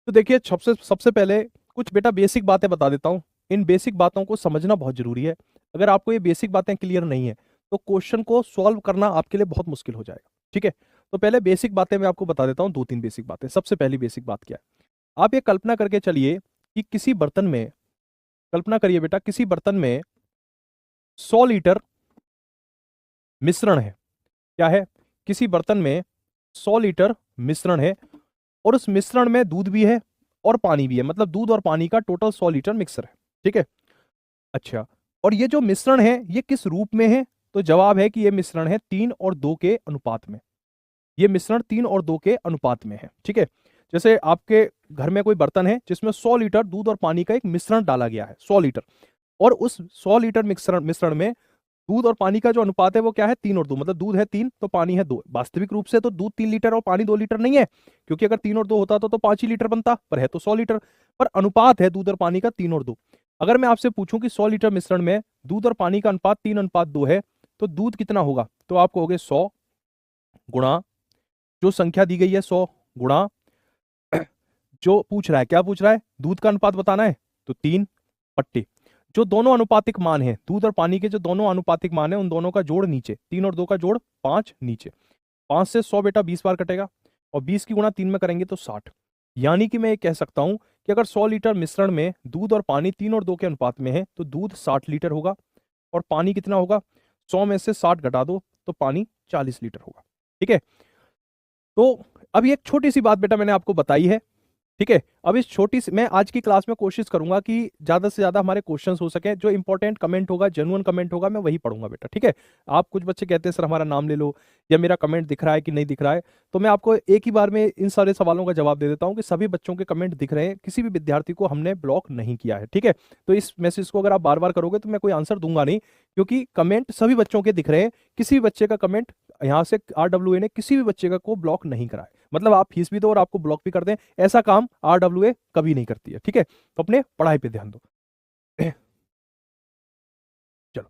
तो देखिए सबसे सबसे पहले कुछ बेटा बेसिक बातें बता देता हूँ। इन बेसिक बातों को समझना बहुत जरूरी है। अगर आपको ये बेसिक बातें क्लियर नहीं है तो क्वेश्चन को सॉल्व करना आपके लिए बहुत मुश्किल हो जाएगा। ठीक है, तो पहले बेसिक बातें मैं आपको बता देता हूँ, दो तीन बेसिक बातें। सबसे पहली बेसिक बात क्या है, आप ये कल्पना करके चलिए कि किसी बर्तन में, कल्पना करिए बेटा किसी बर्तन में 100 लीटर मिश्रण है। क्या है, किसी बर्तन में 100 लीटर मिश्रण है और उस मिश्रण में दूध भी है और पानी भी है, मतलब दूध और पानी का टोटल 100 लीटर मिक्सर है। ठीक है, अच्छा, और ये जो मिश्रण है ये किस रूप में है? तो जवाब है कि ये मिश्रण है 3 और 2 के अनुपात में। ये मिश्रण 3 और 2 के अनुपात में है। ठीक है, जैसे आपके घर में कोई बर्तन है जिसमें 100 लीटर दूध और पानी का एक मिश्रण डाला गया है, 100 लीटर, और उस 100 लीटर मिश्रण मिश्रण में दूध और पानी का जो अनुपात है वो क्या है, 3 और 2, मतलब दूध है 3 तो पानी है 2। वास्तविक रूप से तो दूध 3 लीटर और पानी 2 लीटर नहीं है, क्योंकि अगर 3 और 2 होता तो 5 ही लीटर बनता, पर है तो 100 लीटर। पर अनुपात है दूध और पानी का 3 और 2। अगर मैं आपसे पूछूं कि 100 लीटर मिश्रण में दूध और पानी का अनुपात 3 अनुपात 2 है, तो दूध कितना होगा? तो आप कहोगे 100 गुणा जो संख्या दी गई है, 100 गुणा जो पूछ रहा है, क्या पूछ रहा है, दूध का अनुपात बताना है, तो 3 पट्टी जो दोनों अनुपातिक मान है, दूध और पानी के जो दोनों अनुपातिक मान है उन दोनों का जोड़ नीचे, 3 और 2 का जोड़ 5 नीचे। 5 से 100 बेटा 20 बार कटेगा और 20 की गुणा 3 में करेंगे तो 60। यानी कि मैं ये कह सकता हूं कि अगर 100 लीटर मिश्रण में दूध और पानी 3 और 2 के अनुपात में है तो दूध 60 लीटर होगा और पानी कितना होगा? 100 में से 60 घटा दो तो पानी 40 लीटर होगा। ठीक है, तो अभी एक छोटी सी बात बेटा मैंने आपको बताई है। ठीक है, अब इस छोटी सी मैं आज की क्लास में कोशिश करूंगा कि ज्यादा से ज्यादा हमारे क्वेश्चंस हो सके, जो इंपॉर्टेंट कमेंट होगा, जेन्युइन कमेंट होगा, मैं वही पढ़ूंगा बेटा। ठीक है, आप कुछ बच्चे कहते हैं सर हमारा नाम ले लो, या मेरा कमेंट दिख रहा है कि नहीं दिख रहा है, तो मैं आपको एक ही बार में इन सारे सवालों का जवाब दे देता हूं कि सभी बच्चों के कमेंट दिख रहे हैं, किसी भी विद्यार्थी को हमने ब्लॉक नहीं किया है। ठीक है, तो इस मैसेज को अगर आप बार बार करोगे तो मैं कोई आंसर दूंगा नहीं, क्योंकि कमेंट सभी बच्चों के दिख रहे हैं। किसी भी बच्चे का कमेंट यहाँ से RWA ने किसी भी बच्चे का को ब्लॉक नहीं करा है, मतलब आप फीस भी दो और आपको ब्लॉक भी कर दें, ऐसा काम RWA कभी नहीं करती है। ठीक है, तो अपने पढ़ाई पे ध्यान दो। चलो,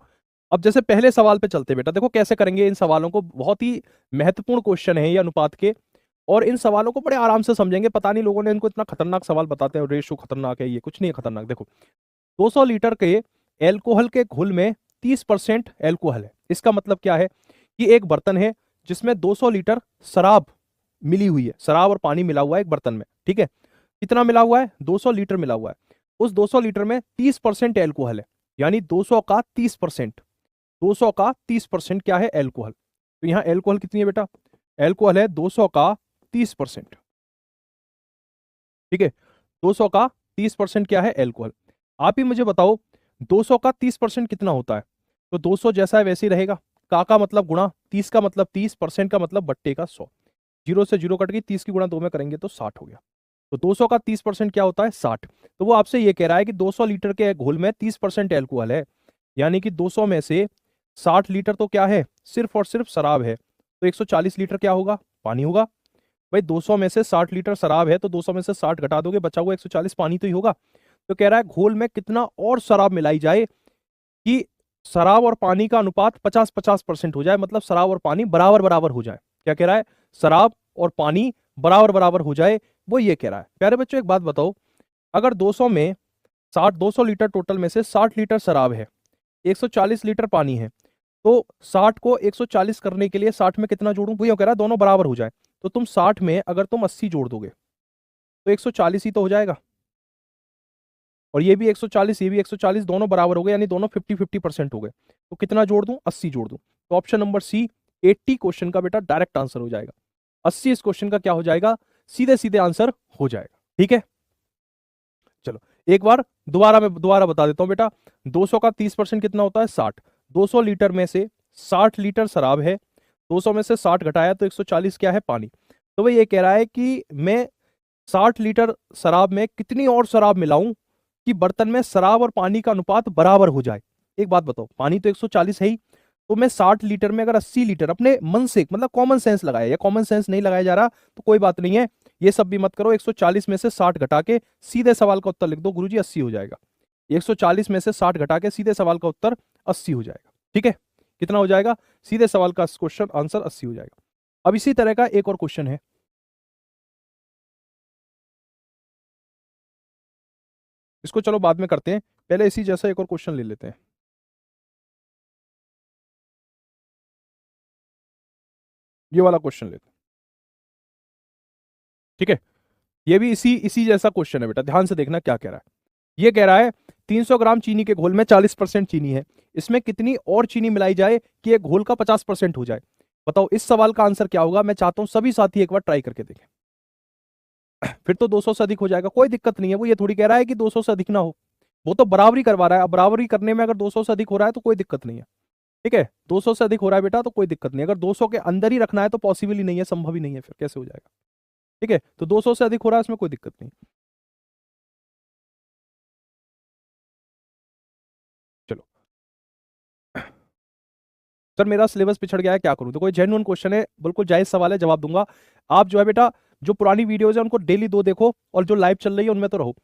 अब जैसे पहले सवाल पे चलते बेटा, देखो कैसे करेंगे इन सवालों को। बहुत ही महत्वपूर्ण क्वेश्चन है ये अनुपात के, और इन सवालों को बड़े आराम से समझेंगे। पता नहीं लोगों ने इनको इतना खतरनाक सवाल बताते हैं, रेशो खतरनाक है, ये कुछ नहीं है खतरनाक। देखो 200 लीटर के एल्कोहल के घुल में 30% एल्कोहल है। इसका मतलब क्या है कि एक बर्तन है जिसमें 200 लीटर शराब मिली हुई है, शराब और पानी मिला हुआ है एक बर्तन में। ठीक है, कितना मिला हुआ है? 200 लीटर मिला हुआ है। उस 200 लीटर में 30% एल्कोहल है, यानी 200 का 30%, 200 का 30% क्या है? एल्कोहल। तो यहां एल्कोहल कितनी है बेटा? एल्कोहल है 200 का 30%। ठीक है, 200 का 30% क्या है? एल्कोहल। आप ही मुझे बताओ 200 का 30% कितना होता है? तो 200 जैसा है वैसे ही रहेगा, का मतलब गुणा, 30 का मतलब 30%, का मतलब बट्टे का 100। जीरो से जीरो कट गई, 30 की गुणा 2 में करेंगे तो 60 हो गया। तो 200 का 30% क्या होता है? 60। तो वो आपसे ये कह रहा है कि 200 लीटर के घोल में 30% एल्कोहल है, यानी कि 200 में से 60 लीटर तो क्या है? सिर्फ और सिर्फ शराब है। तो 140 लीटर क्या होगा? पानी होगा। भाई 200 में से 60 लीटर शराब है तो 200 में से 60 घटा दोगे, बचा हुआ 140 पानी तो ही होगा। तो कह रहा है घोल में कितना और शराब मिलाई जाए कि शराब और पानी का अनुपात 50-50% हो जाए, मतलब शराब और पानी बराबर बराबर हो जाए। क्या कह रहा है? शराब और पानी बराबर बराबर हो जाए, वो ये कह रहा है। प्यारे बच्चों एक बात बताओ, अगर 200 में 200 लीटर टोटल में से 60 लीटर शराब है, 140 लीटर पानी है, तो 60 को 140 करने के लिए 60 में कितना जोड़ूं? भैया कह रहा है दोनों बराबर हो जाए। तो तुम 60 में अगर तुम 80 जोड़ दोगे तो 140 ही तो हो जाएगा, और ये भी 140, ये भी 140, दोनों बराबर हो गए, यानी दोनों 50-50% हो गए। तो कितना जोड़ दूं? 80 जोड़ दूं। तो ऑप्शन नंबर सी 80 क्वेश्चन का बेटा डायरेक्ट आंसर हो जाएगा। 80 इस क्वेश्चन का क्या हो जाएगा? सीधे सीधे आंसर हो जाएगा। ठीक है, चलो एक बार दोबारा मैं दोबारा बता देता हूं बेटा। 200 का 30% कितना होता है? 60। 200 लीटर में से 60 लीटर शराब है, 200 में से 60 घटाया तो 140 क्या है? पानी। तो वो ये कह रहा है कि मैं 60 लीटर शराब में कितनी और शराब मिलाऊं कि बर्तन में शराब और पानी का अनुपात बराबर हो जाए। एक बात बताओ, पानी तो 140 है ही, तो मैं 60 लीटर में अगर 80 लीटर, अपने मन से मतलब कॉमन सेंस लगाया, या कॉमन सेंस नहीं लगाया जा रहा तो कोई बात नहीं है, ये सब भी मत करो। 140 में से 60 घटा के सीधे सवाल का उत्तर लिख दो, गुरुजी 80 हो जाएगा। 140 में से 60 घटा के सीधे सवाल का उत्तर 80 हो जाएगा। ठीक है, कितना हो जाएगा? सीधे सवाल का क्वेश्चन आंसर 80 हो जाएगा। अब इसी तरह का एक और क्वेश्चन है। इसको चलो बाद में करते हैं, पहले इसी जैसा एक और क्वेश्चन ले लेते हैं। ये वाला क्वेश्चन लेते हैं, ठीक है। ये भी इसी इसी जैसा क्वेश्चन है बेटा, ध्यान से देखना क्या कह रहा है। ये कह रहा है 300 ग्राम चीनी के घोल में 40% चीनी है, इसमें कितनी और चीनी मिलाई जाए कि ये घोल का 50% हो जाए। बताओ इस सवाल का आंसर क्या होगा। मैं चाहता हूं सभी साथी एक बार ट्राई करके देखें। फिर तो 200 से अधिक हो जाएगा, कोई दिक्कत नहीं है। वो ये थोड़ी कह रहा है कि 200 से अधिक ना हो, वो तो बराबरी करवा रहा है। अब बराबरी करने में अगर 200 से अधिक हो रहा है तो कोई दिक्कत नहीं है, ठीक है। 200 से अधिक हो रहा है बेटा तो कोई दिक्कत नहीं। अगर 200 के अंदर ही रखना है तो पॉसिबल ही नहीं है, संभव ही नहीं है, फिर कैसे हो जाएगा, ठीक है। तो 200 से अधिक हो रहा है, इसमें कोई दिक्कत नहीं। चलो सर मेरा सिलेबस पिछड़ गया है, क्या करूं। तो कोई जेन्युइन क्वेश्चन है, बिल्कुल जायज सवाल है, जवाब दूंगा। आप जो है बेटा, जो पुरानी वीडियोज है उनको डेली 2 देखो, और जो लाइव चल रही है उनमें तो रहो।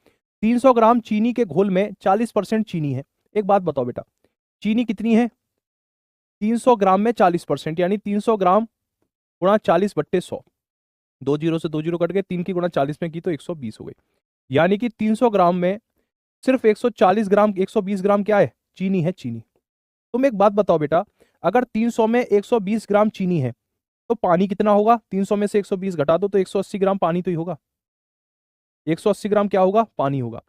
300 ग्राम चीनी के घोल में 40% चीनी है। एक बात बताओ बेटा, चीनी कितनी है 300 ग्राम में 40%, यानी 300 ग्राम गुणा 40/100। 2 जीरो से 2 जीरो कट गए, 3 की गुणा 40 में की तो 120 हो गई। यानी कि 300 ग्राम में सिर्फ 140 ग्राम 120 ग्राम क्या है, चीनी है, चीनी। तुम एक बात बताओ बेटा, अगर 300 में 120 ग्राम चीनी है तो पानी कितना होगा। 300 में से 120 घटा दो तो 180 ग्राम पानी तो ही होगा। 180 ग्राम क्या होगा, पानी होगा।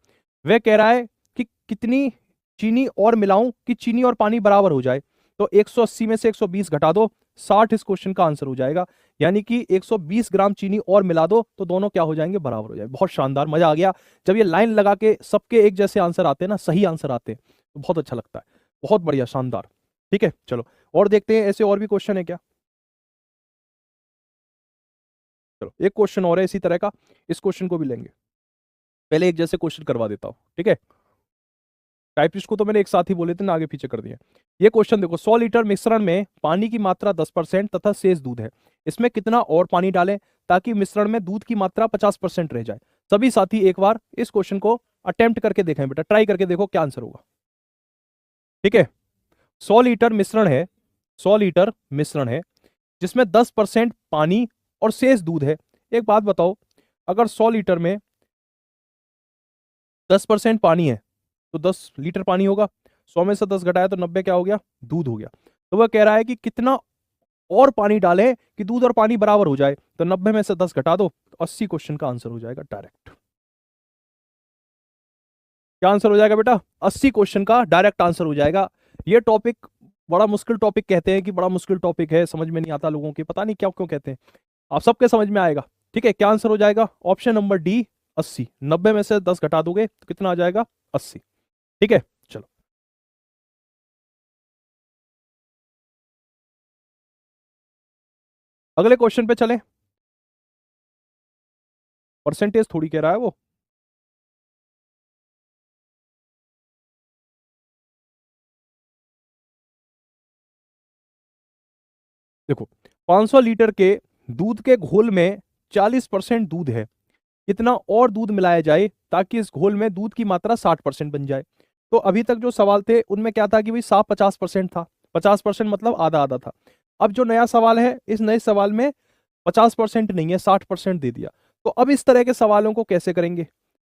वह कह रहा है कि कितनी चीनी और मिलाऊं कि चीनी और पानी बराबर हो जाए। तो 180 में से 120 घटा दो, 60 इस क्वेश्चन का आंसर हो जाएगा। यानी कि 120 ग्राम चीनी और मिला दो तो दोनों क्या हो जाएंगे, बराबर हो जाए। बहुत शानदार, मजा आ गया। जब ये लाइन लगा के सबके एक जैसे आंसर आते हैं ना, सही आंसर आते हैं, तो बहुत अच्छा लगता है। बहुत बढ़िया, शानदार। ठीक है, चलो और देखते हैं, ऐसे और भी क्वेश्चन है क्या। चलो एक क्वेश्चन और है इसी तरह का, इस क्वेश्चन को भी लेंगे। पहले एक जैसे क्वेश्चन करवा देता हूं, ठीक है। टाइपिस्ट को तो मैंने एक साथ ही बोले थे ना, आगे पीछे कर दिया। ये क्वेश्चन देखो, 100 लीटर मिश्रण में पानी की मात्रा 10% तथा शेष दूध है, इसमें कितना और पानी डालें ताकि मिश्रण में दूध की मात्रा 50% रह जाए। सभी साथी एक बार इस क्वेश्चन को अटेम्प्ट करके देखें बेटा, ट्राई करके देखो क्या आंसर होगा, ठीक है। 100 लीटर मिश्रण है, 100 लीटर मिश्रण है जिसमें 10% पानी और शेष दूध है। एक बात बताओ, अगर 100 लीटर में 10% पानी है तो 10 लीटर पानी होगा। 100 में से 10 घटाया तो 90 क्या हो गया, दूध हो गया। तो वह कह रहा है कि कितना और पानी डालें कि दूध और पानी बराबर हो जाए। तो 90 में से 10 घटा दो तो 80 क्वेश्चन का आंसर हो जाएगा डायरेक्ट। क्या आंसर हो जाएगा बेटा, 80 क्वेश्चन का डायरेक्ट आंसर हो जाएगा। ये टॉपिक बड़ा मुश्किल टॉपिक कहते हैं कि बड़ा मुश्किल टॉपिक है, समझ में नहीं आता लोगों के, पता नहीं क्या क्यों कहते हैं। आप सबके समझ में आएगा, ठीक है। क्या आंसर हो जाएगा, ऑप्शन नंबर डी 80। 90 में से 10 घटा दोगे तो कितना आ जाएगा, 80, ठीक है। चलो अगले क्वेश्चन पे चले। परसेंटेज थोड़ी कह रहा है वो। देखो 500 लीटर के दूध के घोल में 40% दूध है, कितना और दूध मिलाया जाए ताकि इस घोल में दूध की मात्रा 60% बन जाए। तो अभी तक जो सवाल थे उनमें क्या था कि भाई साफ 50% था, 50% मतलब आधा आधा था। अब जो नया सवाल है, इस नए सवाल में 50% नहीं है, 60% दे दिया। तो अब इस तरह के सवालों को कैसे करेंगे,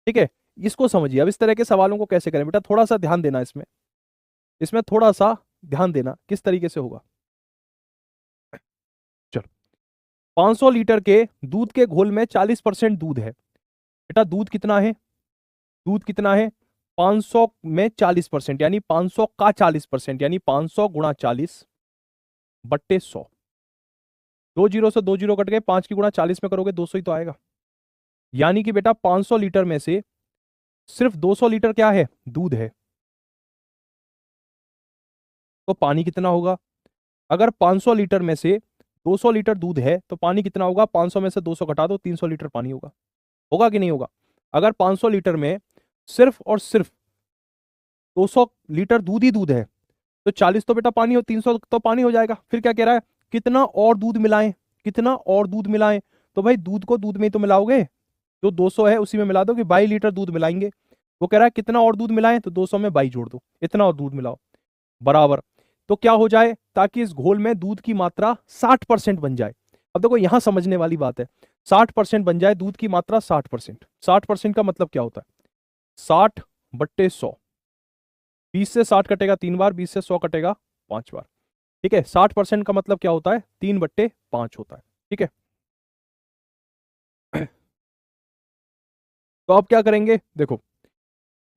ठीक है। इसको समझिए, अब इस तरह के सवालों को कैसे करें बेटा, थोड़ा सा ध्यान देना इसमें, इसमें थोड़ा सा ध्यान देना किस तरीके से होगा। चलो 500 लीटर के दूध के घोल में 40% दूध है। बेटा दूध कितना है, दूध कितना है, 500 में 40% यानी 500 का 40% यानी 500 गुणा 40/100। 2 जीरो से 2 जीरो कट गए, 5 की गुणा 40 में करोगे 200 ही तो आएगा। यानी कि बेटा 500 लीटर में से सिर्फ 200 लीटर क्या है, दूध है। तो पानी कितना होगा, अगर 500 लीटर में से 200 लीटर दूध है तो पानी कितना होगा, 500 में से 200 घटा दो 300 लीटर पानी होगा। होगा कि नहीं होगा। अगर 500 लीटर में सिर्फ और सिर्फ 200 लीटर दूध ही दूध है तो 40 तो बेटा पानी हो, 300 तो पानी हो जाएगा। फिर क्या कह रहा है, कितना और दूध मिलाएं, कितना और दूध मिलाएं। तो भाई दूध को दूध में ही तो मिलाओगे, जो 200 है उसी में मिला दो कि 22 लीटर दूध मिलाएंगे। वो कह रहा है कितना और दूध मिलाएं, तो 200 में 22 जोड़ दो, इतना और दूध मिलाओ बराबर। तो क्या हो जाए, ताकि इस घोल में दूध की मात्रा 60% बन जाए। अब देखो यहां समझने वाली बात है, 60% बन जाए दूध की मात्रा, 60%, 60% का मतलब क्या होता है, 60 बट्टे 100। 20 से 60 कटेगा 3 बार, 20 से 100 कटेगा 5 बार। ठीक है, 60% का मतलब क्या होता है? 3/5 होता है। ठीक है, तो अब क्या करेंगे? देखो,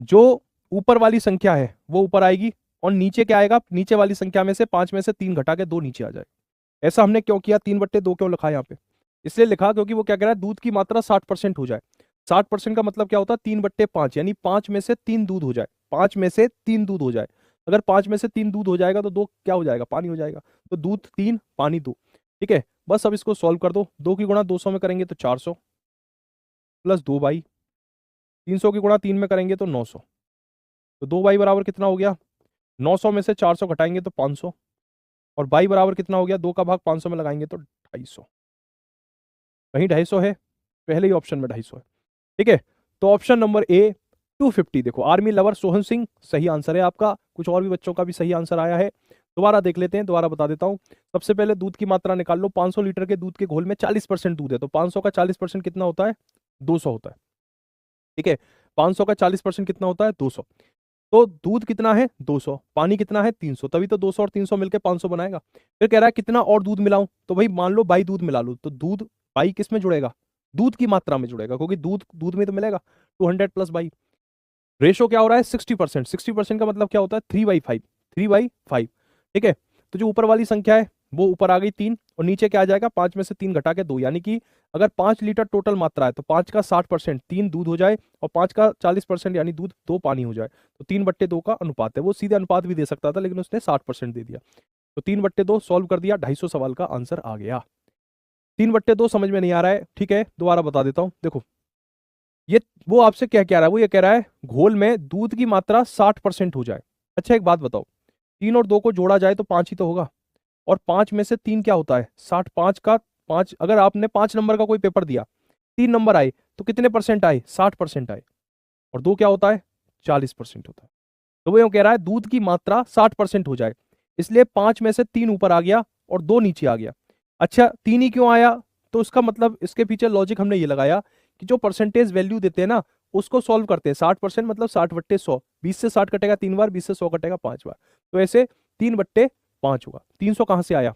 जो ऊपर वाली संख्या है वो ऊपर आएगी, और नीचे क्या आएगा? नीचे वाली संख्या में से 5 में से 3 घटा के 2 नीचे आ जाएगा। ऐसा हमने क्यों किया? 3/2 क्यों लिखा यहाँ पे? इसलिए लिखा क्योंकि वो क्या कह रहा है? दूध की मात्रा 60% हो जाए। 60% का मतलब क्या होता है? 3/5, यानी 5 में से 3 दूध हो जाए। 5 में से 3 दूध हो जाए। अगर 5 में से 3 दूध हो जाएगा तो 2 क्या हो जाएगा? पानी हो जाएगा। तो दूध 3, पानी 2। ठीक है, बस अब इसको सॉल्व कर दो। 2 की गुणा 200 में करेंगे तो 400, प्लस 2/, 300 की गुणा 3 में करेंगे तो 900। तो 2/, बराबर कितना हो गया? 900 में से 400 घटाएंगे तो 500, और बाई बराबर कितना हो गया? 2 का भाग 500 में लगाएंगे तो 250। कहीं 250 है? पहले ही ऑप्शन में 250 है। ठीक है, तो ऑप्शन नंबर ए 250। देखो, आर्मी लवर सोहन सिंह सही आंसर है आपका। कुछ और भी बच्चों का भी सही आंसर आया है। दोबारा देख लेते हैं, दोबारा बता देता हूं। सबसे पहले दूध की मात्रा निकाल लो। 500 लीटर के दूध के घोल में 40% दूध है, तो 500 का 40% कितना होता है? 200 होता है। ठीक है, 500 का 40% कितना होता है? 200। तो दूध कितना है? 200। पानी कितना है? 300। तभी तो 200 और 300 मिलकर 500 बनाएगा। फिर कह रहा है कितना और दूध मिलाऊं? तो भाई मान लो बाई दूध मिला लूं, तो दूध बाई किस में जुड़ेगा? दूध की मात्रा में जुड़ेगा, क्योंकि दूध दूध में तो मिलेगा। 200 प्लस बाई। रेशो क्या हो रहा है? 60%। 60% का मतलब क्या होता है? 3/5। 3/5। ठीक है, तो जो ऊपर वाली संख्या है वो ऊपर आ गई 3, और नीचे क्या आ जाएगा? 5 में से 3 घटा के 2, यानी कि अगर 5 लीटर टोटल मात्रा है तो 5 का 60% 3 दूध हो जाए, और 5 का 40% यानी दूध 2 पानी हो जाए। तो 3/2 का अनुपात है। वो सीधे अनुपात भी दे सकता था, लेकिन उसने 60% दे दिया। तो 3/2 सॉल्व कर दिया, 250 सवाल का आंसर आ गया। 3/2 समझ में नहीं आ रहा है? ठीक है, दोबारा बता देता हूं। देखो, ये वो आपसे क्या कह रहा है? वो ये कह रहा है घोल में दूध की मात्रा 60% हो जाए। अच्छा, एक बात बताओ, 3 और 2 को जोड़ा जाए तो 5 ही तो होगा, और 5 में से 3 क्या होता है? 60। 5 का 5, अगर आपने 5 नंबर का कोई पेपर दिया, 3 नंबर आए, तो कितने परसेंट आए? 60% आए। और 2 क्या होता है? 40% होता है। तो वो यूं कह रहा है दूध की मात्रा 60% हो जाए, इसलिए 5 में से 3 ऊपर आ गया और 2 नीचे आ गया। अच्छा, 3 ही क्यों आया? तो इसका मतलब, इसके पीछे लॉजिक हमने ये लगाया कि जो परसेंटेज वैल्यू देते हैं ना, उसको सॉल्व करते हैं। 60% मतलब 60/100। 20 से 60 कटेगा 3 बार, 20 से 100 कटेगा 5 बार। तो ऐसे 3/5 होगा। 300 कहां से आया?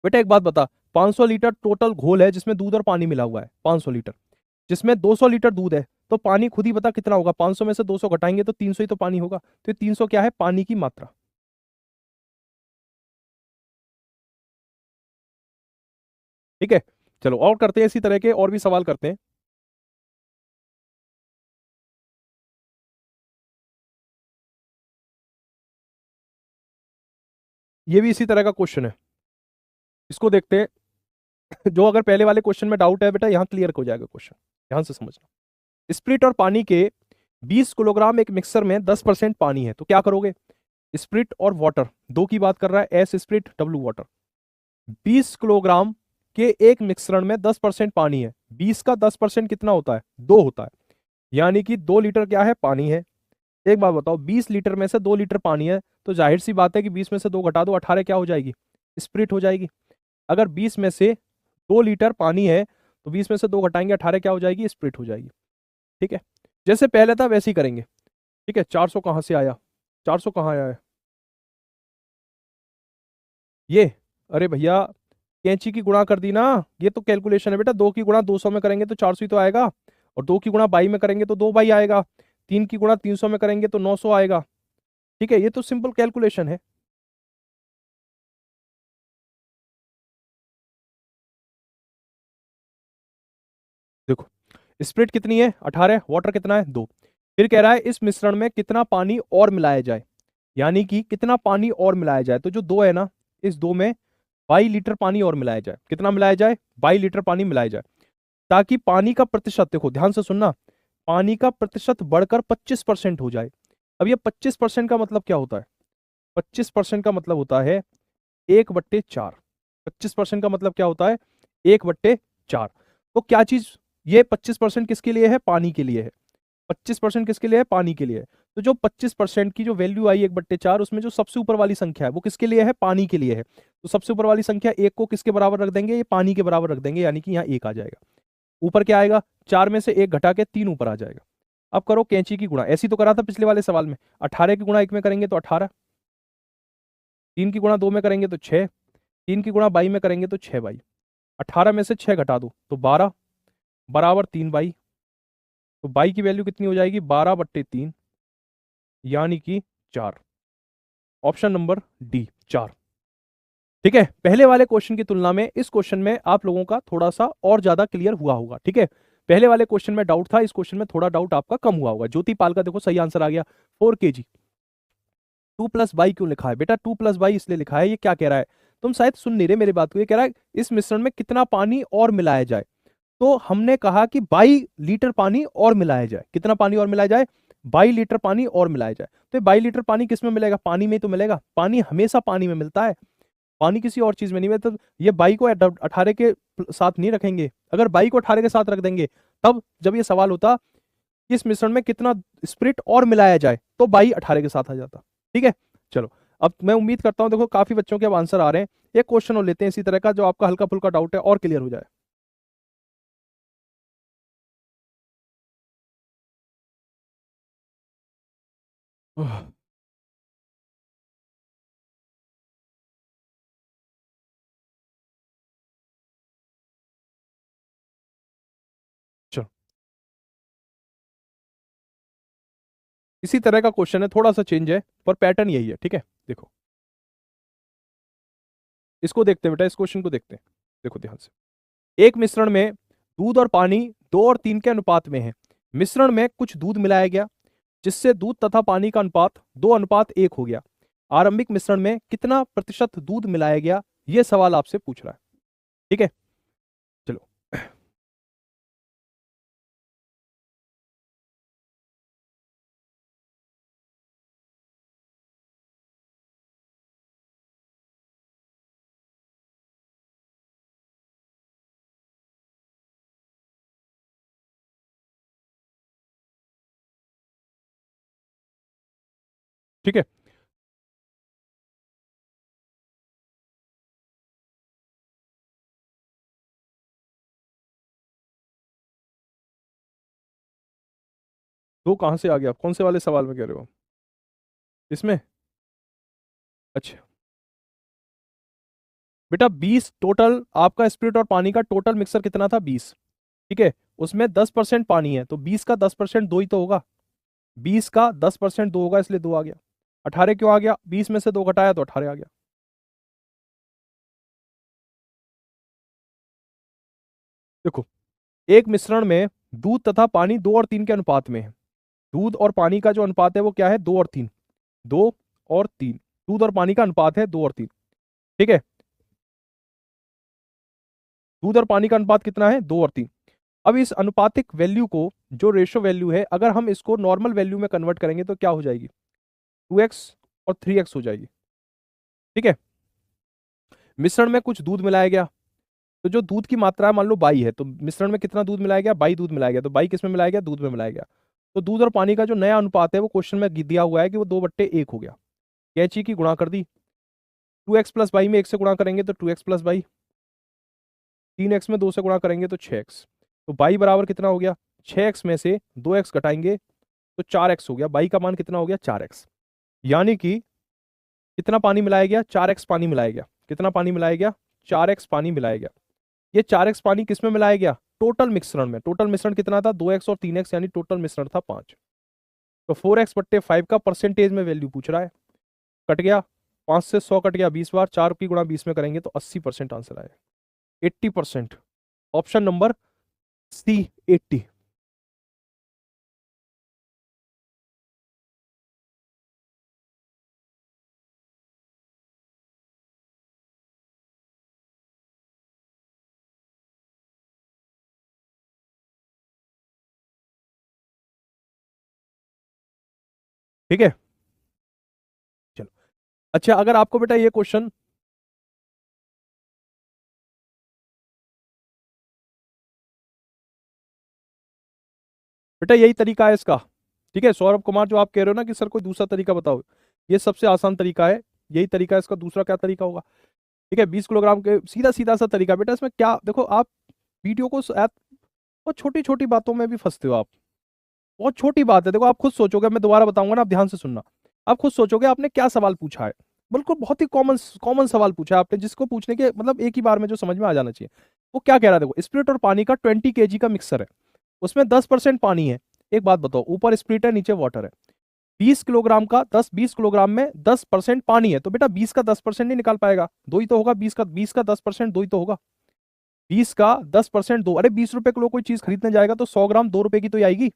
बेटा एक बात बता, 500 लीटर टोटल घोल है जिसमें दूध और पानी मिला हुआ है। 500 लीटर जिसमें 200 लीटर दूध है, तो पानी खुद ही बता कितना होगा? 500 में से 200 घटाएंगे तो 300 ही तो पानी होगा। तो ये 300 क्या है? पानी की मात्रा। ठीक है, चलो और करते हैं, इसी तरह के और भी सवाल करते हैं। ये भी इसी तरह का क्वेश्चन है, इसको देखते हैं। जो अगर पहले वाले क्वेश्चन में डाउट है बेटा, यहां क्लियर हो जाएगा क्वेश्चन। ध्यान से समझना। स्प्रिट और पानी के 20 किलोग्राम एक मिक्सर में 10% पानी है, तो क्या करोगे? स्प्रिट और वाटर, दो की बात कर रहा है, S spirit W water. 20 kilogram के एक मिश्रण में 10% पानी है। 20 का 10% कितना होता है? 2 होता है, यानी कि 2 लीटर क्या है? पानी है। एक बात बताओ, 20 लीटर में से 2 लीटर पानी है, तो जाहिर सी बात है कि 20 में से 2 घटा दो, 18 क्या हो जाएगी? स्प्रिट हो जाएगी। अगर 20 में से 2 लीटर पानी है, तो 20 में से 2 घटाएंगे, 18 क्या हो जाएगी? स्प्रिट हो जाएगी। ठीक है, जैसे पहले था वैसे ही करेंगे। ठीक है, 400 कहां से आया? 400 कहां आया है? ये, अरे भैया, कैंची की गुणा कर दी ना। ये तो कैलकुलेशन है बेटा। 2 की गुणा 200 में करेंगे तो 400 ही तो आएगा, और 2 की गुणा 22 में करेंगे तो 2/22 आएगा। 3 की गुणा 300 में करेंगे तो 900 आएगा। ठीक है, ये तो सिंपल कैलकुलेशन है। देखो, स्प्रिट कितनी है? 18। वाटर कितना है? 2। फिर कह रहा है इस मिश्रण में कितना पानी और मिलाया जाए, यानी कि कितना पानी और मिलाया जाए। तो जो 2 है ना, इस 2 में 22 लीटर पानी और मिलाया जाए। कितना मिलाया जाए? 22 लीटर पानी मिलाया जाए, ताकि पानी का प्रतिशत, देखो ध्यान से सुनना, पानी का प्रतिशत बढ़कर 25% हो जाए। अब ये 25% का मतलब क्या होता है? 25% का मतलब होता है 1/4। 25% का मतलब क्या होता है? 1/4। तो क्या चीज, ये 25% किसके लिए है? पानी के लिए है। 25% किसके लिए है? पानी के लिए है। तो जो 25% की जो वैल्यू आई 1/4, उसमें जो सबसे ऊपर वाली संख्या है वो किसके लिए है? पानी के लिए है। तो सबसे ऊपर वाली संख्या 1 को किसके बराबर रख देंगे? ये पानी के बराबर रख देंगे, यानी कि यहाँ 1 आ जाएगा। ऊपर क्या आएगा? 4 में से 1 घटा के 3 ऊपर आ जाएगा। अब करो कैंची की गुणा, ऐसी तो करा था पिछले वाले सवाल में। 18 की गुणा 1 में करेंगे तो 18, 3 की गुणा 2 में करेंगे तो 6, 3 की गुणा 22 में करेंगे तो 6 बाई। 18 में से 6 घटा दो तो 12 बराबर 3 बाई। तो बाई की वैल्यू कितनी हो जाएगी, 12/3, यानी कि 4। Option number D 4। ठीक है, पहले वाले क्वेश्चन की तुलना में इस क्वेश्चन में आप लोगों का थोड़ा सा और ज्यादा क्लियर हुआ होगा। ठीक है, पहले वाले क्वेश्चन में डाउट था, इस क्वेश्चन में थोड़ा डाउट आपका कम हुआ होगा। ज्योति पाल का देखो सही आंसर आ गया 4 kg। 2+22 क्यों लिखा है बेटा, 2+22 इसलिए लिखा है, ये क्या कह रहा है, तुम शायद सुन नहीं रहे मेरी बात को। ये कह रहा है इस मिश्रण में कितना पानी और मिलाया जाए। तो हमने कहा कि 22 लीटर पानी और मिलाया जाए। कितना पानी और मिलाया जाए, 22 लीटर पानी और मिलाया जाए। तो ये 22 लीटर पानी किस में मिलेगा, पानी में तो मिलेगा। पानी हमेशा पानी में मिलता है, पानी किसी और चीज में नहीं मिलता। तो ये 22 को 18 के साथ नहीं रखेंगे। अगर 22 को 18 के साथ रख देंगे, तब जब ये सवाल होता कि इस मिश्रण में कितना स्प्रिट और मिलाया जाए, तो 22 18 के साथ आ जाता। ठीक है, चलो अब मैं उम्मीद करता हूं देखो काफी बच्चों के अब आंसर आ रहे हैं। एक क्वेश्चन और लेते हैं इसी तरह का, जो आपका हल्का फुल्का डाउट है और क्लियर हो जाए। चलो इसी तरह का क्वेश्चन है, थोड़ा सा चेंज है पर पैटर्न यही है। ठीक है, देखो इसको देखते हैं बेटा, इस क्वेश्चन को देखते हैं। देखो ध्यान से, एक मिश्रण में दूध और पानी 2 और 3 के अनुपात में है। मिश्रण में कुछ दूध मिलाया गया, जिससे दूध तथा पानी का अनुपात 2:1 हो गया। आरंभिक मिश्रण में कितना प्रतिशत दूध मिलाया गया, यह सवाल आपसे पूछ रहा है। ठीक है, चलो ठीक है, दो कहां से आ गया, कौन से वाले सवाल में कह रहे हो, इसमें? अच्छा बेटा 20 टोटल आपका स्प्रिट और पानी का टोटल मिक्सर कितना था, 20। ठीक है, उसमें 10% पानी है, तो 20 का 10% दो ही तो होगा। 20 का 10% दो होगा, इसलिए दो आ गया। 18 क्यों आ गया, 20 में से दो घटाया तो 18 आ गया। देखो एक मिश्रण में दूध तथा पानी 2 और 3 के अनुपात में है। दूध और पानी का जो अनुपात है वो क्या है, 2 और 3। 2 और 3, दूध और पानी का अनुपात है 2 और 3। ठीक है, दूध और पानी का अनुपात कितना है, 2 और 3। अब इस अनुपातिक वैल्यू को, जो रेशो वैल्यू है, अगर हम इसको नॉर्मल वैल्यू में कन्वर्ट करेंगे तो क्या हो जाएगी, 2x और 3x हो जाएगी। ठीक है, मिश्रण में कुछ दूध मिलाया गया, तो जो दूध की मात्रा है मान लो 22 है, तो मिश्रण में कितना दूध मिलाया गया, 22 दूध मिलाया गया। तो 22 किस में मिलाया गया, दूध में मिलाया गया। तो दूध और पानी का जो नया अनुपात है वो क्वेश्चन में दिया हुआ है कि वो 2/1 हो गया। कैंची की गुणा कर दी, 2x+22 में 1 से गुणा करेंगे तो 2x+22, 3x में 2 से गुणा करेंगे तो 6x। तो 22 बराबर कितना हो गया, 6x में से 2x घटाएंगे तो 4x हो गया। 22 का मान कितना हो गया, 4x। यानी कि कितना पानी मिलाया गया, 4x पानी मिलाया गया। कितना पानी मिलाया गया, 4x पानी मिलाया गया। ये 4x पानी किस में मिलाया गया, टोटल मिश्रण में। टोटल मिश्रण कितना था, 2x और 3x, यानी टोटल मिश्रण था 5। तो 4x/5 का परसेंटेज में वैल्यू पूछ रहा है। कट गया, 5 से 100 कट गया 20 बार, 4 की गुणा 20 में करेंगे तो 80% आंसर आएगा, 80%। Option number C 80। ठीक है, चलो अच्छा, अगर आपको बेटा ये क्वेश्चन, बेटा यही तरीका है इसका। ठीक है, सौरभ कुमार, जो आप कह रहे हो ना कि सर कोई दूसरा तरीका बताओ, ये सबसे आसान तरीका है, यही तरीका है इसका। दूसरा क्या तरीका होगा, ठीक है, 20 किलोग्राम के, सीधा सीधा सा तरीका बेटा। इसमें क्या देखो, आप वीडियो को वो छोटी छोटी बातों में भी फंसते हो आप। बहुत छोटी बात है। देखो आप खुद सोचोगे, मैं दोबारा बताऊंगा ना, आप ध्यान से सुनना। आप खुद सोचोगे आपने क्या सवाल पूछा है। बिल्कुल बहुत ही कॉमन कॉमन सवाल पूछा है आपने, जिसको पूछने के मतलब एक ही बार में जो समझ में आ जाना चाहिए। वो क्या कह रहा है, देखो स्प्रिट और पानी का 20 kg का मिक्सर है, उसमें 10% पानी है। एक बात बताओ, ऊपर स्प्रिट है नीचे वाटर है, 20 किलोग्राम का 20 किलोग्राम में 10% पानी है, तो बेटा 20 का 10% नहीं निकाल पाएगा, दो ही तो होगा। 20 का 10% दो ही तो होगा। 20 का 10% दो, अरे 20 रुपए किलो कोई चीज खरीदने जाएगा तो 100 ग्राम 2 रुपए की तो ही आएगी।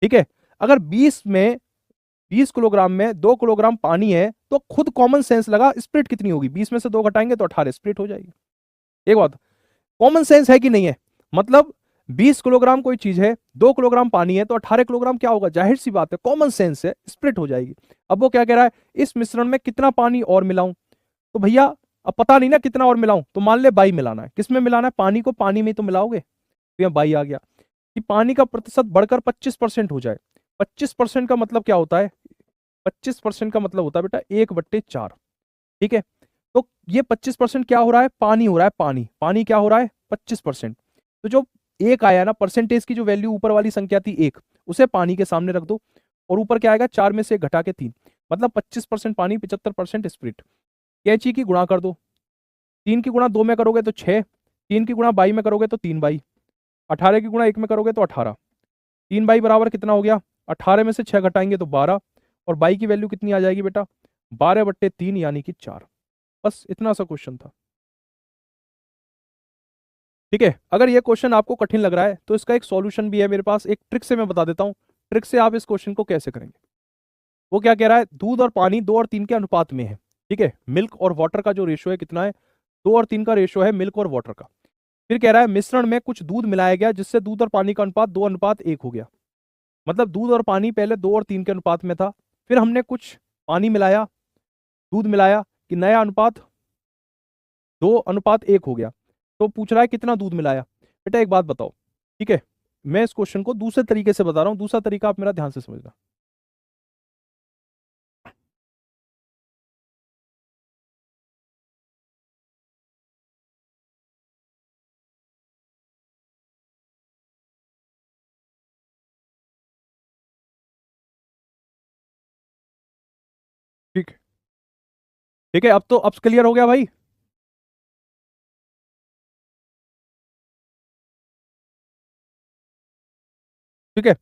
ठीक है, अगर 20 किलोग्राम में 2 किलोग्राम पानी है, तो खुद कॉमन सेंस लगा स्प्रिट कितनी होगी, 20 में से 2 घटाएंगे तो 18 स्प्रिट हो जाएगी। एक बात, कॉमन सेंस है कि नहीं है? मतलब 20 किलोग्राम कोई चीज है, 2 किलोग्राम पानी है, तो 18 किलोग्राम क्या होगा, जाहिर सी बात है, कॉमन सेंस है, स्प्लिट हो जाएगी। अब वो क्या कह रहा है, इस मिश्रण में कितना पानी और मिलाऊं, तो भैया अब पता नहीं ना कितना और मिलाऊं, तो मान ले बाई मिलाना है। किसमें मिलाना है, पानी को पानी में तो मिलाओगे, तो यहाँ बाई आ गया। कि पानी का प्रतिशत बढ़कर 25% हो जाए। 25% का मतलब क्या होता है, 25% का मतलब होता है बेटा 1/4। ठीक है, तो ये 25% क्या हो रहा है, पानी हो रहा है, पानी पानी क्या हो रहा है 25%। तो जो एक आया ना, परसेंटेज की जो वैल्यू ऊपर वाली संख्या थी एक, उसे पानी के सामने रख दो, और ऊपर क्या आएगा, 4 में से 1 घटा के 3, मतलब 25% पानी 75% स्प्रिट। कैंची की गुणा कर दो, 3 की गुणा 2 में करोगे तो 6, 3 की गुणा बाई में करोगे तो 3 बाई, 18 की गुणा 1 में करोगे तो 18, 3 बाई बराबर कितना हो गया, 18 में से 6 घटाएंगे तो 12, और बाई की वैल्यू कितनी आ जाएगी बेटा, 12/3 यानी कि 4। बस इतना सा क्वेश्चन था। ठीक है, अगर ये क्वेश्चन आपको कठिन लग रहा है तो इसका एक सॉल्यूशन भी है मेरे पास, एक ट्रिक से मैं बता देता हूँ। ट्रिक से आप इस क्वेश्चन को कैसे करेंगे। वो क्या कह रहा है, दूध और पानी 2 और 3 के अनुपात में है। ठीक है, मिल्क और वाटर का जो रेशियो है कितना है, 2 और 3 का रेशियो है मिल्क और वाटर का। फिर कह रहा है मिश्रण में कुछ दूध मिलाया गया जिससे दूध और पानी का अनुपात 2:1 हो गया। मतलब दूध और पानी पहले 2 और 3 के अनुपात में था, फिर हमने कुछ पानी मिलाया, दूध मिलाया, कि नया अनुपात 2:1 हो गया। तो पूछ रहा है कितना दूध मिलाया। बेटा एक बात बताओ, ठीक है, मैं इस क्वेश्चन को दूसरे तरीके से बता रहा हूं, दूसरा तरीका आप मेरा ध्यान से समझना। ठीक, ठीक है, अब क्लियर हो गया भाई। ठीक है,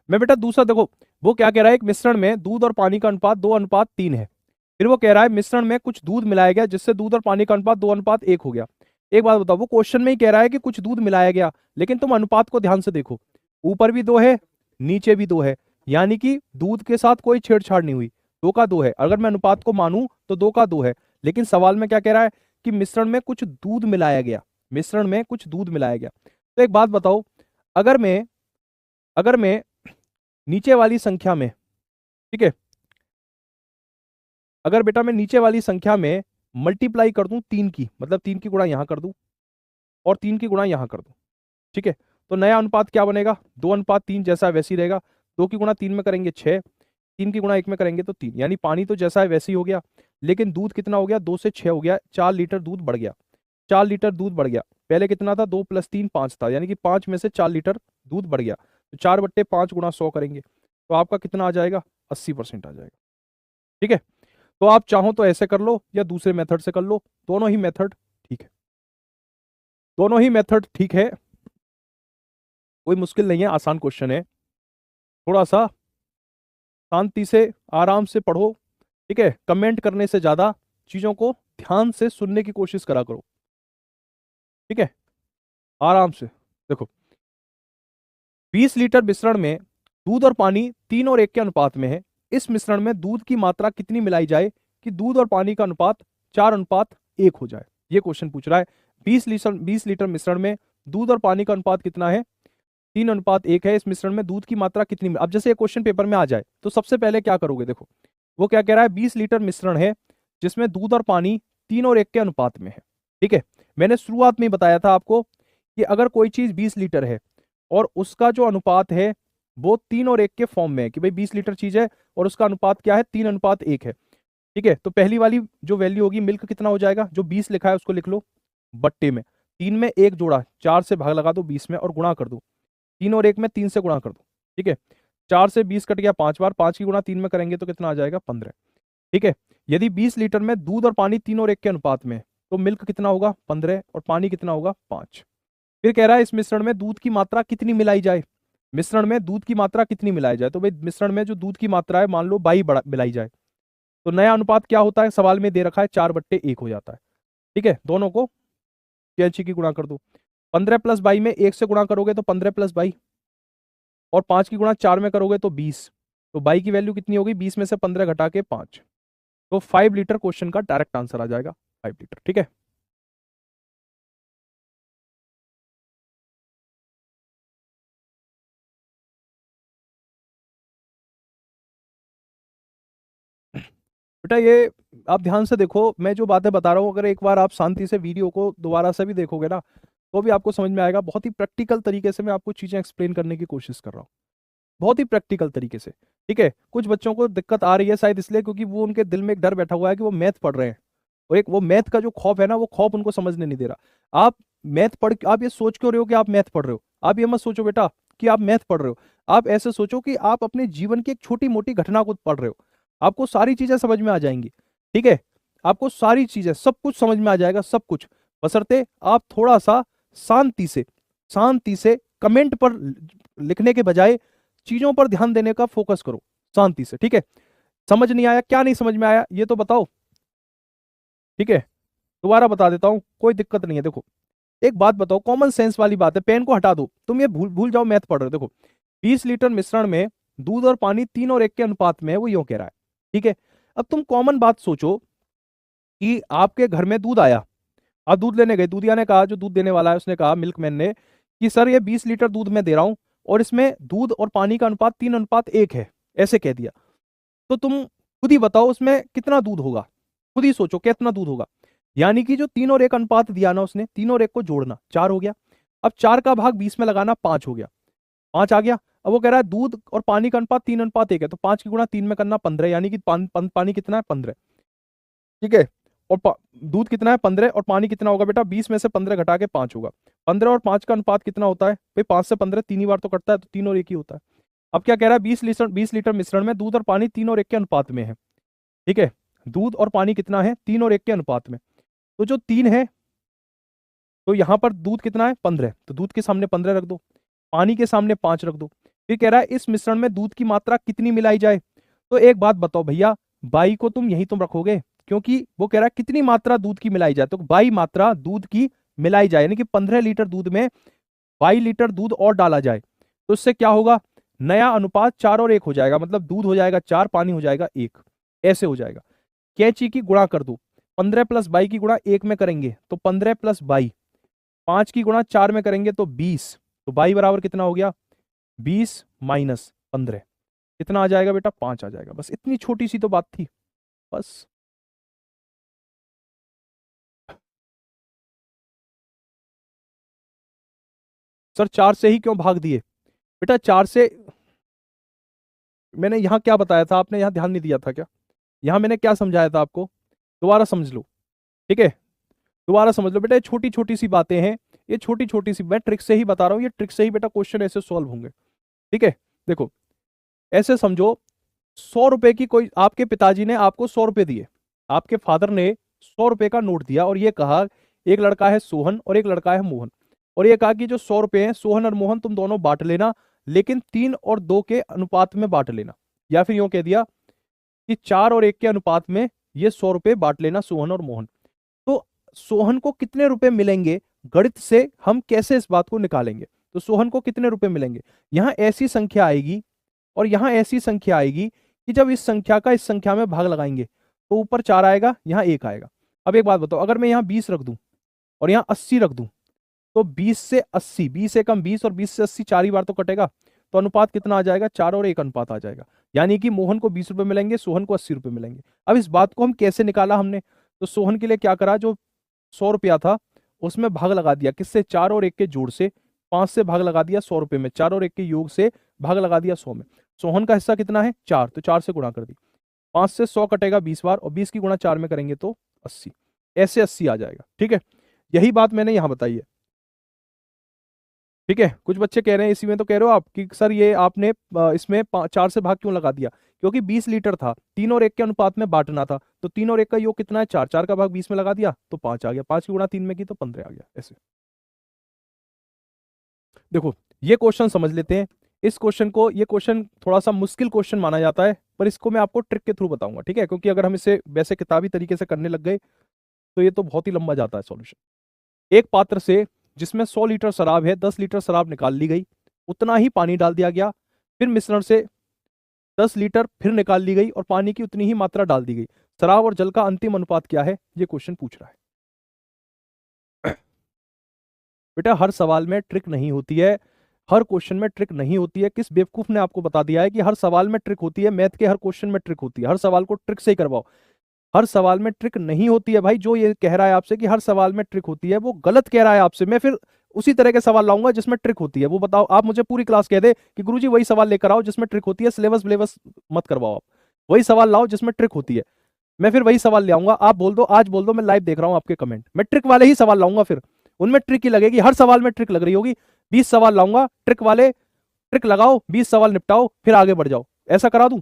मैं बेटा दूसरा देखो, वो क्या कह रहा है, एक मिश्रण में दूध और पानी का अनुपात 2:3 है। फिर वो कह रहा है मिश्रण में कुछ दूध मिलाया गया जिससे दूध और पानी का अनुपात 2:1 हो गया। एक बात बताओ, वो क्वेश्चन में ही कह रहा है कि कुछ दूध मिलाया गया, लेकिन तुम अनुपात को ध्यान से देखो, ऊपर भी 2 है, नीचे भी 2 है, यानी कि दूध के साथ कोई छेड़छाड़ नहीं हुई, 2 का 2 है। अगर मैं अनुपात को मानूं तो 2 का 2 है, लेकिन सवाल में क्या कह रहा है कि मिश्रण में कुछ दूध मिलाया गया, मिश्रण में कुछ दूध मिलाया गया। तो एक बात बताओ, अगर मैं अगर मैं नीचे वाली संख्या में, ठीक है, अगर बेटा मैं नीचे वाली संख्या में मल्टीप्लाई कर दूं 3 की, मतलब 3 की गुणा यहां कर दूं और 3 की गुणा यहां कर दूं, ठीक है, तो नया अनुपात क्या बनेगा, 2:3 जैसा है वैसे ही रहेगा। 2 की गुणा 3 में करेंगे 6, 3 की गुणा 1 में करेंगे तो 3, यानी पानी तो जैसा है वैसे ही हो गया, लेकिन दूध कितना हो गया, 2 से 6 हो गया, 4 लीटर दूध बढ़ गया। 4 लीटर दूध बढ़ गया, पहले कितना था, 2 + 3 5 था, यानी कि 5 में से 4 लीटर दूध बढ़ गया। तो 4/5 गुणा 100 करेंगे तो आपका कितना आ जाएगा, 80% आ जाएगा। ठीक है, तो आप चाहो तो ऐसे कर लो या दूसरे मेथड से कर लो, दोनों ही मेथड ठीक है, दोनों ही मेथड ठीक है, कोई मुश्किल नहीं है, आसान क्वेश्चन है। थोड़ा सा शांति से आराम से पढ़ो। ठीक है, कमेंट करने से ज्यादा चीजों को ध्यान से सुनने की कोशिश करा करो। ठीक है, आराम से देखो, 20 लीटर मिश्रण में दूध और पानी 3 और 1 के अनुपात में है। इस मिश्रण में दूध की मात्रा कितनी मिलाई जाए कि दूध और पानी का अनुपात 4:1 हो जाए। ये क्वेश्चन पूछ रहा है, 20 लीटर मिश्रण में दूध और पानी का अनुपात कितना है, 3:1 है। इस मिश्रण में दूध की मात्रा कितनी, अब जैसे ये क्वेश्चन पेपर में आ जाए तो सबसे पहले क्या करोगे, देखो वो क्या कह रहा है, 20 लीटर मिश्रण है जिसमें दूध और पानी 3 और 1 के अनुपात में है। ठीक है, मैंने शुरुआत में ही बताया था आपको कि अगर कोई चीज 20 लीटर है और उसका जो अनुपात है वो 3 और 1 के फॉर्म में है, कि भाई 20 लीटर चीज है और उसका अनुपात क्या है, 3:1 है। ठीक है, तो पहली वाली जो वैल्यू होगी, मिल्क कितना हो जाएगा, जो 20 लिखा है उसको लिख लो बट्टे में, 3 में 1 जोड़ा, 4 से भाग लगा दो 20 में और गुणा कर दो, 3 और 1 में 3 से गुणा कर दो। ठीक है, 4 से 20 कट गया 5 बार, 5 की गुणा 3 में करेंगे तो कितना आ जाएगा 15। ठीक है, यदि 20 लीटर में दूध और पानी 3 और 1 के अनुपात में, तो मिल्क कितना होगा 15 और पानी कितना होगा 5। फिर कह रहा है इस मिश्रण में दूध की मात्रा कितनी मिलाई जाए, मिश्रण में दूध की मात्रा कितनी मिलाई जाए। तो भाई मिश्रण में जो दूध की मात्रा है मान लो 22 मिलाई जाए, तो नया अनुपात क्या होता है, सवाल में दे रखा है 4/1 हो जाता है। ठीक है, दोनों को कैंची की गुणा कर दो, 15 प्लस 22 में 1 से गुणा करोगे तो 15 प्लस 22, और 5 की गुणा 4 में करोगे तो 20। तो 22 की वैल्यू कितनी होगी, 20 में से 15 घटा के 5, तो 5 लीटर क्वेश्चन का डायरेक्ट आंसर आ जाएगा 5 लीटर। ठीक है, बेटा ये आप ध्यान से देखो, मैं जो बातें बता रहा हूँ अगर एक बार आप शांति से वीडियो को दोबारा से भी देखोगे ना तो भी आपको समझ में आएगा। बहुत ही प्रैक्टिकल तरीके से मैं आपको चीजें एक्सप्लेन करने की कोशिश कर रहा हूँ, बहुत ही प्रैक्टिकल तरीके से। ठीक है, कुछ बच्चों को दिक्कत आ रही है शायद इसलिए क्योंकि वो उनके दिल में एक डर बैठा हुआ है कि वो मैथ पढ़ रहे हैं, और एक वो मैथ का जो खौफ है ना, वो खौफ उनको समझने नहीं दे रहा। आप मैथ पढ़, आप ये सोच क्यों रहे हो कि आप मैथ पढ़ रहे हो, आप ये मत सोचो बेटा कि आप मैथ पढ़ रहे हो। आप ऐसे सोचो कि आप अपने जीवन की एक छोटी मोटी घटना को पढ़ रहे हो, आपको सारी चीजें समझ में आ जाएंगी। ठीक है, आपको सारी चीजें सब कुछ समझ में आ जाएगा, सब कुछ, बशर्ते आप थोड़ा सा शांति से कमेंट पर लिखने के बजाय चीजों पर ध्यान देने का फोकस करो शांति से। ठीक है, समझ नहीं आया, क्या नहीं समझ में आया ये तो बताओ। ठीक है, दोबारा बता देता हूं, कोई दिक्कत नहीं है। देखो एक बात बताओ, कॉमन सेंस वाली बात है, पेन को हटा दो, तुम ये भूल भूल जाओ मैथ पढ़ रहे हो। देखो 20 लीटर मिश्रण में दूध और पानी 3 और 1 के अनुपात में है, वो यूं कह रहा है। ठीक है, अब तुम कॉमन बात सोचो कि आपके घर में दूध आया, आप दूध लेने गए, दूधिया ने कहा, जो दूध देने वाला है उसने कहा, मिल्कमैन ने, कि सर ये 20 लीटर दूध मैं दे रहा हूं और इसमें दूध और पानी का अनुपात 3:1 है, ऐसे कह दिया। तो तुम खुद ही बताओ उसमें कितना दूध होगा, खुद ही सोचो कितना दूध होगा। यानी कि जो 3 और 1 अनुपात दिया ना उसने, 3 और 1 को जोड़ना 4 हो गया। अब 4 का भाग 20 में लगाना, 5 हो गया, 5 आ गया। अब वो कह रहा है दूध और पानी का अनुपात 3:1 है, तो 5 की गुणा 3 में करना 15, यानी कि पानी कितना है 15। ठीक है, और दूध कितना है 15, और पानी कितना होगा बेटा, 20 में से 15 घटा के 5 होगा। 15 और 5 का अनुपात कितना होता है भाई, 5 से 15 3 ही बार तो कटता है, तो 3 और 1 ही होता है। अब क्या कह रहा है, 20 लीटर मिश्रण में दूध और पानी 3 और 1 के अनुपात में है। ठीक है, दूध और पानी कितना है, 3 और 1 के अनुपात में। तो जो 3 है, तो यहां पर दूध कितना है 15, तो दूध के सामने 15 रख दो, पानी के सामने 5 रख दो। फिर कह रहा है इस मिश्रण में दूध की मात्रा कितनी मिलाई जाए। तो एक बात बताओ भैया, 22 को तुम यही तुम रखोगे, क्योंकि वो कह रहा है कितनी मात्रा दूध की मिलाई जाए, तो 22 मात्रा दूध की मिलाई जाए, यानी कि 15 लीटर दूध में 22 लीटर दूध और डाला जाए, तो इससे क्या होगा, नया अनुपात 4 और 1 हो जाएगा, मतलब दूध हो जाएगा 4, पानी हो जाएगा 1, ऐसे हो जाएगा। कैंची की गुणा कर दो, 15 प्लस 22 की गुणा 1 में करेंगे तो 15 प्लस 22, 5 की गुणा 4 में करेंगे तो 20, तो 22 बराबर कितना हो गया, 20 माइनस 15, कितना आ जाएगा बेटा, 5 आ जाएगा। बस इतनी छोटी सी तो बात थी, बस। सर 4 से ही क्यों भाग दिए, बेटा 4 से, मैंने यहाँ क्या बताया था, आपने यहाँ ध्यान नहीं दिया था क्या, यहाँ मैंने क्या समझाया था आपको, दोबारा समझ लो। ठीक है, दोबारा समझ लो बेटा, ये छोटी छोटी सी बातें हैं, ये छोटी छोटी सी, मैं ट्रिक से ही बता रहा हूँ, ये ट्रिक से ही बेटा क्वेश्चन ऐसे सॉल्व होंगे। ठीक है, देखो ऐसे समझो, 100 रुपए की कोई, आपके पिताजी ने आपको 100 रुपए दिए, आपके फादर ने 100 रुपए का नोट दिया और ये कहा एक लड़का है सोहन और एक लड़का है मोहन, और ये कहा कि जो 100 रुपए हैं सोहन और मोहन तुम दोनों बांट लेना, लेकिन 3 और 2 के अनुपात में बांट लेना, या फिर यूं कह दिया कि 4 और 1 के अनुपात में ये 100 रुपए बांट लेना सोहन और मोहन। तो सोहन को कितने रुपए मिलेंगे, गणित से हम कैसे इस बात को निकालेंगे, तो सोहन को कितने रुपए मिलेंगे, यहां ऐसी संख्या आएगी और यहां ऐसी संख्या आएगी कि जब इस संख्या का इस संख्या में भाग लगाएंगे तो ऊपर 4 आएगा, यहां 1 आएगा। अब एक बात बताओ, अगर मैं यहां 20 रख दूं और यहां 80 रख दूं, तो 20 से 80, 20 से कम 20 और 20 से 80 4 ही बार तो कटेगा, तो अनुपात कितना आ जाएगा, 4 और 1 अनुपात आ जाएगा, यानी कि मोहन को 20 रुपए मिलेंगे, सोहन को 80 रुपए मिलेंगे। अब इस बात को हम कैसे निकाला हमने, तो सोहन के लिए क्या करा, जो 100 रुपया था उसमें भाग लगा दिया, किससे, 4 और 1 के जोड़ से, 5 से भाग लगा दिया 100 रुपए में, 4 और 1 के योग से भाग लगा दिया 100 में। सोहन का हिस्सा कितना है 4, तो 4 से गुणा कर दी, 5 से 100 कटेगा 20 बार, और 20 की गुणा 4 में करेंगे तो 80, ऐसे 80 आ जाएगा। ठीक है, यही बात मैंने यहां बताई है। ठीक है, कुछ बच्चे कह रहे हैं इसी में, तो कह रहे हो आप कि सर ये आपने इसमें 4 से भाग क्यों लगा दिया? क्योंकि 20 लीटर था, 3 और 1 के अनुपात में बांटना था, तो 3 और 1 का योग कितना है? 4, 4 का भाग 20 में लगा दिया तो 5 आ गया, 5 की गुणा 3 में की तो 15 आ गया। ऐसे देखो, ये क्वेश्चन समझ लेते हैं। इस क्वेश्चन को, ये क्वेश्चन थोड़ा सा मुश्किल क्वेश्चन माना जाता है, पर इसको मैं आपको ट्रिक के थ्रू बताऊंगा, ठीक है? क्योंकि अगर हम इसे वैसे किताबी तरीके से करने लग गए तो ये तो बहुत ही लंबा जाता है सॉल्यूशन। एक पात्र से जिसमें 100 लीटर शराब है, 10 लीटर शराब निकाल ली गई, उतना ही पानी डाल दिया गया, फिर मिश्रण से 10 लीटर फिर निकाल ली गई और पानी की उतनी ही मात्रा डाल दी गई। शराब और जल का अंतिम अनुपात क्या है? ये क्वेश्चन पूछ रहा है। बेटा हर सवाल में ट्रिक नहीं होती है, हर क्वेश्चन में ट्रिक नहीं होती है। किस बेवकूफ ने आपको बता दिया है कि हर सवाल में ट्रिक होती है? मैथ के हर क्वेश्चन में ट्रिक होती है, हर सवाल को ट्रिक से ही करवाओ। हर सवाल में ट्रिक नहीं होती है भाई। जो ये कह रहा है आपसे कि हर सवाल में ट्रिक होती है, वो गलत कह रहा है आपसे। मैं फिर उसी तरह के सवाल लाऊंगा जिसमें ट्रिक होती है। वो बताओ, आप मुझे पूरी क्लास कह दे कि गुरुजी वही सवाल लेकर आओ जिसमें ट्रिक होती है, सिलेबस विलेबस मत करवाओ आप, वही सवाल लाओ जिसमें ट्रिक होती है। मैं फिर वही सवाल ले आऊंगा, आप बोल दो, आज बोल दो, मैं लाइव देख रहा हूं आपके कमेंट, मैं ट्रिक वाले ही सवाल लाऊंगा, फिर उनमें ट्रिक ही लगेगी। हर सवाल में ट्रिक लग रही होगी, 20 सवाल लाऊंगा ट्रिक वाले, ट्रिक लगाओ, 20 सवाल निपटाओ, फिर आगे बढ़ जाओ। ऐसा करा दूं?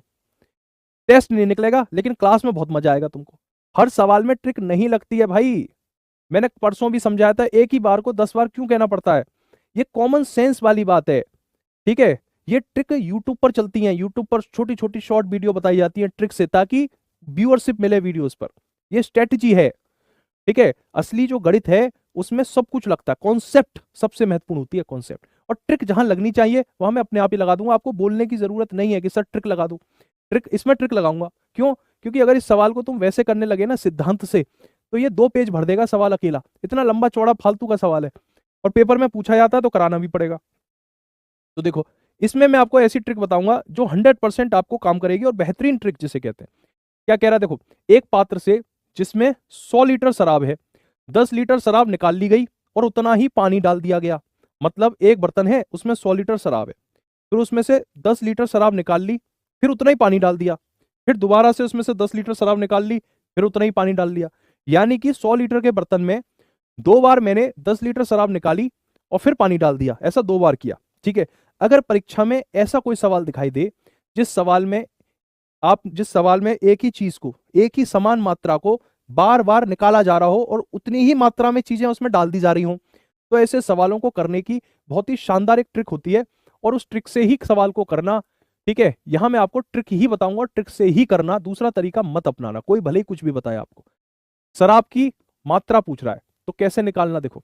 टेस्ट नहीं निकलेगा लेकिन क्लास में बहुत मजा आएगा तुमको। हर सवाल में ट्रिक नहीं लगती है भाई। मैंने परसों भी समझाया था, एक ही बार को 10 बार क्यों कहना पड़ता है? ये कॉमन सेंस वाली बात है, ठीक है? ये ट्रिक यूट्यूब पर चलती है, यूट्यूब पर छोटी छोटी शॉर्ट वीडियो बताई जाती है ट्रिक से, ताकि व्यूअरशिप मिले वीडियोस पर। ये स्ट्रेटजी है, ठीक है? असली जो गणित है उसमें सब कुछ लगता है, कॉन्सेप्ट सबसे महत्वपूर्ण होती है, कॉन्सेप्ट। और ट्रिक जहां लगनी चाहिए वहां मैं अपने आप ही लगा दूंगा, आपको बोलने की जरूरत नहीं है कि सर ट्रिक लगा दूं। ट्रिक इसमें ट्रिक लगाऊंगा, क्यों? क्योंकि अगर इस सवाल को तुम वैसे करने लगे ना सिद्धांत से, तो ये 2 पेज भर देगा सवाल अकेला, इतना लंबा चौड़ा फालतू का सवाल है, और पेपर में पूछा जाता है तो कराना भी पड़ेगा। तो देखो, इसमें मैं आपको ऐसी ट्रिक बताऊंगा जो 100% आपको काम करेगी, और बेहतरीन ट्रिक जिसे कहते हैं। क्या कह रहा है देखो, एक पात्र से जिसमें 100 लीटर शराब है, 10 लीटर शराब निकाल ली गई और उतना ही पानी डाल दिया गया। मतलब एक बर्तन है उसमें 100 लीटर शराब है, फिर उसमें से 10 लीटर शराब निकाल ली, फिर उतना ही पानी डाल दिया, फिर दोबारा से उसमें से 10 लीटर शराब निकाल ली, फिर उतना ही पानी डाल दिया। यानी कि 100 लीटर के बर्तन में 2 बार मैंने 10 लीटर शराब निकाली और फिर पानी डाल दिया, ऐसा 2 बार किया, ठीक है? अगर परीक्षा में ऐसा कोई सवाल दिखाई दे जिस सवाल में एक ही चीज को, एक ही समान मात्रा को बार बार निकाला जा रहा हो और उतनी ही मात्रा में चीजें उसमें डाल दी जा रही हो, तो ऐसे सवालों को करने की बहुत ही शानदार एक ट्रिक होती है, और उस ट्रिक से ही सवाल को करना, ठीक है? यहां मैं आपको ट्रिक ही बताऊंगा, ट्रिक से ही करना, दूसरा तरीका मत अपनाना, कोई भले ही कुछ भी बताए आपको। शराब की मात्रा पूछ रहा है तो कैसे निकालना, देखो,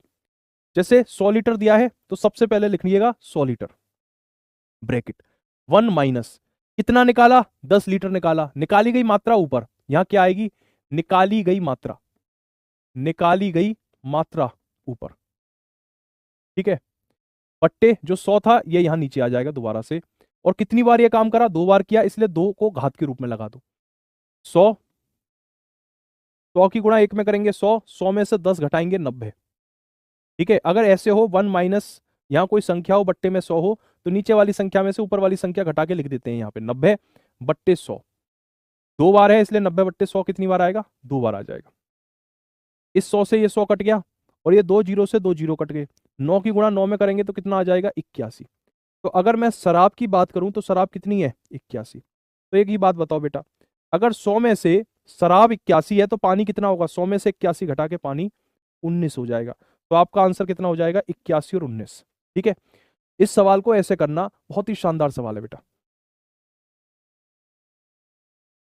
जैसे 100 लीटर दिया है तो सबसे पहले लिख लीजिएगा 100 लीटर, ब्रैकेट 1 माइनस कितना निकाला? 10 लीटर निकाला, निकाली गई मात्रा ऊपर, यहां क्या आएगी? निकाली गई मात्रा, निकाली गई मात्रा ऊपर, ठीक है? पट्टे जो 100 था ये यहां नीचे आ जाएगा दोबारा से। और कितनी बार ये काम करा? 2 बार किया, इसलिए 2 को घात के रूप में लगा दो। 100, 100 की गुणा 1 में करेंगे 100, 100 में से 10 घटाएंगे 90, ठीक है? अगर ऐसे हो 1 माइनस, यहां कोई संख्या हो बट्टे में 100 हो, तो नीचे वाली संख्या में से ऊपर वाली संख्या घटा के लिख देते हैं, यहाँ पे 90 बट्टे 100। 2 बार है इसलिए 90 बट्टे 100 कितनी बार आएगा? 2 बार आ जाएगा। इस 100 से ये 100 कट गया, और ये 2 जीरो से 2 जीरो कट गए। 9 की गुणा 9 में करेंगे तो कितना आ जाएगा? 81। तो अगर मैं शराब की बात करूं तो शराब कितनी है? 81। तो एक ही बात बताओ बेटा, अगर 100 में से शराब 81 है तो पानी कितना होगा? 100 में से 81 घटा के पानी 19 हो जाएगा। तो आपका आंसर कितना हो जाएगा? 81 और 19, ठीक है? इस सवाल को ऐसे करना, बहुत ही शानदार सवाल है बेटा,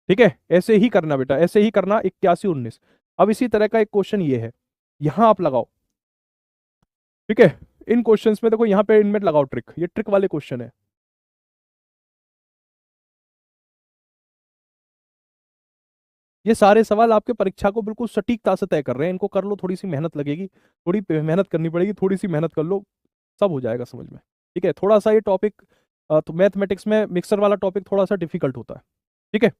ठीक है? ऐसे ही करना बेटा, ऐसे ही करना, 81 19। अब इसी तरह का एक क्वेश्चन ये है, यहां आप लगाओ, ठीक है? इन क्वेश्चंस में देखो, यहां पे इनमें लगाओ ट्रिक, ये ट्रिक वाले क्वेश्चन है। ये सारे सवाल आपके परीक्षा को बिल्कुल सटीकता से तय कर रहे हैं, इनको कर लो, थोड़ी सी मेहनत लगेगी, थोड़ी मेहनत करनी पड़ेगी, थोड़ी सी मेहनत कर लो, सब हो जाएगा समझ में, ठीक है? थोड़ा सा ये टॉपिक, तो मैथमेटिक्स में मिक्सर वाला टॉपिक थोड़ा सा डिफिकल्ट होता है, ठीक है?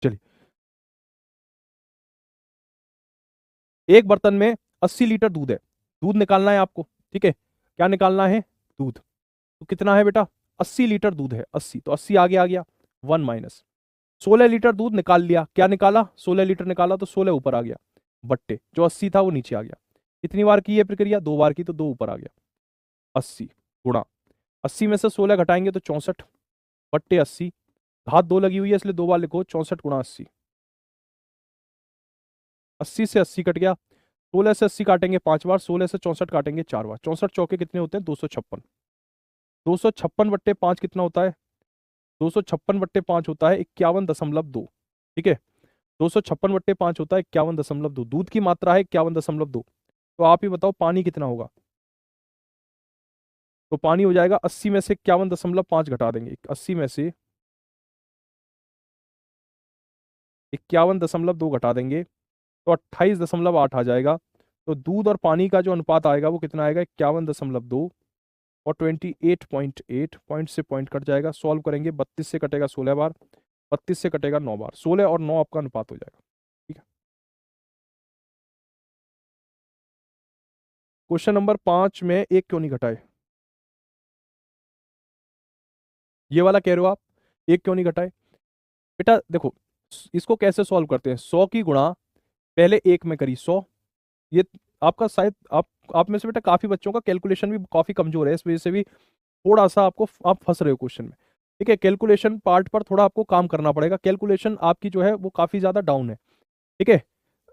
चलिए, एक बर्तन में 80 लीटर दूध है, दूध निकालना है आपको, ठीक है? क्या निकालना है? दूध। तो कितना है बेटा? 80 लीटर दूध है, 80, तो 80 आगे आ गया, 1 माइनस 16 लीटर दूध निकाल लिया, क्या निकाला? 16 लीटर निकाला तो 16 ऊपर आ गया, बट्टे जो 80 था वो नीचे आ गया। कितनी बार की ये प्रक्रिया? 2 बार की, तो 2 ऊपर आ गया, 80। गुणा 80 में से 16 घटाएंगे तो 64 बट्टे 80, घात 2 लगी हुई है इसलिए 2 बार लिखो, 64 गुणा 80। 80 से 80 कट गया, 16 से 80 काटेंगे 5 बार, 16 से 64 काटेंगे 4 बार, 64 चौके कितने होते हैं 256। 256 बट्टे 5 कितना होता है, 256 बट्टे 5 होता है 51.2। ठीक है, 256 बट्टे 5 होता है 51.2। दूध की मात्रा है 51.2, तो आप ही बताओ पानी कितना होगा। तो पानी हो जाएगा 80 में से 51.5 घटा देंगे, 80 में से 51.2 घटा देंगे तो 28.8 आ जाएगा। तो दूध और पानी का जो अनुपात आएगा वो कितना आएगा 51.2 और 28.8, पॉइंट से पॉइंट कट जाएगा। सॉल्व करेंगे, 32 से कटेगा 16 बार, 32 से कटेगा 9 बार, 16 और 9 आपका अनुपात हो जाएगा। ठीक है, क्वेश्चन नंबर 5 में 1 क्यों नहीं घटाए, ये वाला कह रहे हो आप, 1 क्यों नहीं घटाए। बेटा देखो इसको कैसे सॉल्व करते हैं, 100 की गुणा पहले 1 में करी 100, ये आपका शायद आप में से बेटा काफी बच्चों का कैलकुलेशन भी काफी कमजोर है, इस वजह से भी थोड़ा सा आप फंस रहे हो क्वेश्चन में। ठीक है, कैलकुलेशन पार्ट पर थोड़ा आपको काम करना पड़ेगा, कैलकुलेशन आपकी जो है वो काफी ज्यादा डाउन है। ठीक है,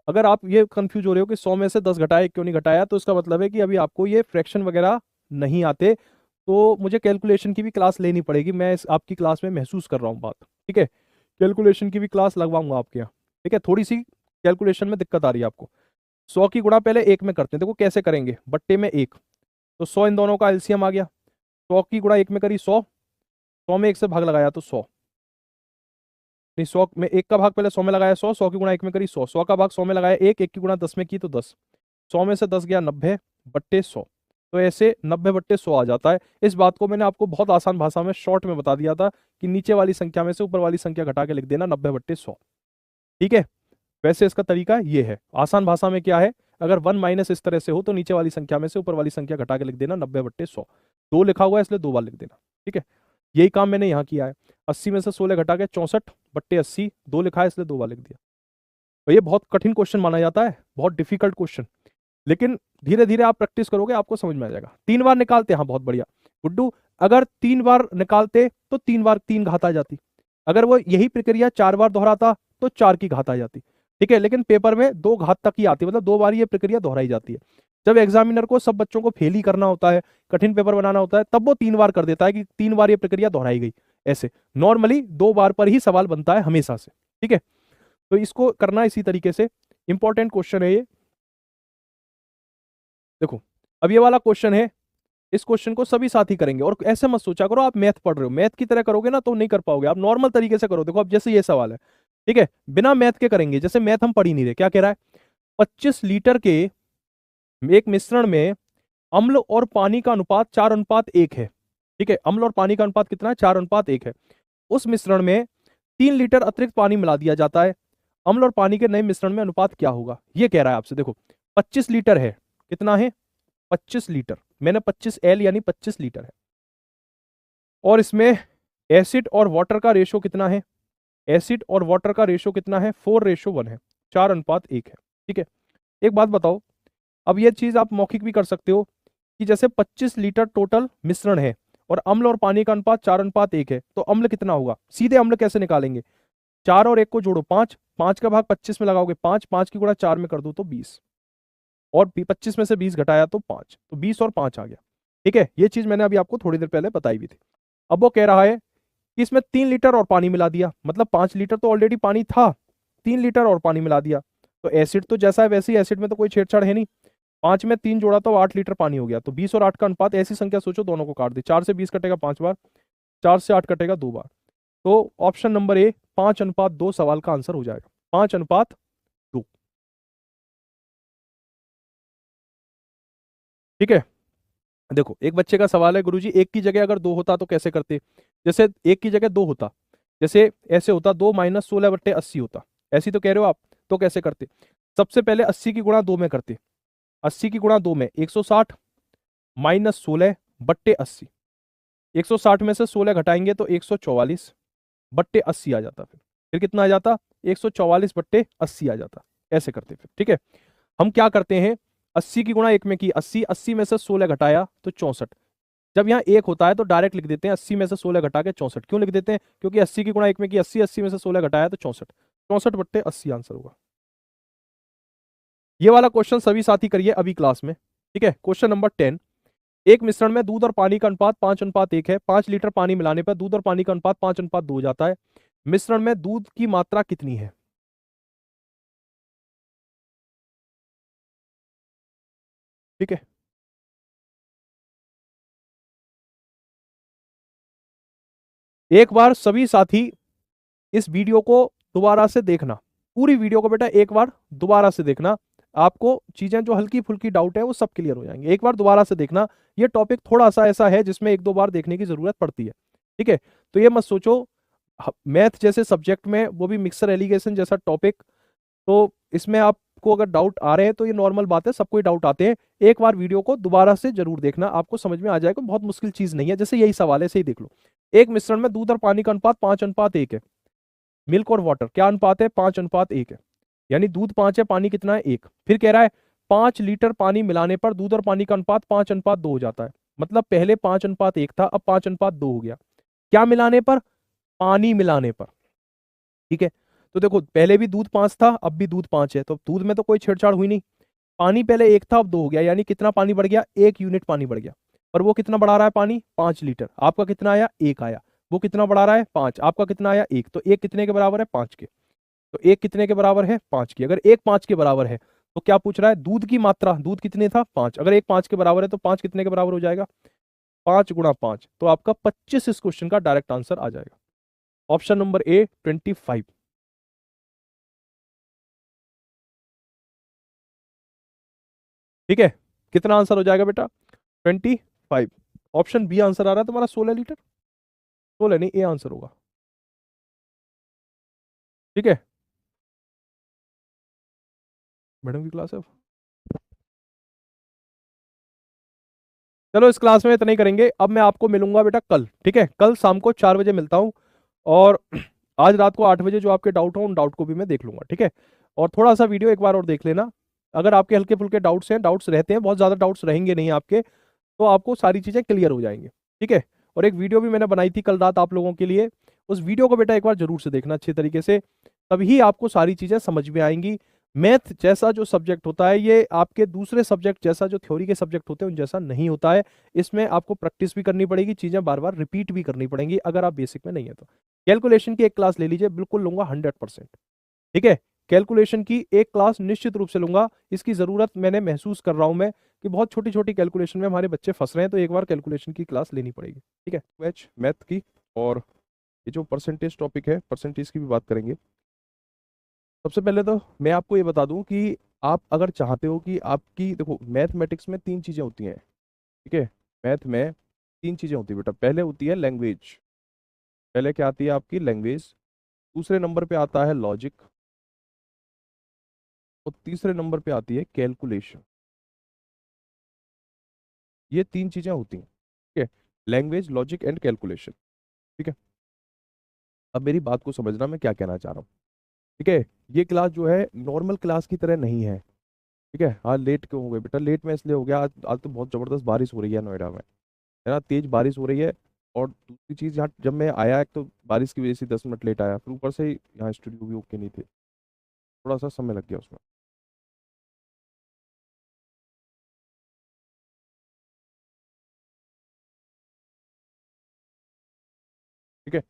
अगर आप ये कंफ्यूज हो रहे हो कि 100 में से 10 घटाए क्यों नहीं घटाया, तो इसका मतलब है कि अभी आपको ये फ्रैक्शन वगैरह नहीं आते, तो मुझे कैलकुलेशन की भी क्लास लेनी पड़ेगी। मैं इस आपकी क्लास में महसूस कर रहा हूँ बात। ठीक है, कैलकुलेशन की भी क्लास लगवाऊंगा आपके यहाँ। ठीक है, थोड़ी सी कैलकुलेशन में दिक्कत आ रही है आपको। 100 की गुणा पहले 1 में करते हैं, देखो कैसे करेंगे, बट्टे में 1, तो 100 इन दोनों का एलसीएम आ गया। 100 की गुणा 1 में करी 100, 100 में 1 से भाग लगाया तो 100, नहीं 100 में 1 का भाग पहले 100 में लगाया 100, 100 की गुणा 1 में करी 100, 100 का भाग 100 में लगाया 1, 1 की गुणा 10 में की तो 10, 100 में से 10 गया 90 बट्टे 100, तो ऐसे 90 बट्टे 100 आ जाता है। इस बात को मैंने आपको बहुत आसान भाषा में शॉर्ट में बता दिया था कि नीचे वाली संख्या में से ऊपर वाली संख्या घटा के लिख देना 90 बट्टे 100। ठीक है, वैसे इसका तरीका ये है, आसान भाषा में क्या है, अगर 1 माइनस इस तरह से हो तो नीचे वाली संख्या में से ऊपर वाली संख्या घटा के लिख देना 90 बट्टे 100। 2 लिखा हुआ है इसलिए 2 बार लिख देना। ठीक है, यही काम मैंने यहाँ किया है। 80 में से 16 घटा के 64 बट्टे 80, 2 लिखा है इसलिए 2 बार लिख दिया। और ये बहुत कठिन क्वेश्चन माना जाता है, बहुत डिफिकल्ट क्वेश्चन, लेकिन धीरे धीरे आप प्रैक्टिस करोगे आपको समझ में आ जाएगा। 3 बार निकालते हैं, हाँ बहुत बढ़िया गुड्डू, अगर 3 बार निकालते तो 3 बार 3 घात आ जाती, अगर वो यही प्रक्रिया 4 बार दोहराता तो 4 की घात आ जाती। ठीक है, लेकिन पेपर में 2 घात तक ही आती है, मतलब 2 बार ये प्रक्रिया दोहराई जाती है। जब एग्जामिनर को सब बच्चों को फेल ही करना होता है, कठिन पेपर बनाना होता है, तब वो 3 बार कर देता है कि 3 बार ये प्रक्रिया दोहराई गई। ऐसे नॉर्मली 2 बार पर ही सवाल बनता है हमेशा से। ठीक है, तो इसको करना इसी तरीके से, इंपॉर्टेंट क्वेश्चन है ये। देखो अब ये वाला क्वेश्चन है, इस क्वेश्चन को सभी साथी करेंगे, और ऐसे मत सोचा करो आप मैथ पढ़ रहे हो, मैथ की तरह करोगे ना तो नहीं कर पाओगे, आप नॉर्मल तरीके से करो। देखो अब जैसे ये सवाल है, ठीक है, बिना मैथ के करेंगे, जैसे मैथ हम पढ़ ही नहीं रहे। क्या कह रहा है, 25 लीटर के एक मिश्रण में अम्ल और पानी का अनुपात 4:1 है। ठीक है, अम्ल और पानी का अनुपात कितना है, 4:1 है। उस मिश्रण में 3 लीटर अतिरिक्त पानी मिला दिया जाता है, अम्ल और पानी के नए मिश्रण में अनुपात क्या होगा, ये कह रहा है आपसे। देखो 25 लीटर है, कितना है 25 लीटर, मैंने 25L यानी 25 लीटर है, और इसमें एसिड और वाटर का रेशो कितना है, एसिड और वाटर का रेशो कितना है 4:1 है, 4:1 है। ठीक है, एक बात बताओ, अब ये चीज आप मौखिक भी कर सकते हो कि जैसे 25 लीटर टोटल मिश्रण है और अम्ल और पानी का अनुपात 4:1 है, तो अम्ल कितना होगा, सीधे अम्ल कैसे निकालेंगे, 4 और 1 को जोड़ो 5, 5 का भाग 25 में लगाओगे 5, 5 की गुणा 4 में कर दो तो 20, और 25 में से 20 घटाया तो 5, तो 20 और 5 आ गया। ठीक है, ये चीज मैंने अभी आपको थोड़ी देर पहले बताई भी थी। अब वो कह रहा है कि इसमें 3 लीटर और पानी मिला दिया, मतलब 5 लीटर तो ऑलरेडी पानी था, 3 लीटर और पानी मिला दिया, तो एसिड तो जैसा है वैसे ही, एसिड में तो कोई छेड़छाड़ है नहीं। 5 में 3 जोड़ा तो 8 लीटर पानी हो गया, तो 20 और 8 का अनुपात, ऐसी संख्या सोचो दोनों को काट दे, 4 से 20 कटेगा 5 बार, 4 से 8 कटेगा 2 बार, तो ऑप्शन नंबर ए 5:2 सवाल का आंसर हो जाएगा, 5:2। ठीक है, देखो एक बच्चे का सवाल है, गुरुजी 1 की जगह अगर 2 होता तो कैसे करते, जैसे 1 की जगह 2 होता, जैसे ऐसे होता 2 माइनस 16 बट्टे 80 होता, ऐसी तो कह रहे हो आप, तो कैसे करते, सबसे पहले 80 की गुणा 2 में करते, 80 की गुणा 2 में 160 माइनस 16 बट्टे 80, 160 में से 16 घटाएंगे तो 144 बट्टे 80 आ जाता, फिर कितना आ जाता 144 बट्टे 80 आ जाता, ऐसे करते फिर। ठीक है, हम क्या करते हैं, 80 की गुणा 1 में की 80, 80 में से 16 घटाया तो 64, जब यहाँ 1 होता है तो डायरेक्ट लिख देते हैं 80 में से 16 घटा के 64। क्यों लिख देते हैं? क्योंकि 80 की गुणा 1 में की 80, 80 में से 16 घटाया तो 64, 64/80 आंसर होगा। ये वाला क्वेश्चन सभी साथी करिए अभी क्लास में, ठीक है। क्वेश्चन नंबर 10, एक मिश्रण में दूध और पानी का अनुपात 5:1 है। 5 लीटर पानी मिलाने पर दूध और पानी का अनुपात 5:2 हो जाता है। मिश्रण में दूध की मात्रा कितनी है? ठीक है, एक बार सभी साथी इस वीडियो को दोबारा से देखना, पूरी वीडियो को बेटा एक बार दोबारा से देखना, आपको चीजें जो हल्की फुल्की डाउट है वो सब क्लियर हो जाएंगे। एक बार दोबारा से देखना, ये टॉपिक थोड़ा सा ऐसा है जिसमें एक दो बार देखने की जरूरत पड़ती है, ठीक है। तो ये मत सोचो मैथ जैसे सब्जेक्ट में, वो भी मिक्सर एलिगेशन जैसा टॉपिक, तो इसमें आपको अगर डाउट आ रहे हैं तो ये नॉर्मल बात है, सबको डाउट आते हैं। एक बार वीडियो को दोबारा से जरूर देखना, आपको समझ में आ जाएगा, बहुत मुश्किल चीज नहीं है। जैसे यही सवाल है, ऐसे ही देख लो। एक मिश्रण में दूध और पानी का अनुपात 5:1 है। मिल्क और वाटर क्या अनुपात है? 5:1 है। यानी दूध 5 है, पानी कितना है? 1। फिर कह रहा है 5 लीटर पानी मिलाने पर दूध और पानी का अनुपात 5:2 हो जाता है। मतलब पहले 5:1 था, अब 5:2 हो गया। क्या मिलाने पर? पानी मिलाने पर, ठीक है। तो देखो पहले भी दूध 5 था, अब भी दूध 5 है, तो दूध में तो कोई छेड़छाड़ हुई नहीं। पानी पहले 1 था, अब 2 हो गया, यानी कितना पानी बढ़ गया? 1 यूनिट पानी बढ़ गया। पर वो कितना बढ़ा रहा है पानी? 5 लीटर। आपका कितना आया? 1 आया। वो कितना बढ़ा रहा है? 5। आपका कितना आया? 1। तो 1 कितने के बराबर है? 5 के। तो 1 कितने के बराबर है? 5 की। अगर 1 5 के बराबर है तो क्या पूछ रहा है? दूध की मात्रा। दूध कितने था? 5। अगर 1 5 के बराबर है तो 5 कितने के बराबर हो जाएगा? 5 गुणा 5। तो आपका 25 इस क्वेश्चन का डायरेक्ट आंसर आ जाएगा। Option number A 25। ठीक है, कितना आंसर हो जाएगा बेटा? 25। ऑप्शन बी आंसर आ रहा है तुम्हारा 16 लीटर। 16 नहीं, ए आंसर होगा। ठीक है, मैडम की क्लास है। चलो इस क्लास में इतना ही करेंगे, अब मैं आपको मिलूंगा बेटा कल, ठीक है। कल शाम को 4 बजे मिलता हूँ, और आज रात को 8 बजे जो आपके डाउट हो उन डाउट को भी मैं देख लूंगा, ठीक है। और थोड़ा सा वीडियो एक बार और देख लेना। अगर आपके हल्के फुल्के डाउट्स हैं, डाउट्स रहते हैं, बहुत ज्यादा डाउट्स रहेंगे नहीं आपके, तो आपको सारी चीजें क्लियर हो जाएंगी, ठीक है। और एक वीडियो भी मैंने बनाई थी कल रात आप लोगों के लिए, उस वीडियो को बेटा एक बार जरूर से देखना अच्छे तरीके से, तभी आपको सारी चीजें समझ में आएंगी। मैथ जैसा जो सब्जेक्ट होता है ये आपके दूसरे सब्जेक्ट जैसा, जो थ्योरी के सब्जेक्ट होते हैं उन जैसा नहीं होता है। इसमें आपको प्रैक्टिस भी करनी पड़ेगी, चीजें बार बार रिपीट भी करनी पड़ेंगी अगर आप बेसिक में नहीं है तो। कैलकुलेशन की एक क्लास ले लीजिए, बिल्कुल लूंगा 100%, ठीक है। कैलकुलेशन की एक क्लास निश्चित रूप से लूंगा, इसकी जरूरत मैंने महसूस कर रहा हूं मैं, कि बहुत छोटी छोटी कैलकुलेशन में हमारे बच्चे फंस रहे हैं, तो एक बार कैलकुलेशन की क्लास लेनी पड़ेगी, ठीक है। मैथ की, और ये जो परसेंटेज टॉपिक है, परसेंटेज की भी बात करेंगे। सबसे पहले तो मैं आपको ये बता दूं कि आप अगर चाहते हो कि आपकी, देखो मैथमेटिक्स में 3 चीजें होती हैं, ठीक है। मैथ में 3 चीजें होती है बेटा। पहले होती है लैंग्वेज, पहले क्या आती है आपकी? लैंग्वेज। दूसरे नंबर पे आता है लॉजिक, और तीसरे नंबर पे आती है कैलकुलेशन। ये 3 चीजें होती हैं, ठीक है। लैंग्वेज, लॉजिक एंड कैलकुलेशन, ठीक है। अब मेरी बात को समझना, मैं क्या कहना चाह रहा हूँ, ठीक है। ये क्लास जो है नॉर्मल क्लास की तरह नहीं है, ठीक है। आज लेट क्यों हो गए बेटा? लेट में इसलिए हो गया, आज आज तो बहुत जबरदस्त बारिश हो रही है नोएडा में, है ना, तेज बारिश हो रही है। और दूसरी चीज, यहाँ जब मैं आया, एक तो बारिश की वजह से 10 मिनट लेट आया, फिर ऊपर से यहाँ स्टूडियो भी ओके नहीं थे, थोड़ा सा समय लग गया उसमें। ठीक है,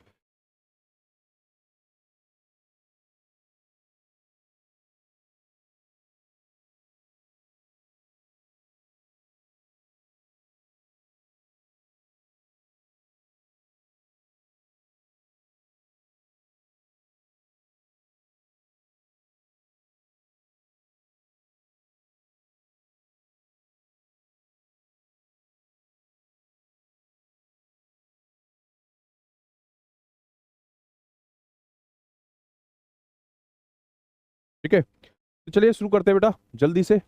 ठीक है। तो चलिए शुरू करते हैं बेटा जल्दी से।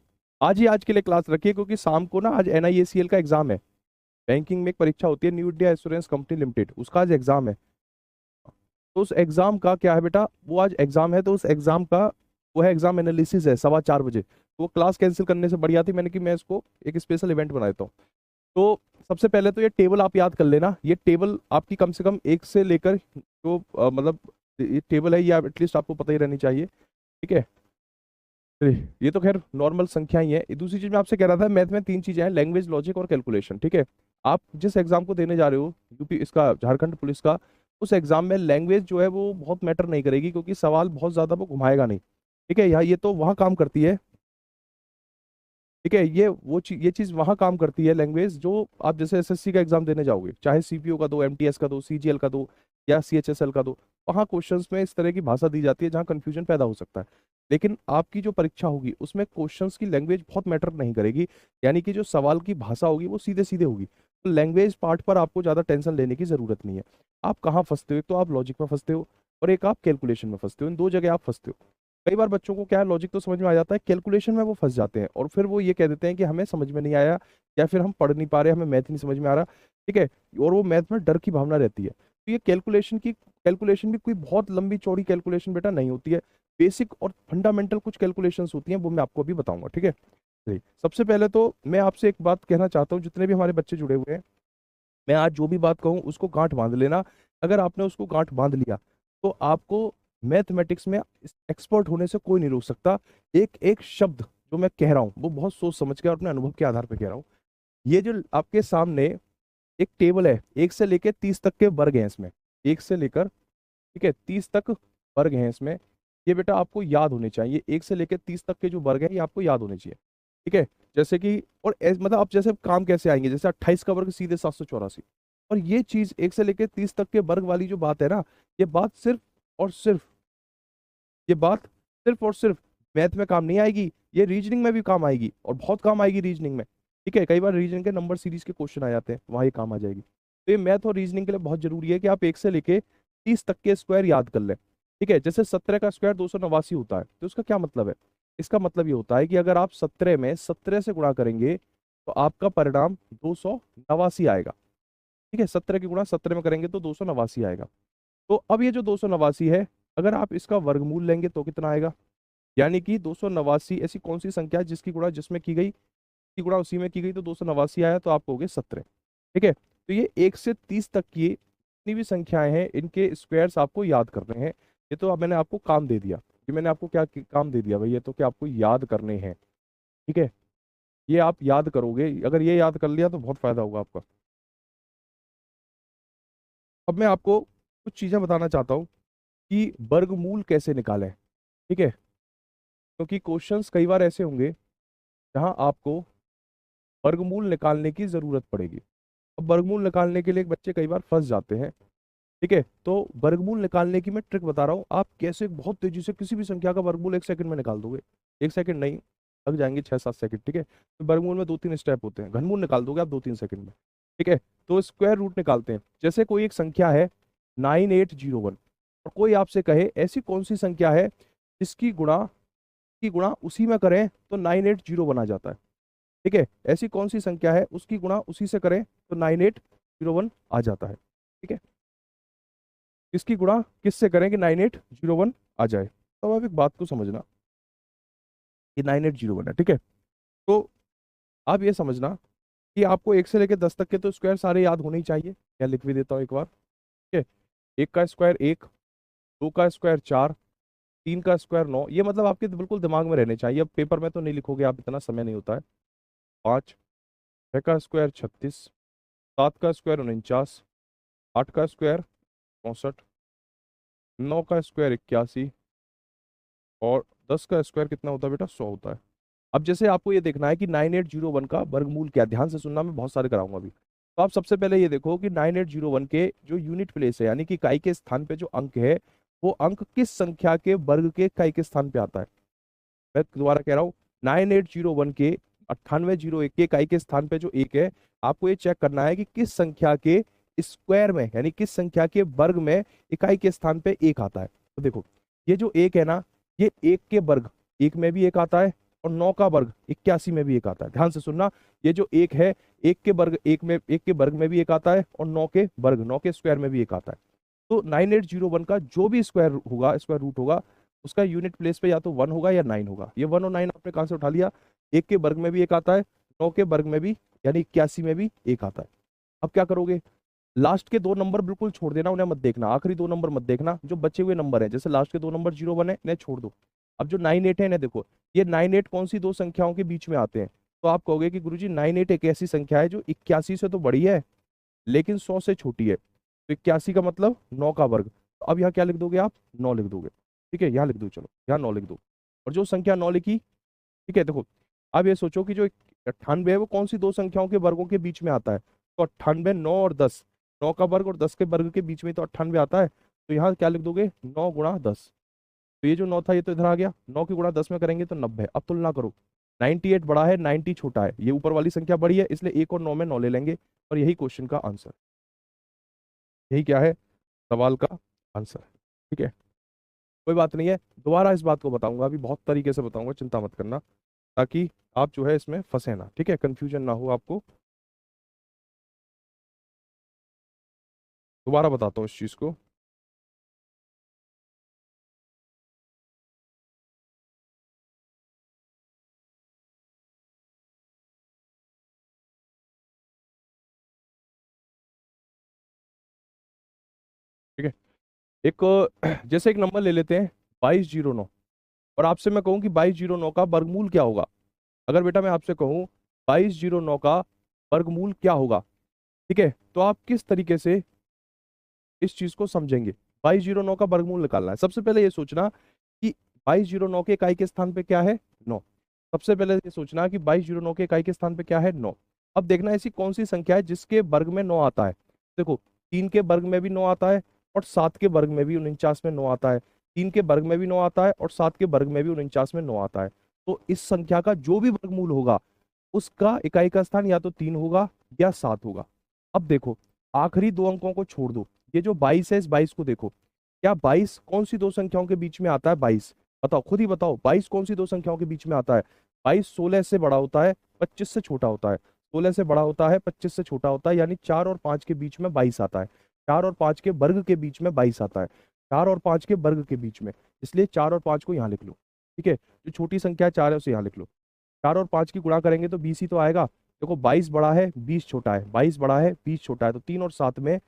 आज ही आज के लिए क्लास रखिए, क्योंकि शाम को ना आज NIACL का एग्जाम है। बैंकिंग में एक परीक्षा होती है, new India assurance company limited, उसका आज एग्जाम है। तो उस एग्जाम का क्या है बेटा, वो आज एग्जाम है, तो उस एग्जाम का वो है, एग्जाम एनालिसिस है 4:15 बजे। तो वो क्लास कैंसिल करने से बढ़िया थी मैंने कि मैं इसको एक स्पेशल इवेंट बना देता हूँ। तो सबसे पहले तो ये टेबल आप याद कर लेना। ये टेबल आपकी कम से कम एक से लेकर जो मतलब ये टेबल है, ये एटलीस्ट आपको पता ही रहनी चाहिए। ठीक है, ये तो खैर नॉर्मल संख्या ही है। दूसरी चीज मैं आपसे कह रहा था, मैथ में तीन चीजें हैं, लैंग्वेज, लॉजिक और कैलकुलेशन। ठीक है, आप जिस एग्जाम को देने जा रहे हो, यूपी इसका, झारखंड पुलिस का, उस एग्जाम में लैंग्वेज जो है वो बहुत मैटर नहीं करेगी, क्योंकि सवाल बहुत ज्यादा वो घुमाएगा नहीं। ठीक है, यहाँ ये तो वहाँ काम करती है। ठीक है, ये वो चीज, ये चीज वहां काम करती है लैंग्वेज, जो आप जैसे एसएससी का एग्जाम देने जाओगे, चाहे सीपीओ का दो, एमटीएस का दो, सीजीएल का दो, या सीएचएसएल का दो, वहां क्वेश्चंस में इस तरह की भाषा दी जाती है जहां कंफ्यूजन पैदा हो सकता है। लेकिन आपकी जो परीक्षा होगी उसमें क्वेश्चंस की लैंग्वेज बहुत मैटर नहीं करेगी, यानी कि जो सवाल की भाषा होगी वो सीधे सीधे होगी। तो लैंग्वेज पार्ट पर आपको ज्यादा टेंशन लेने की जरूरत नहीं है। आप कहाँ फंसते हो, एक तो आप लॉजिक में फंसते हो और एक आप कैलकुलेशन में फंसते हो, इन दो जगह आप फंसते हो। कई बार बच्चों को क्या है, लॉजिक तो समझ में आ जाता है, कैलकुलेशन में वो फंस जाते हैं और फिर वो ये कह देते हैं कि हमें समझ में नहीं आया, या फिर हम पढ़ नहीं पा रहे, हमें मैथ नहीं समझ में आ रहा। ठीक है, और वो मैथ में डर की भावना रहती है। तो ये कैलकुलेशन भी कोई बहुत लंबी चौड़ी कैलकुलेशन बेटा नहीं होती है। बेसिक और फंडामेंटल कुछ कैलकुलेशंस होती हैं, वो मैं आपको अभी बताऊंगा। ठीक है, चलिए, सबसे पहले तो मैं आपसे एक बात कहना चाहता हूँ, जितने भी हमारे बच्चे जुड़े हुए हैं, मैं आज जो भी बात कहूँ उसको गांठ बांध लेना। अगर आपने उसको गांठ बांध लिया तो आपको मैथमेटिक्स में एक्सपर्ट होने से कोई नहीं रोक सकता। एक एक शब्द जो मैं कह रहा हूँ वो बहुत सोच समझ के और अपने अनुभव के आधार पर कह रहा हूँ। ये जो आपके सामने एक टेबल है, 1 से लेकर 30 तक के वर्ग हैं इसमें, 1 से लेकर, ठीक है, 30 तक वर्ग हैं इसमें। ये बेटा आपको याद होने चाहिए, 1 से लेकर 30 तक के जो वर्ग हैं ये आपको याद होने चाहिए। ठीक है, जैसे कि, और मतलब आप जैसे काम कैसे आएंगे, जैसे 28 का वर्ग सीधे 784। और ये चीज 1 से लेकर 30 तक के वर्ग वाली जो बात है ना, ये बात सिर्फ और सिर्फ, ये बात सिर्फ और सिर्फ मैथ में काम नहीं आएगी, ये रीजनिंग में भी काम आएगी, और बहुत काम आएगी रीजनिंग में। ठीक है, कई बार रीजनिंग के नंबर सीरीज के क्वेश्चन आ जाते हैं, वहां ये काम आ जाएगी। तो ये मैथ और रीजनिंग के लिए बहुत जरूरी है कि आप 1 से लेके 30 तक के स्क्वायर याद कर लें। ठीक है, जैसे 17 का स्क्वायर 289 होता है, तो उसका क्या मतलब है? इसका मतलब ये होता है कि अगर आप 17 में 17 से गुणा करेंगे तो आपका परिणाम 289 आएगा। ठीक है, 17 की गुणा 17 में करेंगे तो 289 आएगा। तो अब ये जो 289 है, अगर आप इसका वर्गमूल लेंगे तो कितना आएगा? यानी कि 289 ऐसी कौन सी संख्या है जिसकी गुणा जिसमें की गई, की गुणा उसी में की गई, तो 289 आया, तो आप हो गए 17। ठीक है, तो ये 1 से 30 तक की जितनी भी संख्याएं हैं इनके स्क्वायर्स आपको याद करने हैं। ये तो अब मैंने आपको काम दे दिया, ये मैंने आपको क्या काम दे दिया भाई, ये तो क्या आपको याद करने हैं। ठीक है, ये आप याद करोगे, अगर ये याद कर लिया तो बहुत फायदा होगा आपका। अब मैं आपको कुछ चीजें बताना चाहता हूँ कि वर्गमूल कैसे निकालें। ठीक है, क्योंकि क्वेश्चंस कई बार ऐसे होंगे जहां आपको वर्गमूल निकालने की जरूरत पड़ेगी। अब वर्गमूल निकालने के लिए बच्चे कई बार फंस जाते हैं। ठीक है, तो वर्गमूल निकालने की मैं ट्रिक बता रहा हूँ, आप कैसे बहुत तेजी से किसी भी संख्या का वर्गमूल 1 सेकंड में निकाल दोगे। 1 सेकंड नहीं, लग जाएंगे 6-7 सेकंड। ठीक है, तो वर्गमूल में 2-3 स्टेप होते हैं, घनमूल निकाल दोगे आप 2-3 सेकंड में। ठीक है, तो स्क्वायर रूट निकालते हैं। जैसे कोई एक संख्या है 9801, और कोई आपसे कहे ऐसी कौन सी संख्या है जिसकी गुणा उसी में करें तो 9801 आ जाता है। ठीक है, ऐसी कौन सी संख्या है उसकी गुणा उसी से करें तो 9801 आ जाता है। ठीक है, किसकी गुणा किससे करें कि 9801 आ जाए? तो अब एक बात को समझना कि 9801 है। ठीक है, तो आप ये समझना कि आपको 1 से लेकर 10 तक के तो स्क्वायर सारे याद होने ही चाहिए। मैं लिख भी देता हूँ एक बार। ठीक है, 1 का स्क्वायर 1, 2 का स्क्वायर 4, 3 का स्क्वायर 9, ये मतलब आपके बिल्कुल दिमाग में रहने चाहिए। अब पेपर में तो नहीं लिखोगे आप, इतना समय नहीं होता है। 5, 6 का स्क्वायर 36, 7 का स्क्वायर 49, 8 का स्क्वायर 64, 9 का स्क्वायर 81, और 10 का स्क्वायर कितना होता है बेटा? 100 होता है। अब जैसे आपको ये देखना है कि 9801 का वर्गमूल क्या है, ध्यान से सुनना, मैं बहुत सारे कराऊंगा अभी। तो आप सबसे पहले ये देखो कि 9801 के जो यूनिट प्लेस है, यानी कि इकाई के स्थान पे जो अंक है, वो अंक किस संख्या के वर्ग के इकाई के स्थान पे आता है। मैं दोबारा कह रहा हूँ, 9801 के 9801 के इकाई के स्थान पे जो एक है, आपको ये चेक करना है कि किस संख्या के स्क्वायर में, यानी किस संख्या के वर्ग में इकाई के स्थान पे एक आता है। तो देखो, ये जो एक है ना, ये एक के वर्ग एक में भी एक आता है, और 9 का वर्ग 81 में भी एक आता है। ध्यान से सुनना, ये जो एक है, एक के वर्ग एक के वर्ग में भी एक आता है, और 9 के वर्ग 9 के स्क्वायर में भी एक आता है। तो 9801 का जो भी स्क्वायर होगा, स्क्वायर रूट होगा, उसका यूनिट प्लेस पे या तो 1 होगा या 9 होगा। ये 1 और 9 आपने कहां से उठा लिया? एक के वर्ग में भी एक आता है, 9 के वर्ग में भी यानी 81 में भी 1 आता है। अब क्या करोगे, लास्ट के 2 नंबर बिल्कुल छोड़ देना, उन्हें मत देखना, आखिरी 2 नंबर मत देखना, जो बचे हुए नंबर है जैसे लास्ट के 2 नंबर 0 1 है इन्हें छोड़ दो। अब जो 9 8 है इन्हें देखो, ये 9 8 कौन सी दो संख्याओं के बीच में आते हैं, तो आप कहोगे कि गुरुजी 9 8 एक ऐसी संख्या है जो 81 से तो बड़ी है लेकिन 100 से छोटी है, तो 81 का मतलब 9 का वर्ग। तो अब यहाँ क्या लिख दोगे आप, 9 लिख दोगे। ठीक है, यहाँ लिख दो, चलो यहाँ 9 लिख दो। और जो संख्या 9 लिखी, ठीक है, देखो अब ये सोचो कि जो 98 है वो कौन सी दो संख्याओं के वर्गों के बीच में आता है, तो 98 9 और 10, 9 का वर्ग और 10 के वर्ग के बीच में तो 98 आता है, तो यहाँ क्या लिख दोगे 9 गुणा 10। तो ये जो 9 था ये तो इधर आ गया, 9 की गुणा 10 में करेंगे तो 90। अब तुलना करो, 98 बड़ा है 90 छोटा है, ये ऊपर वाली संख्या बड़ी है इसलिए 1 और 9 में 9 ले लेंगे, और यही क्वेश्चन का आंसर, यही क्या है सवाल का आंसर। ठीक है, कोई बात नहीं है, दोबारा इस बात को बताऊंगा, अभी बहुत तरीके से बताऊंगा, चिंता मत करना, ताकि आप जो है इसमें फंसे ना, ठीक है, कंफ्यूजन ना हो आपको। दोबारा बताता हूँ इस चीज को। ठीक है, एक जैसे एक नंबर ले लेते हैं 2209, और आपसे मैं कहूँ कि 2209 का वर्गमूल क्या होगा। अगर बेटा मैं आपसे कहूँ 2209 का वर्गमूल क्या होगा, ठीक है, तो आप किस तरीके से इस चीज को समझेंगे। 2209 का वर्गमूल निकालना है, सबसे पहले ये सोचना कि 2209 के इकाई के स्थान पे क्या है 9। सबसे पहले ये सोचना कि 2209 के इकाई के स्थान पे क्या है 9। अब देखना ऐसी कौन सी संख्या है जिसके वर्ग में 9 आता है। देखो 3 के वर्ग में भी 9 आता है और 7 के वर्ग में भी 49 में 9 आता है, 3 के वर्ग में भी 9 आता है और 7 के वर्ग में भी 49 में 9 आता है। तो इस संख्या का जो भी वर्गमूल होगा उसका इकाई का स्थान या तो 3 होगा या 7 होगा। अब देखो आखिरी 2 अंकों को छोड़ दो, ये जो 22 है इस 22 को देखो, क्या 22 कौन सी दो संख्याओं के बीच में आता है 22, बताओ खुद ही बताओ 22 कौन सी दो संख्याओं के बीच में आता है। 22 16 से बड़ा होता है 25 से छोटा होता है, 16 से बड़ा होता है 25 से छोटा होता है, यानी 4 और 5 के बीच में 22 आता है, 4 और 5 के वर्ग के बीच में 22 आता है, 4 और 5 के वर्ग के बीच में, इसलिए 4 और 5 को यहाँ लिख लो। ठीक है, जो छोटी संख्या 4 है उसे यहाँ लिख लो, 4 और 5 की गुणा करेंगे तो 20 ही तो आएगा। देखो 22 बड़ा है 20 छोटा है, 22 बड़ा है 20 छोटा है, तो 3 और 7 में,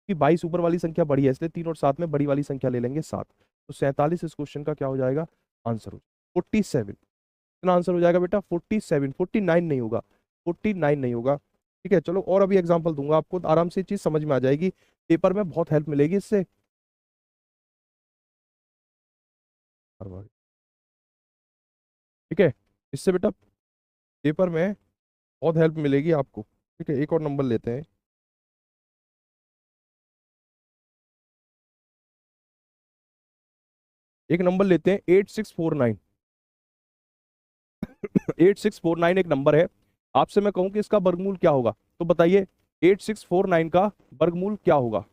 कि 22 ऊपर वाली संख्या बड़ी है इसलिए 3 और 7 में बड़ी वाली संख्या ले लेंगे 7, तो 47 इस क्वेश्चन का क्या हो जाएगा आंसर हो 47। कितना आंसर हो जाएगा बेटा 47, 49 नहीं होगा, 49 नहीं होगा। ठीक है, चलो और अभी एग्जांपल दूंगा आपको, आराम से चीज समझ में आ जाएगी, पेपर में बहुत हेल्प मिलेगी इससे। ठीक है, इससे बेटा पेपर में बहुत हेल्प मिलेगी आपको। ठीक है, एक और नंबर लेते हैं, एक नंबर लेते हैं 8649। 8649 एक नंबर है, आपसे मैं कहूं कि इसका वर्गमूल क्या होगा, तो बताइए 8649 का वर्गमूल क्या होगा।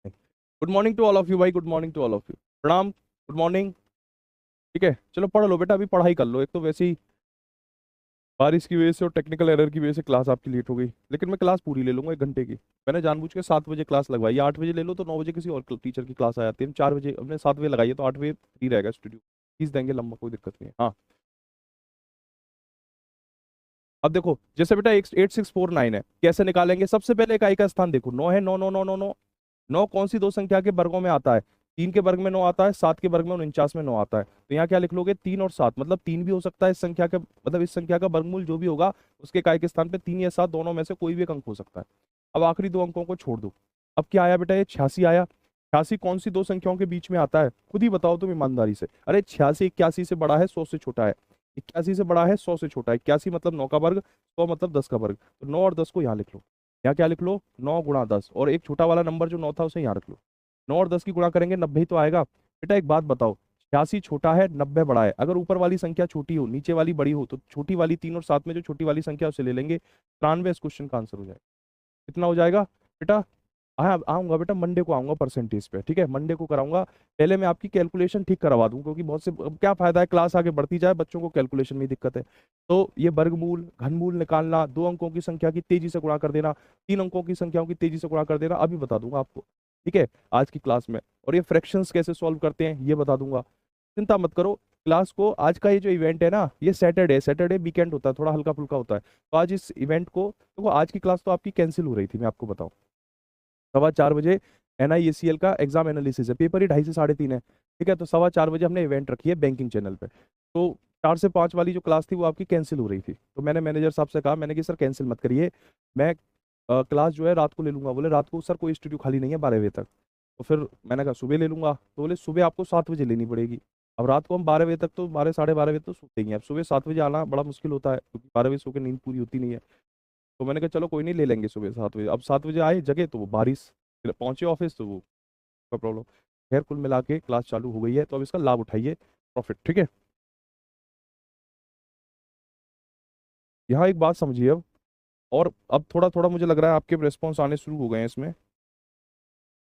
Good morning to all of you भाई, good morning to all of you, प्रणाम, गुड मॉर्निंग। ठीक है, चलो पढ़ लो बेटा, अभी पढ़ाई कर लो, एक तो वैसे ही बारिश की वजह से और टेक्निकल एरर की वजह से क्लास आपकी लेट हो गई, लेकिन मैं क्लास पूरी ले लूंगा 1 घंटे की। मैंने जानबूझ के 7 बजे क्लास लगवाई है, 8 बजे ले लो तो 9 बजे किसी और टीचर की क्लास आ जाती है, 4 बजे हमने 7 बजे लगाई है तो 8 बजे फ्री रहेगा स्टूडियो, फीस देंगे लंबा, कोई दिक्कत नहीं है। हाँ, अब देखो जैसे बेटा 8649 है, कैसे निकालेंगे, सबसे पहले इकाई का स्थान देखो, 9 है, 9 9 9 9 9, 9 कौन सी दो संख्या के वर्गों में आता है, 3 के वर्ग में 9 आता है, 7 के वर्ग में 49 में 9 आता है, तो यहाँ क्या लिख लोगे 3 और 7, मतलब 3 भी हो सकता है इस संख्या के, मतलब इस संख्या का वर्गमूल जो भी होगा उसके इकाई के स्थान पे 3 या 7 दोनों में से कोई भी एक अंक हो सकता है। अब आखिरी 2 अंकों को छोड़ दो, अब क्या आया बेटा, ये 86 आया। 86 कौन सी दो संख्याओं के बीच में आता है, खुद ही बताओ तुम ईमानदारी से। अरे 86 81 से बड़ा है 100 से छोटा है, 81 से बड़ा है 100 से छोटा है, 81 मतलब 9 का वर्ग, 100 मतलब 10 का वर्ग, तो 9 और 10 को यहाँ लिख लो। यहाँ क्या लिख लो 9 गुणा 10, और एक छोटा वाला नंबर जो 9 था उसे यहाँ रख लो। 9 और 10 की गुणा करेंगे 90 ही तो आएगा। बेटा एक बात बताओ, 86 छोटा है 90 बड़ा है, अगर ऊपर वाली संख्या छोटी हो नीचे वाली बड़ी हो तो छोटी वाली 3 और 7 में जो छोटी वाली संख्या उसे ले लेंगे, 93 इस क्वेश्चन का आंसर हो जाएगा। कितना हो जाएगा बेटा, हाँ आऊंगा बेटा मंडे को आऊंगा परसेंटेज पे, ठीक है मंडे को कराऊंगा, पहले मैं आपकी कैलकुलेशन ठीक करवा दूं, क्योंकि बहुत से, अब क्या फायदा है क्लास आगे बढ़ती जाए बच्चों को कैलकुलेशन में दिक्कत है। तो ये वर्गमूल घनमूल निकालना, 2 अंकों की संख्या की तेजी से गुणा कर देना, 3 अंकों की संख्याओं की तेजी से गुणा कर देना, अभी बता दूंगा आपको, ठीक है आज की क्लास में। और ये फ्रैक्शंस कैसे सॉल्व करते हैं ये बता दूंगा, चिंता मत करो। क्लास को, आज का ये जो इवेंट है ना, ये सैटरडे, सैटरडे वीकेंड होता है, थोड़ा हल्का फुल्का होता है, तो आज इस इवेंट को, देखो आज की क्लास तो आपकी कैंसिल हो रही थी, मैं आपको बताऊं। 4:15 बजे NIACL का एग्जाम एनालिसिस है, पेपर ही 2:30 से 3:30 है, ठीक है। तो 4:15 बजे हमने इवेंट रखी है बैंकिंग चैनल पे। तो 4 से 5 वाली जो क्लास थी वो आपकी कैंसिल हो रही थी, तो मैंने मैनेजर साहब से कहा, मैंने कि सर कैंसिल मत करिए, मैं क्लास जो है रात को ले लूंगा। बोले रात को सर कोई स्टूडियो खाली नहीं है 12 बजे तक। तो फिर मैंने कहा सुबह ले लूंगा, तो बोले सुबह आपको 7 बजे लेनी पड़ेगी। अब रात को हम 12 बजे तक, तो 12 साढ़े 12 बजे तो सोते ही हैं, अब सुबह 7 बजे आना बड़ा मुश्किल होता है, क्योंकि 12 बजे सो के नींद पूरी होती नहीं है। तो मैंने कहा चलो कोई नहीं, ले लेंगे सुबह 7 बजे। अब 7 बजे आए जगह तो वो बारिश, फिर पहुंचे ऑफिस तो वो का प्रॉब्लम। खैर कुल मिला के क्लास चालू हो गई है, तो अब इसका लाभ उठाइए, प्रॉफिट, ठीक है। यहाँ एक बात समझिए अब, और अब थोड़ा थोड़ा मुझे लग रहा है आपके रिस्पॉन्स आने शुरू हो गए हैं इसमें।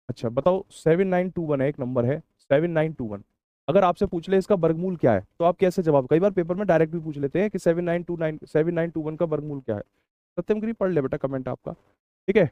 अच्छा बताओ, 7921 है, एक नंबर है 7921। अगर आपसे पूछ ले इसका वर्गमूल क्या है, तो आप कैसे जवाब, कई बार पेपर में डायरेक्ट भी पूछ लेते हैं कि 7921 का वर्गमूल क्या है। सत्यम गिरी पढ़ ले बेटा कमेंट आपका, ठीक है।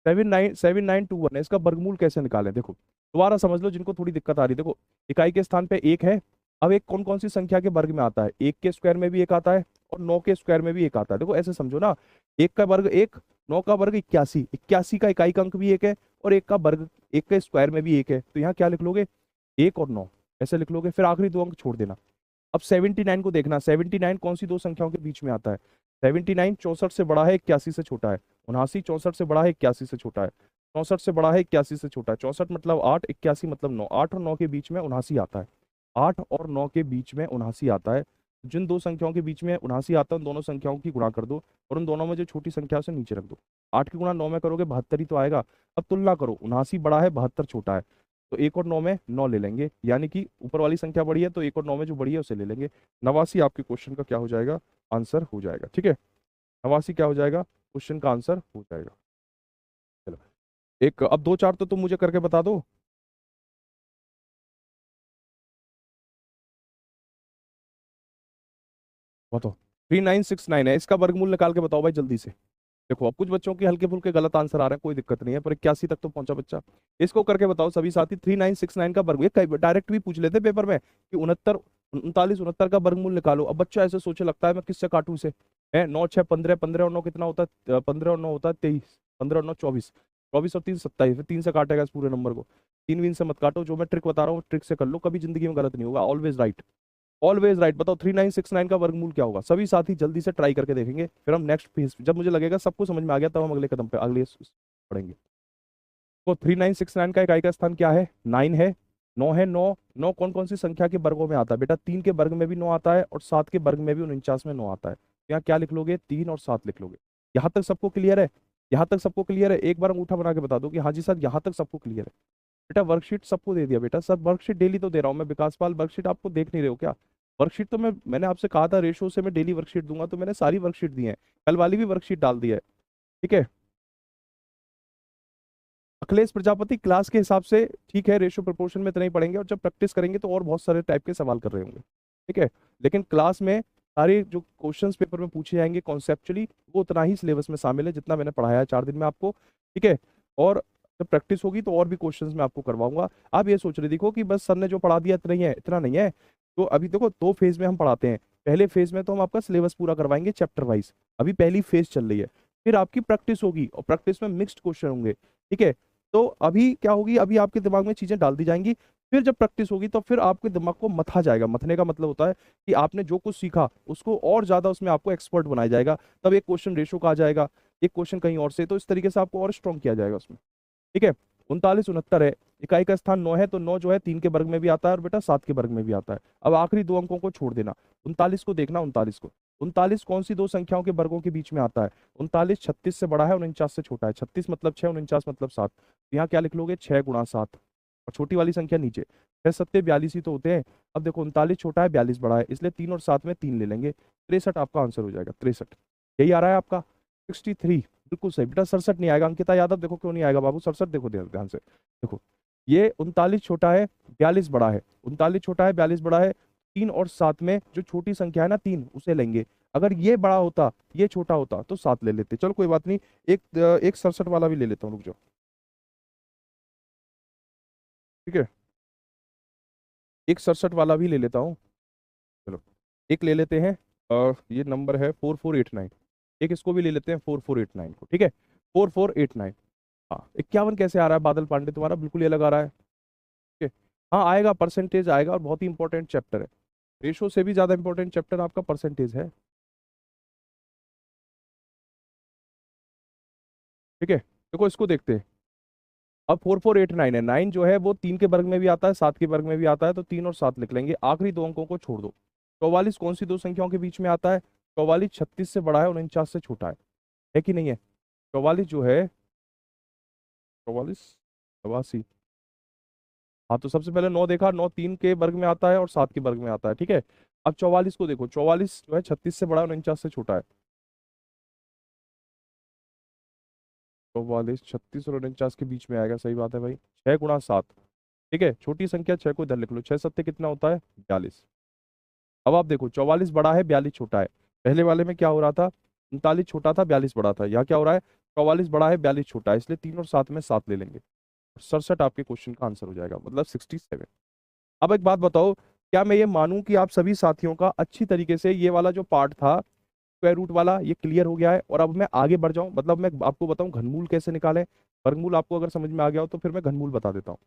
7921 है, इसका वर्गमूल कैसे निकालें, देखो दोबारा समझ लो जिनको थोड़ी दिक्कत आ रही है। देखो इकाई के स्थान पे एक है, अब एक कौन कौन सी संख्या के वर्ग में आता है, एक के स्क्वायर में भी एक आता है, और 9 के स्क्वायर में भी एक आता है। देखो ऐसे समझो ना, एक का वर्ग एक, 9 का वर्ग 81, 81 का इकाई का अंक भी एक है, और एक का वर्ग, एक के स्क्वायर में भी एक है, तो यहाँ क्या लिख लोगे, 1 और 9, ऐसे लिख लोगे, फिर आखिरी दो अंक छोड़ देना। अब 79 को देखना, 79 कौन सी दो संख्याओं के बीच में आता है, 79 64 से बड़ा है, 81 से छोटा है, 79 64 से बड़ा है, 81 से छोटा है, 64 से बड़ा है, 81 से छोटा है, 64 मतलब 8, 81 मतलब 9, 8 और 9 के बीच में 79 आता है, 8 और 9 के बीच में 79 आता है। जिन दो संख्याओं के बीच में 79 आता है, उन दोनों संख्याओं की गुणा कर दो, और उन दोनों में जो छोटी संख्या है उसे नीचे रख दो। 8 की गुणा 9 में करोगे 72 ही तो आएगा। अब तुलना करो, 79 बड़ा है, 72 छोटा है, तो 1 और 9 में 9 ले लेंगे, यानी कि ऊपर वाली संख्या बड़ी है, तो 1 और 9 में जो बड़ी है उसे ले लेंगे। 89 आपके क्वेश्चन का क्या हो जाएगा, आंसर हो जाएगा, ठीक है। 89 क्या हो जाएगा, क्वेश्चन का आंसर हो जाएगा। चलो, एक अब दो चार तो तुम मुझे करके बता दो। बताओ, 3969 है, इसका वर्गमूल निकाल के बताओ भाई जल्दी से। देखो अब कुछ बच्चों के हल्के फुल्के गलत आंसर आ रहे हैं, कोई दिक्कत नहीं है, पर 81 तक तो पहुंचा बच्चा। इसको करके बताओ सभी साथी, 3969 का वर्ग, ये डायरेक्ट भी पूछ लेते पेपर में कि 39 का वर्गमूल निकालो। अब बच्चा ऐसे सोचे, लगता है मैं किससे काटूं इसे, है 9 6 15, 15 और 9 कितना होता है, 15 और 9 होता है 23, 15 और 9 24, 24 और 3 27, फिर 3 से काटेगा इस पूरे नंबर को। 3 से मत काटो, जो मैं ट्रिक बता रहा हूँ ट्रिक से कर लो, कभी जिंदगी में गलत नहीं होगा, ऑलवेज राइट, ऑलवेज राइट। बताओ 3969 का वर्गमूल क्या होगा, सभी साथी जल्दी से ट्राई करके देखेंगे, फिर हम नेक्स्ट फेज, जब मुझे लगेगा सबको समझ में आ गया, तब हम अगले कदम पे अगले पढ़ेंगे। तो 3969 का इकाई का स्थान क्या है, 9 है, 9 है, 9, 9 कौन कौन सी संख्या के वर्गों में आता है बेटा, 3 के वर्ग में भी 9 आता है, और 7 के वर्ग में भी 49 में 9 आता है। तो यहाँ क्या लिख लोगे, 3 और 7 लिख लोगे। यहाँ तक सबको क्लियर है, यहाँ तक सबको क्लियर है, एक बार अंगूठा बना के बता दो कि हाँ जी सर यहाँ तक सबको क्लियर है। बेटा वर्कशीट सबको दे दिया बेटा, सर वर्कशीट डेली तो दे रहा हूँ मैं, विकास पाल वर्कशीट आपको देख नहीं रहे हो क्या, वर्कशीट तो मैंने आपसे कहा था रेशो से मैं डेली वर्कशीट दूंगा, तो मैंने सारी वर्कशीट दी है, कल वाली भी वर्कशीट डाल दी है, ठीक है। अखिलेश प्रजापति क्लास के हिसाब से ठीक है, रेशो प्रोपोर्शन में इतना ही पढ़ेंगे, और जब प्रैक्टिस करेंगे तो और बहुत सारे टाइप के सवाल कर रहे होंगे, ठीक है। लेकिन क्लास में सारे जो क्वेश्चंस पेपर में पूछे जाएंगे कॉन्सेप्चुअली, वो उतना ही सिलेबस में शामिल है जितना मैंने पढ़ाया है 4 दिन में आपको, ठीक है। और जब प्रैक्टिस होगी तो और भी क्वेश्चंस मैं आपको करवाऊंगा। आप ये सोच रहे देखो कि बस सर ने जो पढ़ा दिया इतना ही है, इतना नहीं है। तो अभी देखो 2 फेज में हम पढ़ाते हैं, पहले फेज में तो हम आपका सिलेबस पूरा करवाएंगे चैप्टर वाइज, अभी पहली फेज चल रही है, फिर आपकी प्रैक्टिस होगी, और प्रैक्टिस में मिक्स्ड क्वेश्चन होंगे, ठीक है। तो अभी क्या होगी, अभी आपके दिमाग में चीजें डाल दी जाएंगी, फिर जब प्रैक्टिस होगी तो फिर आपके दिमाग को मथा जाएगा, मथने का मतलब होता है कि आपने जो कुछ सीखा उसको और ज्यादा उसमें आपको एक्सपर्ट बनाया जाएगा, तब एक क्वेश्चन रेशो का आ जाएगा, एक क्वेश्चन कहीं और से, तो इस तरीके से आपको और स्ट्रॉन्ग किया जाएगा उसमें, ठीक है। 3969 है, इकाई का स्थान 9 है, तो 9 जो है 3 के वर्ग में भी आता है, और बेटा 7 के वर्ग में भी आता है। अब आखिरी दो अंकों को छोड़ देना, 39 को देखना, 39 को, 39 कौन सी दो संख्याओं के वर्गों के बीच में आता है, 39 36 से बड़ा है, 49 से छोटा है, 36 मतलब 6, 49 मतलब 7, तो यहाँ क्या लिख लोगे, 6 × 7, और छोटी वाली संख्या नीचे, 6 7 42 ही तो होते हैं। अब देखो 39 छोटा है, 42 बड़ा है, इसलिए 3 और 7 में 3 ले लेंगे, 63 आपका आंसर हो जाएगा, 63, यही आ रहा है आपका, 63, बिल्कुल सही बेटा। 67 नहीं आएगा, अंकिता यादव देखो क्यों नहीं आएगा बाबू, 67 देखो ध्यान से, देखो ये 39 छोटा है, 42 बड़ा है, 39 छोटा है, 42 बड़ा है, 3 और 7 में जो छोटी संख्या है ना 3, उसे लेंगे। अगर ये बड़ा होता, ये छोटा होता, तो 7 ले लेते, चलो कोई बात नहीं, एक 67 वाला भी ले लेता हूँ, रुक जाओ, ठीक है। एक 67 वाला भी ले लेता हूँ। चलो एक ले लेते हैं, ये नंबर है 4489। एक इसको भी ले लेते हैं 4489 को, ठीक है। 4489। हाँ 51 कैसे आ रहा है बादल पांडे तुम्हारा, बिल्कुल ये लगा रहा है, ठीक है। हाँ आएगा, परसेंटेज आएगा, और बहुत ही इंपॉर्टेंट चैप्टर है। रेशो से भी ज्यादा इंपॉर्टेंट चैप्टर आपका परसेंटेज है, ठीक है। देखो इसको देखते हैं। अब 4489 है, 9 जो है वो 3 के वर्ग में भी आता है, 7 के वर्ग में भी आता है, तो 3 और 7 लिख लेंगे, आखिरी दो अंकों को छोड़ दो। 44 कौन सी दो संख्याओं के बीच में आता है? 44 36 से बड़ा है और 49 से छोटा है कि नहीं है? 44 जो है, 44 नवासी। हाँ तो सबसे पहले 9 देखा, 9 3 के वर्ग में आता है और 7 के वर्ग में आता है, ठीक है। अब 44 को देखो, 44 जो है 36 से बड़ा है और 49 से छोटा है। 44 36 और 49 के बीच में आएगा, सही बात है भाई। 6 गुणा 7, ठीक है, छोटी संख्या 6 को इधर लिख लो, 6 सत्ते कितना होता है? 42। अब आप देखो 44 बड़ा है, 42 छोटा है। पहले वाले में क्या हो रहा था? 39 छोटा था, 42 बड़ा था। यहाँ क्या हो रहा है? 44 बड़ा है, 42 छोटा है, इसलिए 3 और 7 में 7 ले लेंगे। 67 आपके क्वेश्चन का आंसर हो जाएगा, मतलब 67। अब एक बात बताओ, क्या मैं ये मानूं कि आप सभी साथियों का अच्छी तरीके से ये वाला जो पार्ट था स्क्वायर रूट वाला, ये क्लियर हो गया है, और अब मैं आगे बढ़ जाऊं, मतलब मैं आपको बताऊं घनमूल कैसे निकालें। वर्गमूल आपको अगर समझ में आ गया हो तो फिर मैं घनमूल बता देता हूँ,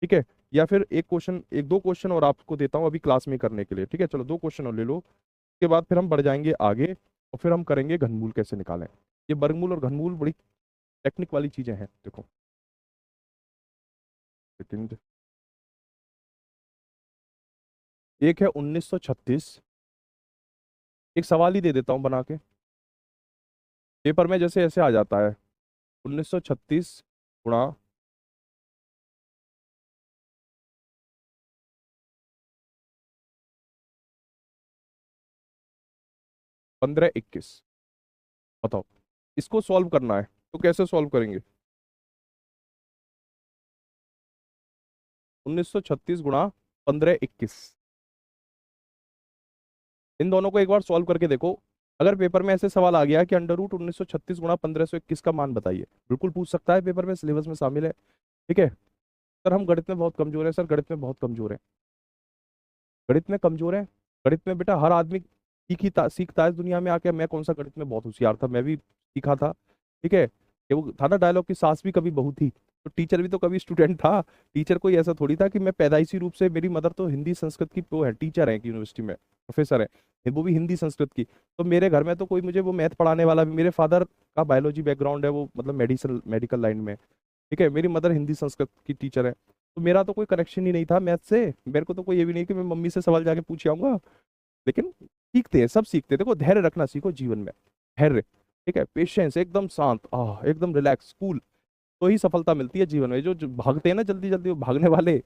ठीक है। या फिर एक क्वेश्चन, एक दो क्वेश्चन और आपको देता हूँ अभी क्लास में करने के लिए, ठीक है। चलो 2 क्वेश्चन और ले लो, उसके बाद फिर हम बढ़ जाएंगे आगे, और फिर हम करेंगे घनमूल कैसे निकालें। ये वर्गमूल और घनमूल बड़ी टेक्निक वाली चीजें हैं, देखो। सेकंड, एक है 1936। एक सवाल ही दे देता हूँ बना के, पेपर में जैसे ऐसे आ जाता है। 1936 गुणा 1521, बताओ। इसको सॉल्व करना है, तो कैसे सॉल्व करेंगे? 1936 गुणा 1521, इन दोनों को एक बार सॉल्व करके देखो। अगर पेपर में ऐसे सवाल आ गया कि अंडर रूट 1936 गुणा 1521 का मान बताइए, बिल्कुल पूछ सकता है, पेपर में सिलेबस में शामिल है, ठीक है। सर हम गणित में बहुत कमजोर है, सर गणित में बहुत कमजोर है। गणित में कमजोर है? गणित में बेटा हर आदमी सीखता है इस दुनिया में आके। मैं कौन सा गणित में बहुत होशियार था, मैं भी सीखा था, ठीक है। ये वो था ना डायलॉग की, सास भी कभी बहू थी, तो टीचर भी तो कभी स्टूडेंट था। टीचर कोई ऐसा थोड़ी था कि मैं पैदाइशी रूप से, मेरी मदर तो हिंदी संस्कृत की वो है, टीचर है यूनिवर्सिटी में, प्रोफेसर है, वो भी हिंदी संस्कृत की। तो मेरे घर में तो कोई मुझे वो मैथ पढ़ाने वाला भी, मेरे फादर का बायोलॉजी बैकग्राउंड है, वो मतलब मेडिकल लाइन में, ठीक है। मेरी मदर हिंदी संस्कृत की टीचर है, तो मेरा तो कोई कनेक्शन ही नहीं था मैथ से। मेरे को तो कोई ये भी नहीं कि मैं मम्मी से सवाल जाके पूछ आऊंगा। लेकिन सीखते हैं, सब सीखते हैं। देखो धैर्य रखना सीखो जीवन में, धैर्य, ठीक है, पेशेंस, एकदम शांत, एकदम रिलैक्स, कूल, तो ही सफलता मिलती है जीवन में। जो भागते हैं ना जल्दी जल्दी, वो भागने वाले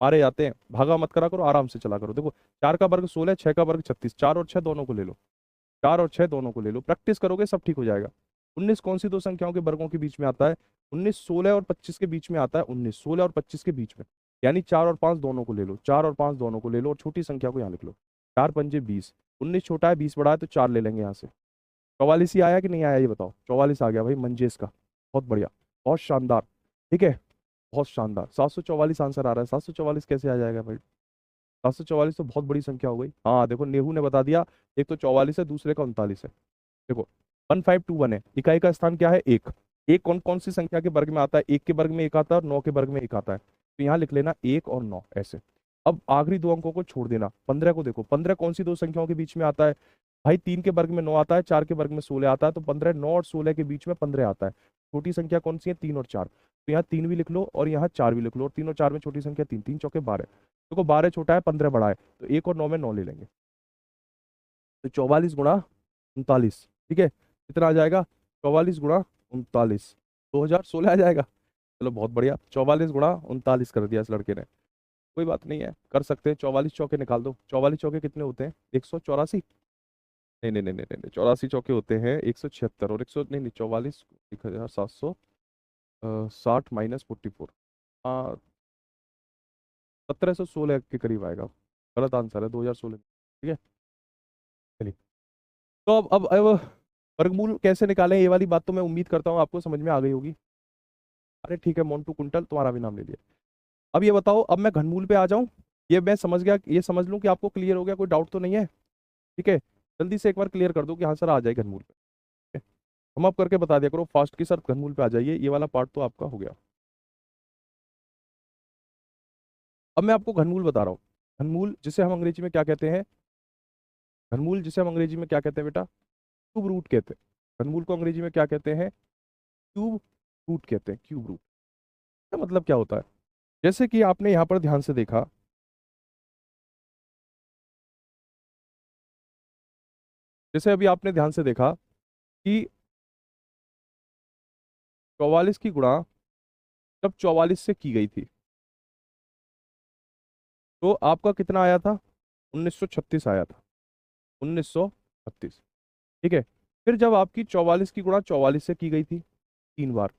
मारे जाते हैं। भागा मत करा करो, आराम से चला करो। देखो 4 का वर्ग 16, 6 का वर्ग 36, 4 और 6 दोनों को ले लो, 4 और 6 दोनों को ले लो, प्रैक्टिस करोगे सब ठीक हो जाएगा। 19 कौन सी दो संख्याओं के वर्गों के बीच में आता है? 19 16 और 25 के बीच में आता है, 19 16 और 25 के बीच में, यानी 4 और 5 दोनों को ले लो, 4 और 5 दोनों को ले लो, और छोटी संख्या को यहाँ लिख लो। 4 पंजे 20, 19 छोटा है 20 बड़ा है, तो 4 ले लेंगे यहाँ से। 44 ही आया कि नहीं आया ये बताओ? 44 आ गया भाई, मंजेश का, बहुत बढ़िया, बहुत शानदार, ठीक है, बहुत शानदार। 744 आंसर आ रहा है। 744 कैसे आ जाएगा भाई? 744 तो बहुत बड़ी संख्या हो गई। हाँ देखो नेहरू ने बता दिया, एक तो 44 है, दूसरे का 39 है। देखो 1521 है, इकाई का स्थान क्या है? एक। एक कौन कौन सी संख्या के वर्ग में आता है? एक के वर्ग में एक आता है, और 9 के वर्ग में एक आता है, तो यहाँ लिख लेना 1 और 9 ऐसे। अब आखिरी दो अंकों को छोड़ देना। 15 को देखो, 15 कौन सी दो संख्याओं के बीच में आता है? भाई 3 के वर्ग में 9 आता है, 4 के वर्ग में 16 आता है, तो 15 9 और 16 के बीच में 15 आता है। छोटी संख्या कौन सी है? 3 और 4, तो यहाँ 3 भी लिख लो और यहाँ 4 भी लिख लो, और 3 और 4 में छोटी संख्या 3, 3 चौके 12। देखो 12 छोटा है, 15 बड़ा है, तो 1 और 9 में 9 ले लेंगे, तो 44 गुणा 39, ठीक है, कितना आ जाएगा? 44 गुणा 39, 2016 आ जाएगा। चलो बहुत बढ़िया, 44 गुणा 39 कर दिया इस लड़के ने। कोई बात नहीं है, कर सकते हैं। 44 चौके निकाल दो, 44 चौके कितने होते हैं? 184। नहीं नहीं नहीं नहीं नहीं, 84 चौके होते हैं 176, और 100 नहीं नहीं 44, 1760 -44, हाँ 1716 के करीब आएगा। गलत आंसर है, 2016, ठीक है। चलिए, तो अब वर्गमूल कैसे निकालें, ये वाली बात तो मैं उम्मीद करता हूँ आपको समझ में आ गई होगी। अरे ठीक है, मोन्टू कुंटल तुम्हारा भी नाम ले लिया। अब ये बताओ, अब मैं घनमूल पे आ जाऊं? ये मैं समझ गया, ये समझ लूं कि आपको क्लियर हो गया, कोई डाउट तो नहीं है? ठीक है, जल्दी से एक बार क्लियर कर दो कि हाँ सर आ जाए घनमूल पे। ठीक है? हम आप करके बता दिया करो फास्ट की सर घनमूल पे आ जाइए, ये वाला पार्ट तो आपका हो गया। अब मैं आपको घनमूल बता रहा हूँ। घनमूल जिसे हम अंग्रेजी में क्या कहते हैं? घनमूल जिसे हम अंग्रेजी में क्या कहते हैं बेटा? क्यूब रूट कहते हैं। घनमूल को अंग्रेजी में क्या कहते हैं? क्यूब रूट कहते हैं, क्यूब रूट का मतलब क्या होता है? जैसे कि आपने यहाँ पर ध्यान से देखा, जैसे अभी आपने ध्यान से देखा कि 44 की गुणा जब 44 से की गई थी तो आपका कितना आया था? 1936 आया था, 1936। ठीक है, फिर जब आपकी 44 की गुणा 44 से की गई थी 3 बार,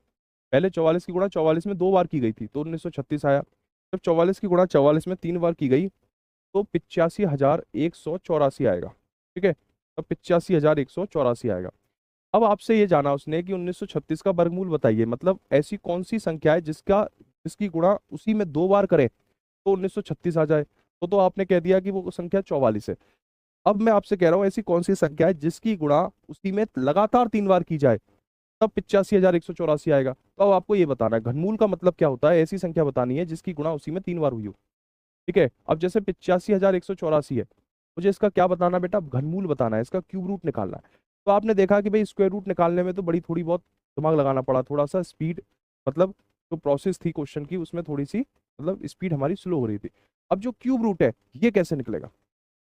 पहले 44 की गुणा 44 में 2 बार की गई थी तो 1936 आया। जब 44 की गुणा 44 में 3 बार की गई तो 85,184 आएगा। ठीक है, अब 85,184 आएगा। अब आपसे ये जाना उसने कि 1936 का वर्गमूल बताइए, मतलब ऐसी कौन सी संख्या है जिसकी गुणा उसी में 2 बार करे तो 1936 आ जाए। तो आपने कह दिया कि वो संख्या 44 है। अब मैं आपसे कह रहा हूँ ऐसी कौन सी संख्या है जिसकी गुणा उसी में लगातार 3 बार की जाए, तब 85,184 आएगा। तो अब आपको ये बताना है घनमूल का मतलब क्या होता है, ऐसी संख्या बतानी है जिसकी गुणा उसी में 3 बार हुई हो। ठीक है, अब जैसे 85,184 है, मुझे इसका क्या बताना बेटा? घनमूल बताना है, इसका क्यूब रूट निकालना है। तो आपने देखा कि भाई स्क्वायर रूट निकालने में तो बड़ी थोड़ी बहुत दिमाग लगाना पड़ा, थोड़ा सा स्पीड, मतलब जो प्रोसेस थी क्वेश्चन की उसमें थोड़ी सी मतलब स्पीड हमारी स्लो हो रही थी। अब जो क्यूब रूट है ये कैसे निकलेगा?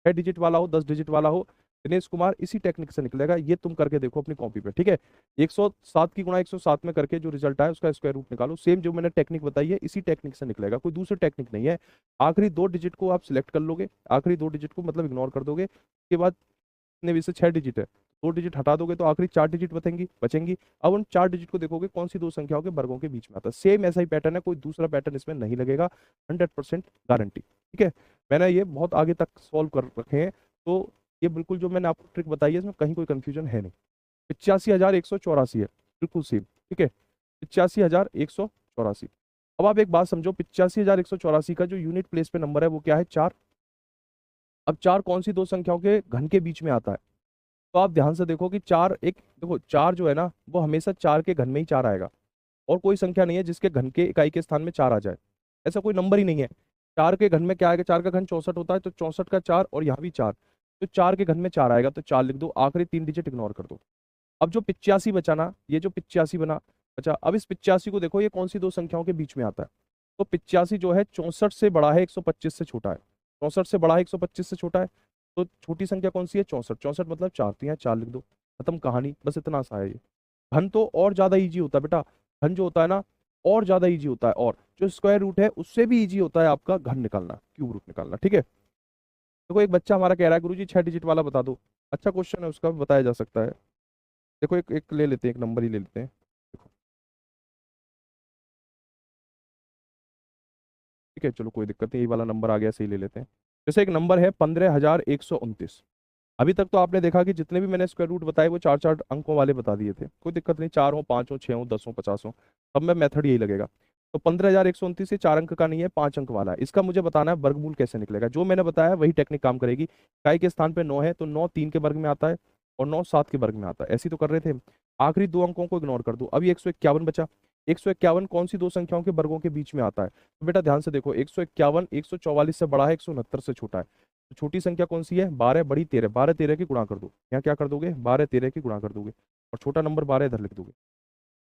6 डिजिट वाला हो, 10 डिजिट वाला हो, दिनेश कुमार इसी टेक्निक से निकलेगा। ये तुम करके देखो अपनी कॉपी पे। ठीक है, 107 की गुणा 107 में करके जो रिजल्ट आया उसका स्क्वायर रूट निकालो। सेम जो मैंने टेक्निक बताई है इसी टेक्निक से निकलेगा, कोई दूसरी टेक्निक नहीं है। आखिरी 2 डिजिट को आप सिलेक्ट कर लोगे, आखिरी 2 डिजिट को मतलब इग्नोर कर दोगे, उसके बाद इतने भी से 6 डिजिट है, 2 डिजिट हटा दोगे तो आखिरी 4 डिजिट बचेंगी बचेंगी। अब उन 4 डिजिट को देखोगे कौन सी दो संख्याओं के वर्गों के बीच में आता है। सेम ऐसा ही पैटर्न है, कोई दूसरा पैटर्न इसमें नहीं लगेगा, 100% गारंटी। ठीक है, मैंने ये बहुत आगे तक सॉल्व कर रखे हैं, तो ये बिल्कुल जो मैंने आपको ट्रिक बताई है इसमें कहीं कोई कंफ्यूजन है नहीं। 85,184 है, बिल्कुल सेम। ठीक है, 85,184। अब आप एक बात समझो, 85,184 का जो यूनिट प्लेस पे नंबर है वो क्या है? 4। अब 4 कौन सी दो संख्याओं के घन के बीच में आता है? तो आप ध्यान से देखो कि 4 एक, देखो 4 जो है ना वो हमेशा 4 के घन में ही 4 आएगा, और कोई संख्या नहीं है जिसके घन के इकाई के स्थान में 4 आ जाए, ऐसा कोई नंबर ही नहीं है। 4 के घन में क्या आएगा? 4 का घन 64 होता है, तो 64 का 4 और यहाँ भी 4, तो 4 के घन में 4 आएगा, तो 4 लिख दो, आखिरी 3 डिजिट इग्नोर कर दो। अब जो 85 बचा ना, ये जो 85 बना बचा, अब इस 85 को देखो ये कौन सी दो संख्याओं के बीच में आता है? तो 85 जो है 64 से बड़ा है, 125 से छोटा है। 64 से बड़ा है, 125 से छोटा है, तो छोटी संख्या कौन सी है? 64। 64 मतलब 4, तो यहाँ 4 लिख दो, खत्म कहानी, बस इतना सा है ये। घन तो और ज्यादा इजी होता है बेटा, घन जो होता है ना और ज्यादा इजी होता है, और जो स्क्वायर रूट है उससे भी इजी होता है आपका घन निकालना, क्यूब रूट निकालना। ठीक है, देखो एक बच्चा हमारा कह रहा है गुरुजी 6 डिजिट वाला बता दो। अच्छा क्वेश्चन है, उसका भी बताया जा सकता है। देखो एक एक ले लेते हैं, एक नंबर ही ले लेते हैं। देखो, ठीक है चलो कोई दिक्कत नहीं, ये वाला नंबर आ गया, सही ले लेते हैं। जैसे एक नंबर है 15,129। अभी तक तो आपने देखा कि जितने भी मैंने स्क्वायर रूट बताए वो 4 4 अंकों वाले बता दिए थे, कोई दिक्कत नहीं, 4 हो, 5 हो, 6 हो, 10 हो, 50 हो, सब में मेथड यही लगेगा। तो 15,129 से 4 अंक का नहीं है, 5 अंक वाला है, इसका मुझे बताना है वर्गमूल कैसे निकलेगा। जो मैंने बताया वही टेक्निक काम करेगी। इकाई के स्थान पे 9 है तो 9 3 के वर्ग में आता है, और 9 7 के वर्ग में आता है, ऐसे ही तो कर रहे थे। आखिरी 2 अंकों को इग्नोर कर दो, अभी 151 बचा। 151 कौन सी दो संख्याओं के वर्गों के बीच में आता है? तो बेटा ध्यान से देखो, 151 144 से बड़ा है, 169 से छोटा है, तो छोटी संख्या कौन सी है? 12, बड़ी 13। 12 13 की गुणा कर दो, यहाँ क्या कर दोगे? 12 13 की गुणा कर दोगे, और छोटा नंबर 12 इधर लिख दोगे।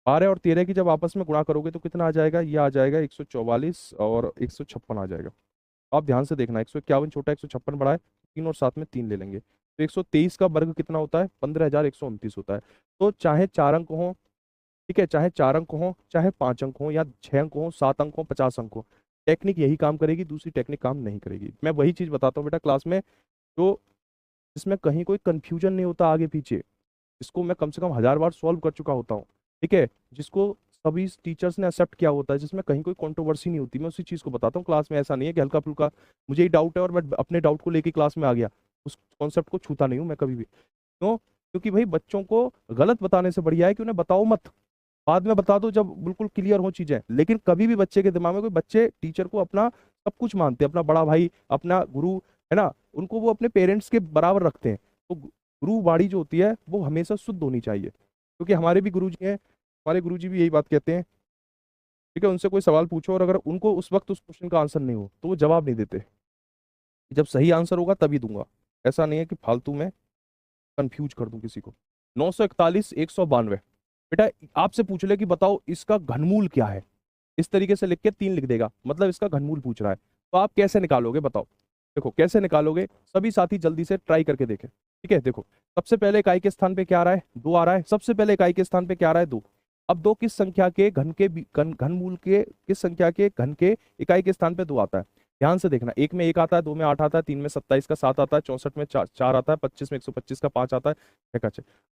12 और 13 की जब आपस में गुणा करोगे तो कितना आ जाएगा? ये आ जाएगा 144 और 156 आ जाएगा। आप ध्यान से देखना, 151 छोटा, 156 बड़ा है, 3 और साथ में 3 ले लेंगे, तो 123 का वर्ग कितना होता है? 15,129 होता है। तो चाहे 4 अंक हो, ठीक है, चाहे 4 अंक हो, चाहे 5 अंक हो, या 6 अंक हो, 7 अंक हो, 50 अंक हो, टेक्निक यही काम करेगी, दूसरी टेक्निक काम नहीं करेगी। मैं वही चीज बताता हूँ बेटा क्लास में, तो इसमें कहीं कोई कंफ्यूजन नहीं होता आगे पीछे, इसको मैं कम से कम 1000 बार सॉल्व कर चुका होता हूँ। ठीक है, जिसको सभी टीचर्स ने एक्सेप्ट किया होता है, जिसमें कहीं कोई कंट्रोवर्सी नहीं होती, मैं उसी चीज को बताता हूँ क्लास में। ऐसा नहीं है कि हल्का फुल्का मुझे ही डाउट है और मैं अपने डाउट को लेके क्लास में आ गया, उस कॉन्सेप्ट को छूता नहीं हूँ मैं कभी भी। क्यों? क्योंकि भाई बच्चों को गलत बताने से बढ़िया है कि उन्हें बताओ मत, बाद में बता दो जब बिल्कुल क्लियर हो चीजें। लेकिन कभी भी बच्चे के दिमाग में, कोई बच्चे टीचर को अपना सब कुछ मानते हैं, अपना बड़ा भाई, अपना गुरु, है ना, उनको वो अपने पेरेंट्स के बराबर रखते हैं। तो गुरु वाणी जो होती है वो हमेशा शुद्ध होनी चाहिए, क्योंकि हमारे भी गुरु जी हैं, हमारे गुरु जी भी यही बात कहते हैं। ठीक है, उनसे कोई सवाल पूछो और अगर उनको उस वक्त उस क्वेश्चन का आंसर नहीं हो तो वो जवाब नहीं देते, जब सही आंसर होगा तभी दूंगा। ऐसा नहीं है कि फालतू में कंफ्यूज कर दूं किसी को। 941, 192, बेटा आपसे पूछ ले कि बताओ इसका घनमूल क्या है, इस तरीके से लिख के 3 लिख देगा, मतलब इसका घनमूल पूछ रहा है, तो आप कैसे निकालोगे बताओ। देखो कैसे निकालोगे, सभी साथी जल्दी से ट्राई करके देखें। ठीक है, देखो सबसे पहले इकाई के स्थान पे क्या आ रहा है, 2 आ रहा है, सबसे पहले इकाई के स्थान पे क्या आ रहा है, 2। अब 2 किस संख्या के घन के घनमूल के, किस संख्या के घन के इकाई के स्थान पे 2 आता है। ध्यान से देखना, 1 में 1 आता है, 2 में 8 आता है, 3 में 27 का 7 आता है, 64 में 4 आता है, 25 में 125 का 5 आता है,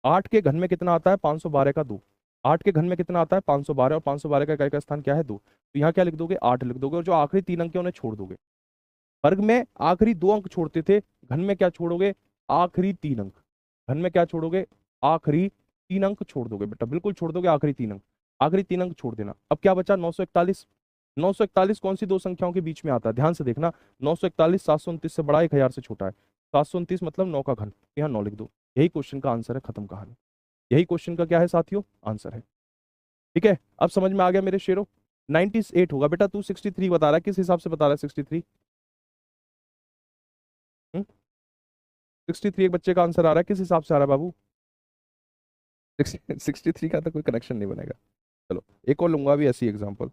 8 के घन में कितना आता है, 512 का 2। 8 के घन में कितना आता है, 512, और 512 का इकाई का स्थान क्या है, 2। तो यहाँ क्या लिख दोगे, 8 लिख दोगे, और जो आखिरी 3 अंक है उन्हें छोड़ दोगे। वर्ग में आखिरी 2 अंक छोड़ते थे, घन में क्या छोड़ोगे, आखिरी 3 अंक। घन में क्या छोड़ोगे, आखिरी 3 अंक छोड़ दोगे बेटा, बिल्कुल छोड़ दोगे आखिरी 3 अंक। आखिरी 3 अंक छोड़ देना। अब क्या बचा, 941। 941 कौन सी दो संख्याओं के बीच में आता है, ध्यान से देखना। 941 729 से बड़ा, 1000 से छोटा है। 729 मतलब 9 का घन, यहाँ 9 लिख दो। यही क्वेश्चन का आंसर है, खत्म कहानी। यही क्वेश्चन का क्या है साथियों, आंसर है। ठीक है, अब समझ में आ गया मेरे शेरों। 98 होगा बेटा, तू 63 बता रहा है, किस हिसाब से बता रहा है 63? 63 एक बच्चे का आंसर आ रहा है, किस हिसाब से आ रहा है बाबू? 63 का तो कोई कनेक्शन नहीं बनेगा। चलो एक और लूंगा अभी ऐसी एग्जांपल।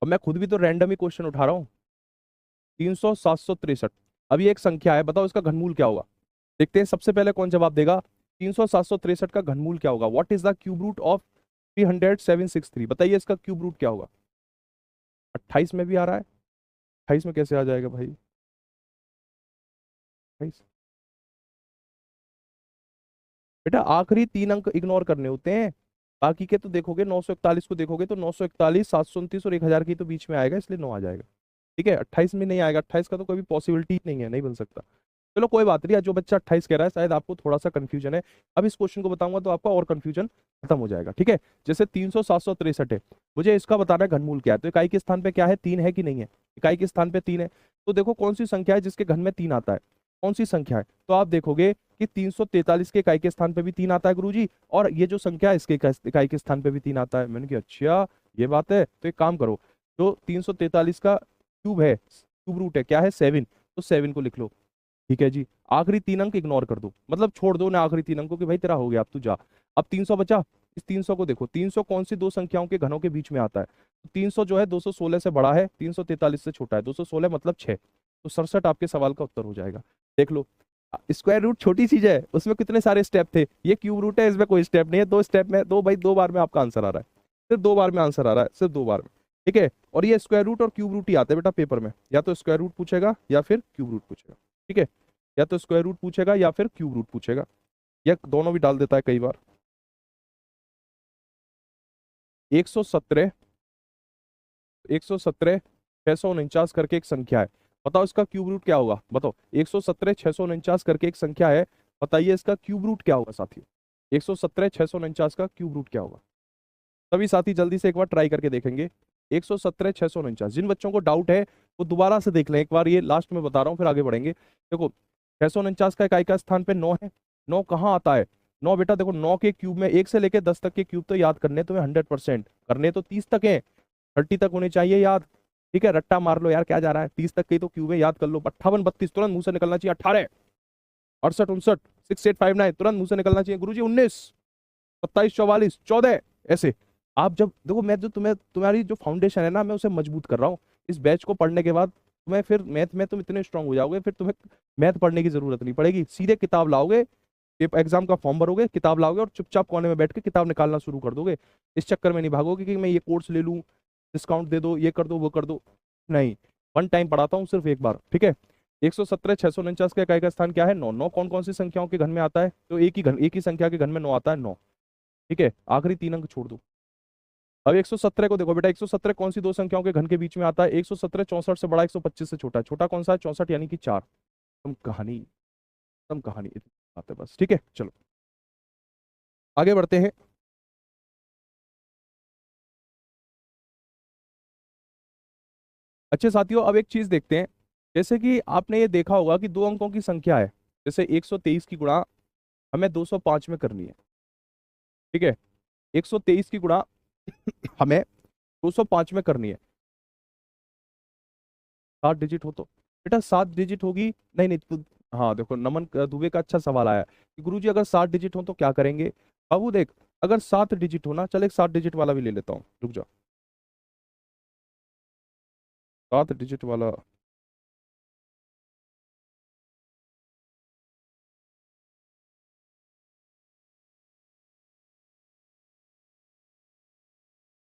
अब मैं खुद भी तो रैंडम ही क्वेश्चन उठा रहा हूँ। 300 763, अभी एक संख्या है, बताओ इसका घनमूल क्या होगा। देखते हैं सबसे पहले कौन जवाब देगा। 300 763 का घनमूल क्या होगा, what is the cube root of 300 763, बताइए इसका क्यूब रूट क्या होगा। 28 में भी आ रहा है, 28 में कैसे आ जाएगा भाई, 28। बेटा आखिरी 3 अंक इग्नोर करने होते हैं, बाकी के तो देखोगे, 941 को देखोगे तो 941, 729 और 1000 की तो बीच में आएगा, इसलिए 9 आ जाएगा। ठीक है, 28 में नहीं आएगा, 28 का तो कोई पॉसिबिलिटी नहीं है, नहीं बन सकता। चलो कोई बात नहीं, जो बच्चा 28 कह रहा है शायद आपको थोड़ा सा कंफ्यूजन है। अब इस क्वेश्चन को बताऊंगा तो आपका और कंफ्यूजन खत्म हो जाएगा। ठीक है, जैसे 300 763 है, मुझे इसका बताना है घनमूल क्या है, तो इकाई के स्थान पे क्या है, 3 है कि नहीं है। इकाई के स्थान पे 3 है, तो देखो कौन सी संख्या है जिसके घन में 3 आता है, कौन सी संख्या है। तो आप देखोगे कि 343 के इकाई के स्थान पे भी 3 आता है गुरुजी, और ये जो संख्या है इसके इकाई के स्थान पे भी 3 आता है। मैंने कहा अच्छा ये बात है, तो एक काम करो, जो 343 का क्यूब है, क्यूब रूट है क्या है, 7, तो 7 को लिख लो। ठीक है जी, आखिरी 3 अंक इग्नोर कर दो, मतलब छोड़ दो ना आखिरी 3 अंकों कि भाई तेरा हो गया अब तू जा। अब 300 बचा, इस 300 को देखो, 300 कौन सी दो संख्याओं के घनों के बीच में आता है, तो 300 जो है 216 से बड़ा है, 343 से छोटा है, 216 मतलब 6, तो 67 आपके सवाल का उत्तर हो जाएगा। देख लो, स्क्वायर रूट छोटी चीज है, उसमें कितने सारे स्टेप थे, ये क्यूब रूट है, इसमें कोई स्टेप नहीं है, 2 स्टेप में, दो भाई 2 बार में आपका आंसर आ रहा है, सिर्फ 2 बार में आंसर आ रहा है, सिर्फ 2 बार में। ठीक है, और ये स्क्वायर रूट और क्यूब रूट ही आते हैं बेटा पेपर में, या तो स्क्वायर रूट पूछेगा या फिर क्यूब रूट पूछेगा। ठीक है, या तो स्क्वायर रूट पूछेगा या फिर क्यूब रूट पूछेगा, या दोनों भी डाल देता है कई बार। 117, 117 649 करके एक संख्या है, बताओ इसका क्यूब रूट क्या होगा, बताओ 117 649 करके एक संख्या है, बताइए इसका क्यूब रूट क्या होगा साथियों। 117 649 का क्यूब रूट क्या होगा, सभी साथी जल्दी से एक बार ट्राई करके देखेंगे। 117 649, जिन बच्चों को डाउट है वो दोबारा से देख लें एक बार, ये लास्ट में बता रहा हूँ फिर आगे बढ़ेंगे। देखो 649 का इकाई का स्थान पे 9 है, 9 कहाँ आता है, 9 बेटा देखो 9 के क्यूब में 1 से लेकर 10 तक के क्यूब तो याद करने तुम्हें 100%, करने तो 30 तक है, 30 तक होने चाहिए याद। ठीक है, रट्टा मार लो यार, क्या जा रहा है, 30 तक के ही तो क्यूब है, याद कर लो। 58 32 तुरंत मुंह से निकलना चाहिए, 18 68 69 6859 तुरंत मुंह से निकलना चाहिए गुरुजी, 19 27 44 14, ऐसे। आप जब देखो, मैं जो तुम्हारी जो फाउंडेशन है ना, मैं उसे मजबूत कर रहा हूँ। इस बैच को पढ़ने के बाद तुम्हें फिर मैथ में तुम इतने स्ट्रांग हो जाओगे, फिर तुम्हें मैथ पढ़ने की जरूरत नहीं पड़ेगी, सीधे किताब लाओगे, एग्जाम का फॉर्म भरोगे, किताब लाओगे और चुपचाप कोने में बैठ के किताब निकालना शुरू कर दोगे। इस चक्कर में नहीं भागोगे कि मैं ये कोर्स ले लूँ, डिस्काउंट दे दो, ये कर दो वो कर दो, नहीं। वन टाइम पढ़ाता हूँ सिर्फ एक बार। ठीक है, 117 649 का इकाई का स्थान क्या है, 9। 9 कौन कौन सी संख्याओं के घन में आता है, तो एक ही संख्या के घन में 9 आता है, 9। ठीक है, आखिरी 3 अंक छोड़ दो। अब 117 को देखो बेटा, 117 कौन सी दो संख्याओं के घन के बीच में आता है, 117 64 से बड़ा, 125 से छोटा है, छोटा कौन सा है, 64 यानी कि 4। तुम कहानी, तुम कहानी, इतनी बात है बस। ठीक है, चलो आगे बढ़ते हैं। अच्छे साथियों, अब एक चीज देखते हैं। जैसे कि आपने ये देखा होगा कि दो अंकों की संख्या है, जैसे 123 की गुणा हमें 205 में करनी है। ठीक है, 123 की गुणा हमें 205 में करनी है। 7 डिजिट हो तो बेटा 7 डिजिट होगी। नहीं नहीं तो, हाँ देखो नमन दुबे का अच्छा सवाल आया कि गुरुजी अगर 7 डिजिट हो तो क्या करेंगे। बाबू देख, अगर 7 डिजिट हो ना, चल एक 7 डिजिट वाला भी ले लेता हूँ, रुक जा। 7 डिजिट वाला,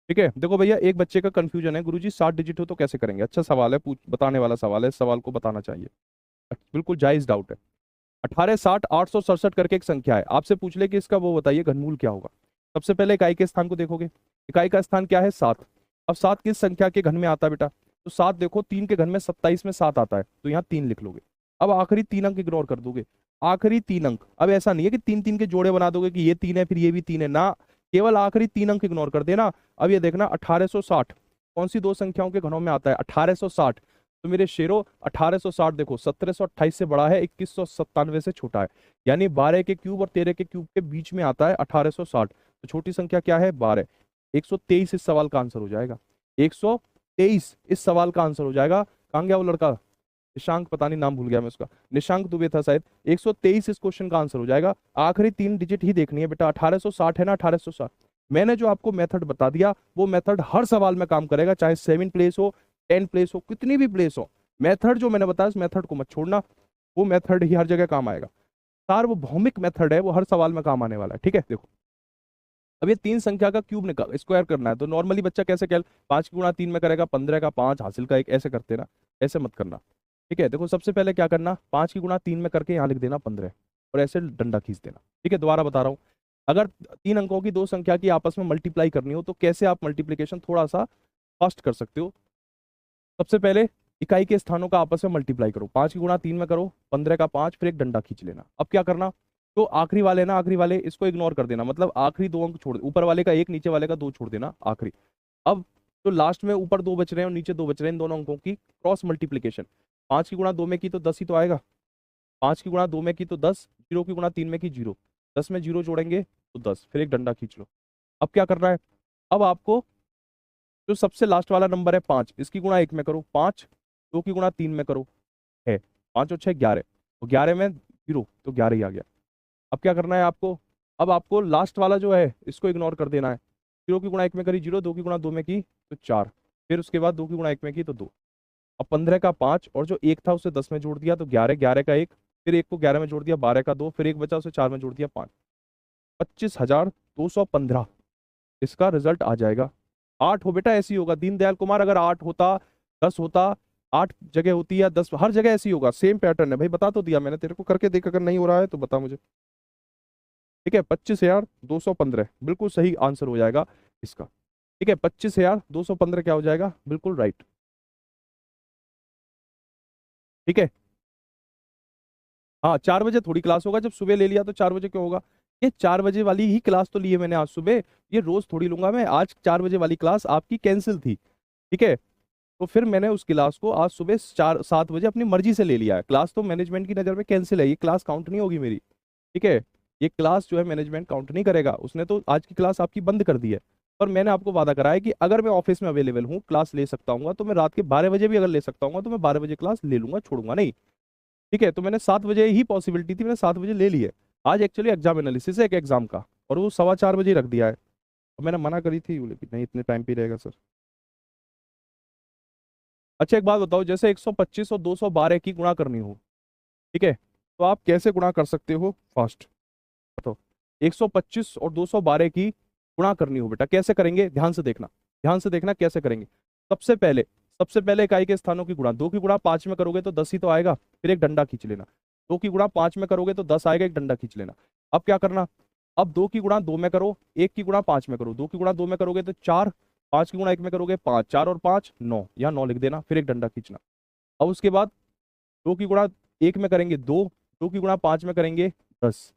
ठीक है। देखो भैया, एक बच्चे का कंफ्यूजन है, गुरुजी 7 डिजिट हो तो कैसे करेंगे। अच्छा सवाल है, पूछ बताने वाला सवाल है, इस सवाल को बताना चाहिए। बिल्कुल जायज डाउट है। 1860 867 करके एक संख्या है, आपसे पूछ ले कि इसका वो बताइए घनमूल क्या होगा। सबसे पहले इकाई के स्थान को देखोगे, इकाई का स्थान क्या है 7। अब 7 किस संख्या के घन में आता है बेटा, तो 7 देखो 3 के घन में 27 में 7 आता है, तो यहाँ 3 लिख लोगे। अब आखिरी 3 अंक इग्नोर कर दोगे, आखिरी 3 अंक। अब ऐसा नहीं है कि 3 3 के जोड़े बना दोगे कि ये 3 है फिर ये भी 3 है ना, केवल आखिरी 3 अंक इग्नोर कर देना। अब ये देखना 1860 कौन सी दो संख्याओं के घनों में आता है, 1860। तो मेरे शेरों 1860 देखो 1728 से बड़ा है, 2197 से छोटा है, यानी 12 के क्यूब और 13 के क्यूब के बीच में आता है 1860। तो छोटी संख्या क्या है 12। 123 इस सवाल का आंसर हो जाएगा। 123 इस सवाल का आंसर हो जाएगा। कहाँ गया वो लड़का, निशांक, पता नहीं नाम भूल गया मैं उसका, निशांक दुबे था शायद। 123 इस क्वेश्चन का आंसर हो जाएगा। आखिरी 3 डिजिट ही देखनी है बेटा, 1860 है ना, 1860। मैंने जो आपको मेथड बता दिया वो मेथड हर सवाल में काम करेगा, चाहे 7 प्लेस हो 10 प्लेस हो कितनी भी प्लेस हो। मेथड जो मैंने बताया उस मेथड को मत छोड़ना, वो मेथड ही हर जगह काम आएगा। सार्वभौमिक मेथड है वो, हर सवाल में काम आने वाला है। ठीक है, देखो अब ये 3 संख्या का क्यूब निकाल स्क्वायर करना है, तो नॉर्मली बच्चा कैसे 5 की गुणा 3 में करेगा, 15 का 5 हासिल का 1, ऐसे करते ना, ऐसे मत करना। ठीक है, देखो सबसे पहले क्या करना, 5 की गुणा 3 में करके यहाँ लिख देना 15 और ऐसे डंडा खींच देना। ठीक है, दोबारा बता रहा हूँ, अगर 3 अंकों की दो संख्या की आपस में मल्टीप्लाई करनी हो तो कैसे आप मल्टीप्लीकेशन थोड़ा सा फास्ट कर सकते हो। सबसे पहले इकाई के स्थानों का आपस में मल्टीप्लाई करो, 5 की गुणा 3 में करो, 15 का 5, फिर एक डंडा खींच लेना। अब क्या करना, तो आखिरी वाले ना, आखिरी वाले इसको इग्नोर कर देना, मतलब आखिरी दो अंक छोड़, ऊपर वाले का एक नीचे वाले का दो छोड़ देना आखिरी। अब तो लास्ट में ऊपर 2 बच रहे हैं और नीचे 2 बच रहे हैं, इन दोनों अंकों की क्रॉस मल्टीप्लीकेशन। 5 की गुणा 2 में की तो 10 ही तो आएगा, 5 की गुणा 2 में की तो 10, 0 की गुणा 3 में की 0, 10 में 0 जोड़ेंगे तो 10, फिर एक डंडा खींच लो। अब क्या करना है, अब आपको जो सबसे लास्ट वाला नंबर है 5, इसकी गुणा 1 में करो, 5 2 की गुणा 3 में करो है, 5 और 6 11, तो 11 में 0 तो 11 ही आ गया। अब क्या करना है आपको, अब आपको लास्ट वाला जो है इसको इग्नोर कर देना है। 0 की गुणा 1 में करी 0, 2 की गुणा 2 में की तो 4, फिर उसके बाद 2 की गुणा 1 में की तो 2। अब 15 का 5 और जो 1 था उसे 10 में जोड़ दिया तो 11, 11 का 1, फिर 1 को 11 में जोड़ दिया, 12 का 2, फिर 1 बचा उसे 4 में जोड़ दिया 5, 25,215 इसका रिजल्ट आ जाएगा। 8 हो बेटा, ऐसी होगा दीनदयाल कुमार, अगर 8 होता 10 होता, 8 जगह होती है 10, हर जगह ऐसी होगा, सेम पैटर्न है भाई, बता तो दिया मैंने तेरे को, करके देख, अगर नहीं हो रहा है तो बता मुझे। ठीक है, 25,215 बिल्कुल सही आंसर हो जाएगा इसका। ठीक है, 25,215 क्या हो जाएगा, बिल्कुल राइट। ठीक है, हाँ 4 बजे थोड़ी क्लास होगा, जब सुबह ले लिया तो 4 बजे क्यों होगा। ये 4 बजे वाली ही क्लास तो ली है मैंने आज सुबह, ये रोज थोड़ी लूंगा मैं, आज 4 बजे वाली क्लास आपकी कैंसिल थी। ठीक है, तो फिर मैंने उस क्लास को आज सुबह 4 7 बजे अपनी मर्जी से ले लिया है, क्लास तो मैनेजमेंट की नज़र में कैंसिल है, ये क्लास काउंट नहीं होगी मेरी। ठीक है, ये क्लास जो है मैनेजमेंट काउंट नहीं करेगा, उसने तो आज की क्लास आपकी बंद कर दी है। पर मैंने आपको वादा करा है कि अगर मैं ऑफिस में अवेलेबल हूँ, क्लास ले सकता हूँ, तो मैं रात के 12 बजे भी अगर ले सकता हूँ तो मैं 12 बजे क्लास ले लूंगा, छोड़ूंगा नहीं। ठीक है, तो मैंने 7 बजे ही पॉसिबिलिटी थी, मैंने 7 बजे ले ली है। आज एक्चुअली एग्जाम एनालिसिस है एक एग्जाम का, और वो 4:15 बजे रख दिया है, और मैंने मना करी थी, बोले कि नहीं इतने टाइम पे ही रहेगा सर। अच्छा एक बात बताओ, जैसे 125 और 212 की गुणा करनी हो, ठीक है, तो आप कैसे गुणा कर सकते हो फास्ट बताओ। 125 और 212 की गुणा करनी हो बेटा, कैसे करेंगे, ध्यान से देखना, ध्यान से देखना कैसे करेंगे। सबसे पहले सबसे पहले इकाई के स्थानों की गुणा, 2 की गुणा 5 में करोगे तो 10 ही तो आएगा, फिर एक डंडा खींच लेना। 2 की गुणा 5 में करोगे तो 10 आएगा, एक डंडा खींच लेना। अब क्या करना, अब 2 की गुणा 2 में करो, 1 की गुणा 5 में करो, 2 की गुणा 2 में करोगे तो 4, 5 की गुणा 1 में करोगे 5, 4 और 5 9, यहाँ 9 लिख देना, फिर एक डंडा खींचना। अब उसके बाद 2 की गुणा 1 में करेंगे 2, 2 की गुणा 5 में करेंगे 10,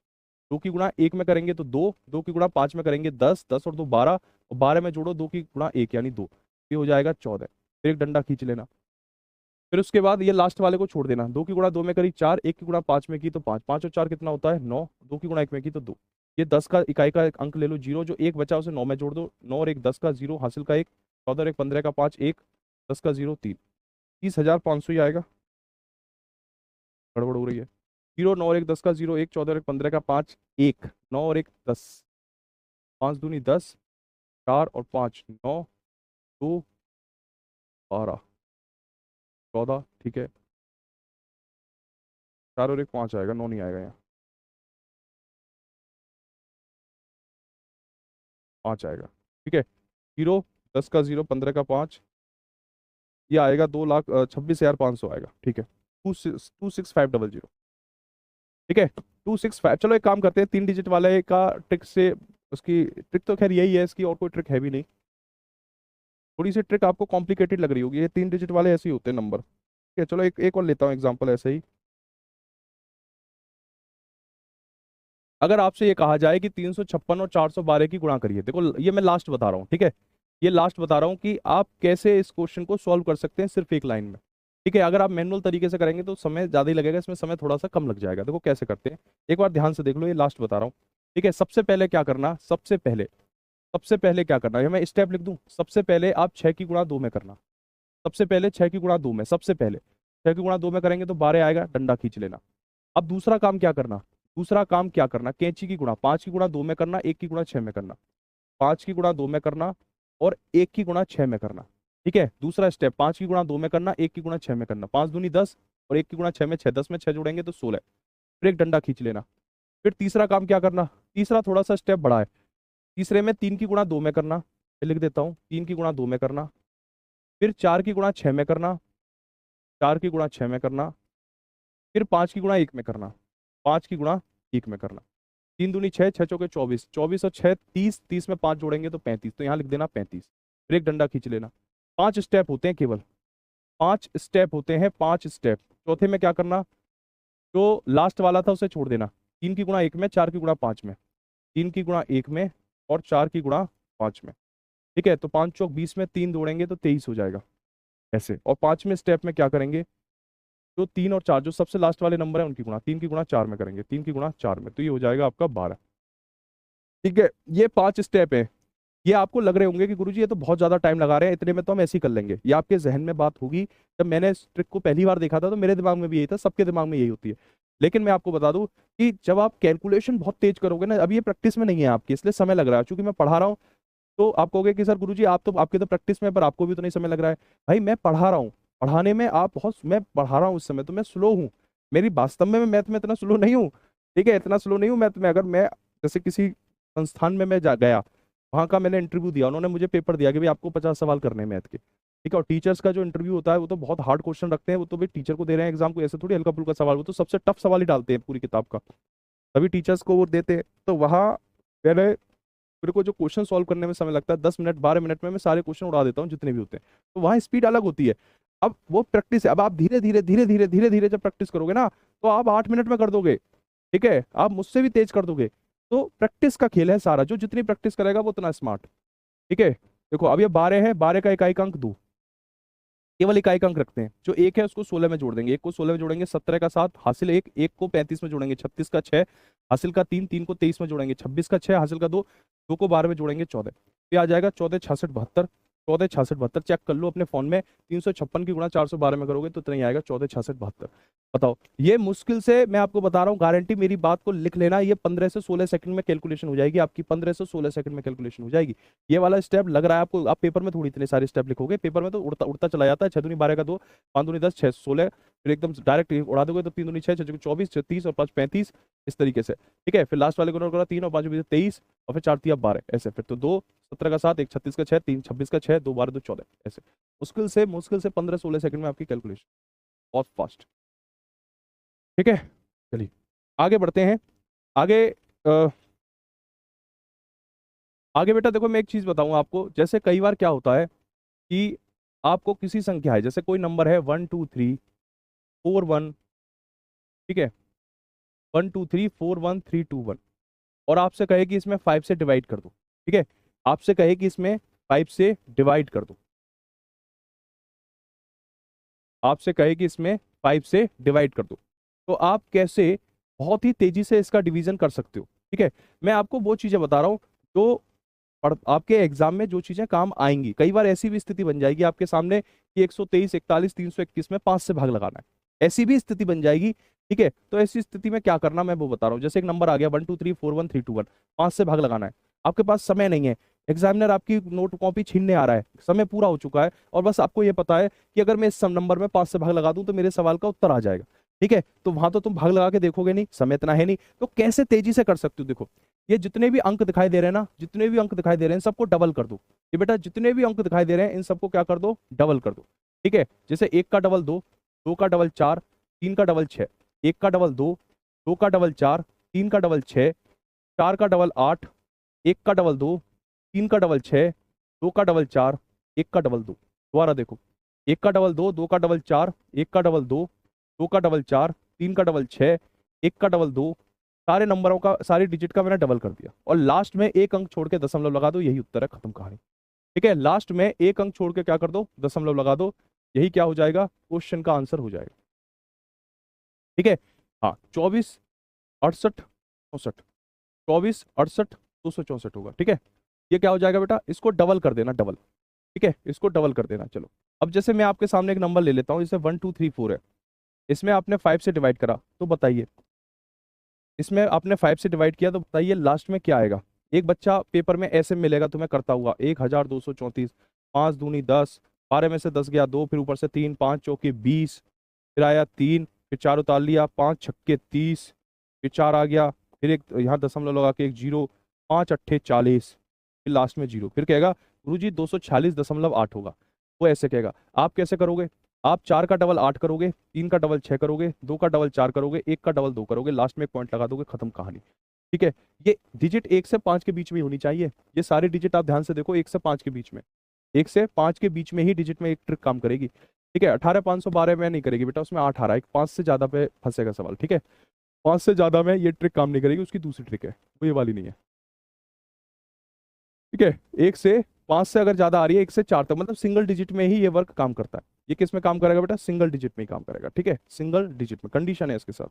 2 की गुणा 1 में करेंगे तो 2, 2 की गुणा 5 में करेंगे 10, 10 और 2 12, और 12 में जोड़ो 2 की गुणा 1 यानी 2, ये हो जाएगा 14, फिर एक डंडा खींच लेना। फिर उसके बाद ये लास्ट वाले को छोड़ देना। 2 की गुणा 2 में करी 4, 1 की गुणा 5 में की तो 5, 5 और 4 कितना होता है 9, 2 की गुणा 1 में की तो 2। ये 10 का इकाई का एक अंक ले लो 0, जो एक बचा उसे 9 में जोड़ दो। 9 और 1 10 का 0, हासिल का 1, 14 और 1 15 का 5, 1 10 का 0 3, 30,500 ही आएगा। गड़बड़ हो रही है। 0 9 और 1 10 का 0, 1 14 और 1 15 का 5, 1 9 और 1 10, 5 दूनी 10, 4 और 5 9, 2 12 14, ठीक है। 4 और 1 5 आएगा, 9 नहीं आएगा यहाँ, 5 आएगा, ठीक है। 0 10 का 0, 15 का 5, ये आएगा 2,26,500 आएगा, ठीक है। 26500, ठीक है। 265। चलो एक काम करते हैं, 3 डिजिट वाले का ट्रिक से, उसकी ट्रिक तो खैर यही है इसकी, और कोई ट्रिक है भी नहीं। थोड़ी सी ट्रिक आपको कॉम्प्लिकेटेड लग रही होगी, ये 3 डिजिट वाले ऐसे ही होते हैं नंबर, ठीक है। चलो एक एक और लेता हूँ एग्जांपल ऐसे ही। अगर आपसे ये कहा जाए कि 356 और 412 की गुणा करिए, देखो ये मैं लास्ट बता रहा हूँ, ठीक है। ये लास्ट बता रहा हूँ कि आप कैसे इस क्वेश्चन को सॉल्व कर सकते हैं सिर्फ एक लाइन में, ठीक है। अगर आप मैनुअल तरीके से करेंगे तो समय ज्यादा ही लगेगा, इसमें समय थोड़ा सा कम लग जाएगा। देखो कैसे करते हैं, एक बार ध्यान से देख लो, ये लास्ट बता रहा हूँ, ठीक है। सबसे पहले क्या करना, सबसे पहले क्या करना है, मैं स्टेप लिख दूं। सबसे पहले आप 6 की गुणा 2 में करना। सबसे पहले 6 की गुणा 2 में, सबसे पहले 6 की गुणा 2 में करेंगे तो 12 आएगा, डंडा खींच लेना। अब दूसरा काम क्या करना, दूसरा काम क्या करना, कैंची की गुणा 5 की गुणा 2 में करना, 1 की गुणा 6 में करना। 5 की गुणा 2 में करना और 1 की गुणा 6 में करना, ठीक है। दूसरा स्टेप 5 की गुणा 2 में करना, 1 की गुणा 6 में करना। 5 दूनी 10 और 1 की गुणा 6 में 6, 10 में 6 जोड़ेंगे तो 16, फिर एक डंडा खींच लेना। फिर तीसरा काम क्या करना, तीसरा थोड़ा सा स्टेप बड़ा है। तीसरे में 3 की गुणा 2 में करना, लिख देता हूँ, 3 की गुणा 2 में करना। फिर 4 की गुणा 6 में करना, 4 की गुणा 6 में करना। फिर 5 की गुणा 1 में करना, 5 की गुणा 1 में करना। 3 दूनी 6, 6 चौके 24, 24 और 6 30, 30 में 5 जोड़ेंगे तो 35, तो यहाँ लिख देना 35। फिर एक डंडा खींच लेना। 5 स्टेप होते हैं केवल, 5 स्टेप होते हैं, 5 स्टेप। चौथे में क्या करना, जो लास्ट वाला था उसे छोड़ देना। 3 की गुणा 1 में, 4 की गुणा 5 में, 3 की गुणा 1 में और 4 की गुणा 5 में, ठीक है। तो 5 चौक 20 में 3 जोड़ेंगे तो 23 हो जाएगा ऐसे। और 5वें स्टेप में क्या करेंगे, जो 3 और 4 जो सबसे लास्ट वाले नंबर है उनकी गुणा 3 की गुणा 4 में करेंगे, 3 की गुणा 4 में, तो ये हो जाएगा आपका 12, ठीक है। ये 5 स्टेप है। ये आपको लग रहे होंगे कि गुरुजी ये तो बहुत ज्यादा टाइम लगा रहे हैं, इतने में तो हम ऐसे ही कर लेंगे। ये आपके जहन में बात होगी। जब मैंने इस ट्रिक को पहली बार देखा था तो मेरे दिमाग में भी यही था, सबके दिमाग में यही होती है। लेकिन मैं आपको बता दूं कि जब आप कैलकुलेशन बहुत तेज करोगे ना, अभी ये प्रैक्टिस में नहीं है आपकी, इसलिए समय लग रहा है। चूंकि मैं पढ़ा रहा हूँ तो आप कहोगे कि सर गुरुजी आप तो, आपके तो प्रैक्टिस में है, पर आपको भी तो नहीं समय लग रहा है। भाई मैं पढ़ा रहा हूँ, पढ़ाने में आप बहुत, मैं पढ़ा रहा हूँ इस समय तो मैं स्लो हूँ। मेरी वास्तव में मैं मैथ में इतना स्लो नहीं हूँ, ठीक है, इतना स्लो नहीं हूँ मैथ में। अगर मैं जैसे किसी संस्थान में मैं जा गया, वहाँ का मैंने इंटरव्यू दिया, उन्होंने मुझे पेपर दिया कि भाई आपको 50 सवाल करने हैं मैथ के, ठीक है। और टीचर्स का जो इंटरव्यू होता है वो तो बहुत हार्ड क्वेश्चन रखते हैं, वो तो भाई टीचर को दे रहे हैं एग्जाम को, ऐसे थोड़ी हल्का फुल्का सवाल, वो तो सबसे टफ सवाल ही डालते हैं पूरी किताब का, तभी टीचर्स को वो देते हैं। तो वहाँ मैंने, मेरे को जो क्वेश्चन सॉल्व करने में समय लगता है 10 मिनट 12 मिनट में मैं सारे क्वेश्चन उड़ा देता हूँ जितने भी होते हैं। तो वहाँ स्पीड अलग होती है। अब वो प्रैक्टिस है, अब आप धीरे धीरे धीरे धीरे धीरे धीरे जब प्रैक्टिस करोगे ना, तो आप 8 मिनट में कर दोगे, ठीक है, आप मुझसे भी तेज कर दोगे। तो प्रैक्टिस का खेल है सारा, जो जितनी प्रैक्टिस करेगा वो उतना स्मार्ट, ठीक है। देखो अब ये 12 है, 12 का इकाई का अंक 2, केवल इकाई का अंक रखते हैं। जो 1 है उसको 16 में जोड़ देंगे, 1 को 16 में जोड़ेंगे 17 का 7, हासिल 1, 1 को 35 में जोड़ेंगे 36 का 6, हासिल का 3, 3 को 23 में जोड़ेंगे 26 का 6, हासिल का 2, 2 को 12 में जोड़ेंगे 14, ये आ जाएगा 14 66 72। 14 66 72 चेक कर लो अपने फोन में, 356 की गुणा 412 में करोगे तो इतना ही आएगा, 14 66 72। बताओ, ये मुश्किल से, मैं आपको बता रहा हूँ, गारंटी, मेरी बात को लिख लेना, ये 15 से 16 सेकंड में कैलकुलेशन हो जाएगी आपकी, 15 से 16 सेकंड में कैलकुलेशन हो जाएगी। ये वाला स्टेप लग रहा है आपको, आप पेपर में थोड़ी इतने सारे स्टेप लिखोगे, पेपर में तो उड़ता उड़ता चला जाता है। 6 दूनी 12 का 2, 5 दूनी 10, 6 16, फिर एकदम डायरेक्ट उड़ा दोगे तो 3 दूनी 6, 6 24, 30 और 5 35, इस तरीके से, ठीक है। फिर लास्ट वाले को नोट करा, 3 और 5 23, और फिर 4 3 12 ऐसे, फिर तो 2 17 का 7, 1 36 का 6, 3 26 का 6, 2 12 2 14 ऐसे। मुश्किल से 15 16 सेकंड में आपकी कैलकुलेशन, बहुत फास्ट, ठीक है। चलिए आगे बढ़ते हैं। आगे आगे बेटा देखो, मैं एक चीज बताऊं आपको, जैसे कई बार क्या होता है कि आपको किसी संख्या है, जैसे कोई नंबर है 1 2 3 4 1, ठीक है, 1 2 3 4 1 3 2 1, और आपसे कहे कि इसमें 5 से डिवाइड कर दो, ठीक है, आपसे कहे कि इसमें 5 से डिवाइड कर दो, आपसे कहे कि इसमें 5 से डिवाइड कर दो, तो आप कैसे बहुत ही तेजी से इसका डिवीजन कर सकते हो। ठीक है, मैं आपको वो चीजें बता रहा हूँ जो आपके एग्जाम में जो चीजें काम आएंगी। कई बार ऐसी भी स्थिति बन जाएगी आपके सामने कि 123, 41, 321 में 5 से भाग लगाना है, ऐसी भी स्थिति बन जाएगी। ठीक है, तो ऐसी स्थिति में क्या करना मैं वो बता रहा हूँ। जैसे एक नंबर आ गया 1234132 5 से भाग लगाना है, आपके पास समय नहीं है, एग्जामिनर आपकी नोट कॉपी छीनने आ रहा है, समय पूरा हो चुका है और बस आपको ये पता है कि अगर मैं इस नंबर में 5 से भाग लगा दूं तो मेरे सवाल का उत्तर आ जाएगा। ठीक है, तो वहां तो तुम भाग लगा के देखोगे नहीं, समय इतना है नहीं, तो कैसे तेजी से कर सकते हो। देखो, ये जितने भी अंक दिखाई दे रहे हैं ना, जितने भी अंक दिखाई दे रहे हैं सबको डबल कर दो। ये बेटा जितने भी अंक दिखाई दे रहे हैं इन सबको क्या कर दो, डबल कर दो। ठीक है, जैसे 1 का डबल 2, 2 का डबल 4, 3 का डबल 6, 1 का डबल 2, 2 का डबल 4, 3 का डबल 6, 4 का डबल 8, 1 का डबल 2, 3 का डबल 6, 2 का डबल 4, 1 का डबल 2। दोबारा देखो, 1 का डबल 2, 2 का डबल 4, 1 का डबल 2, 2 का डबल 4, 3 का डबल 6, 1 का डबल 2, सारे नंबरों का, सारी डिजिट का मैंने डबल कर दिया और लास्ट में एक अंक छोड़ के दशमलव लगा दो, यही उत्तर है, खत्म कहानी। ठीक है, लास्ट में एक अंक छोड़ के क्या कर दो, दशमलव लगा दो, यही क्या हो जाएगा, क्वेश्चन का आंसर हो जाएगा। ठीक है, हाँ 24 68 64, 24 68 264 होगा। ठीक है, ये क्या हो जाएगा बेटा, इसको डबल कर देना, डबल। ठीक है, इसको डबल कर देना। चलो, अब जैसे मैं आपके सामने एक नंबर ले लेता हूँ, जैसे 1 2 3 4 है, इसमें आपने 5 से डिवाइड करा, तो बताइए इसमें आपने 5 से डिवाइड किया तो बताइए लास्ट में क्या आएगा। एक बच्चा पेपर में ऐसे मिलेगा तुम्हें करता हुआ, 1234, 5 दूनी 10, 12 में से 10 गया 2, फिर ऊपर से 3, 5 चौके 20, फिर आया 3, फिर 4 उतार लिया, 5 छक्के 30, फिर 4 आ गया, फिर एक यहाँ दशमलव लगा के एक 0, 5 अट्ठे 40, फिर लास्ट में 0, फिर कहेगा गुरुजी 246.8 होगा। वो ऐसे कहेगा, आप कैसे करोगे, आप 4 का डबल 8 करोगे, 3 का डबल 6 करोगे, 2 का डबल 4 करोगे, 1 का डबल 2 करोगे, लास्ट में एक पॉइंट लगा दोगे, खत्म कहानी। ठीक है, ये डिजिट 1 से 5 के बीच में होनी चाहिए। ये सारे डिजिट आप ध्यान से देखो, 1 से 5 के बीच में, 1 से 5 के बीच में ही डिजिट में एक ट्रिक काम करेगी। ठीक है, 18,512 में नहीं करेगी बेटा, उसमें 8 आ रहा है, 5 से ज्यादा पे फंसेगा सवाल। ठीक है, 5 से ज्यादा में ये ट्रिक काम नहीं करेगी, उसकी दूसरी ट्रिक है, वो ये वाली नहीं है। ठीक है, 1 से 5 से अगर ज्यादा आ रही है, 1 से 4 तक, मतलब सिंगल डिजिट में ही ये वर्क काम करता है। ये किस में काम करेगा बेटा, सिंगल डिजिट में ही काम करेगा। ठीक है, सिंगल डिजिट में, कंडीशन है इसके साथ।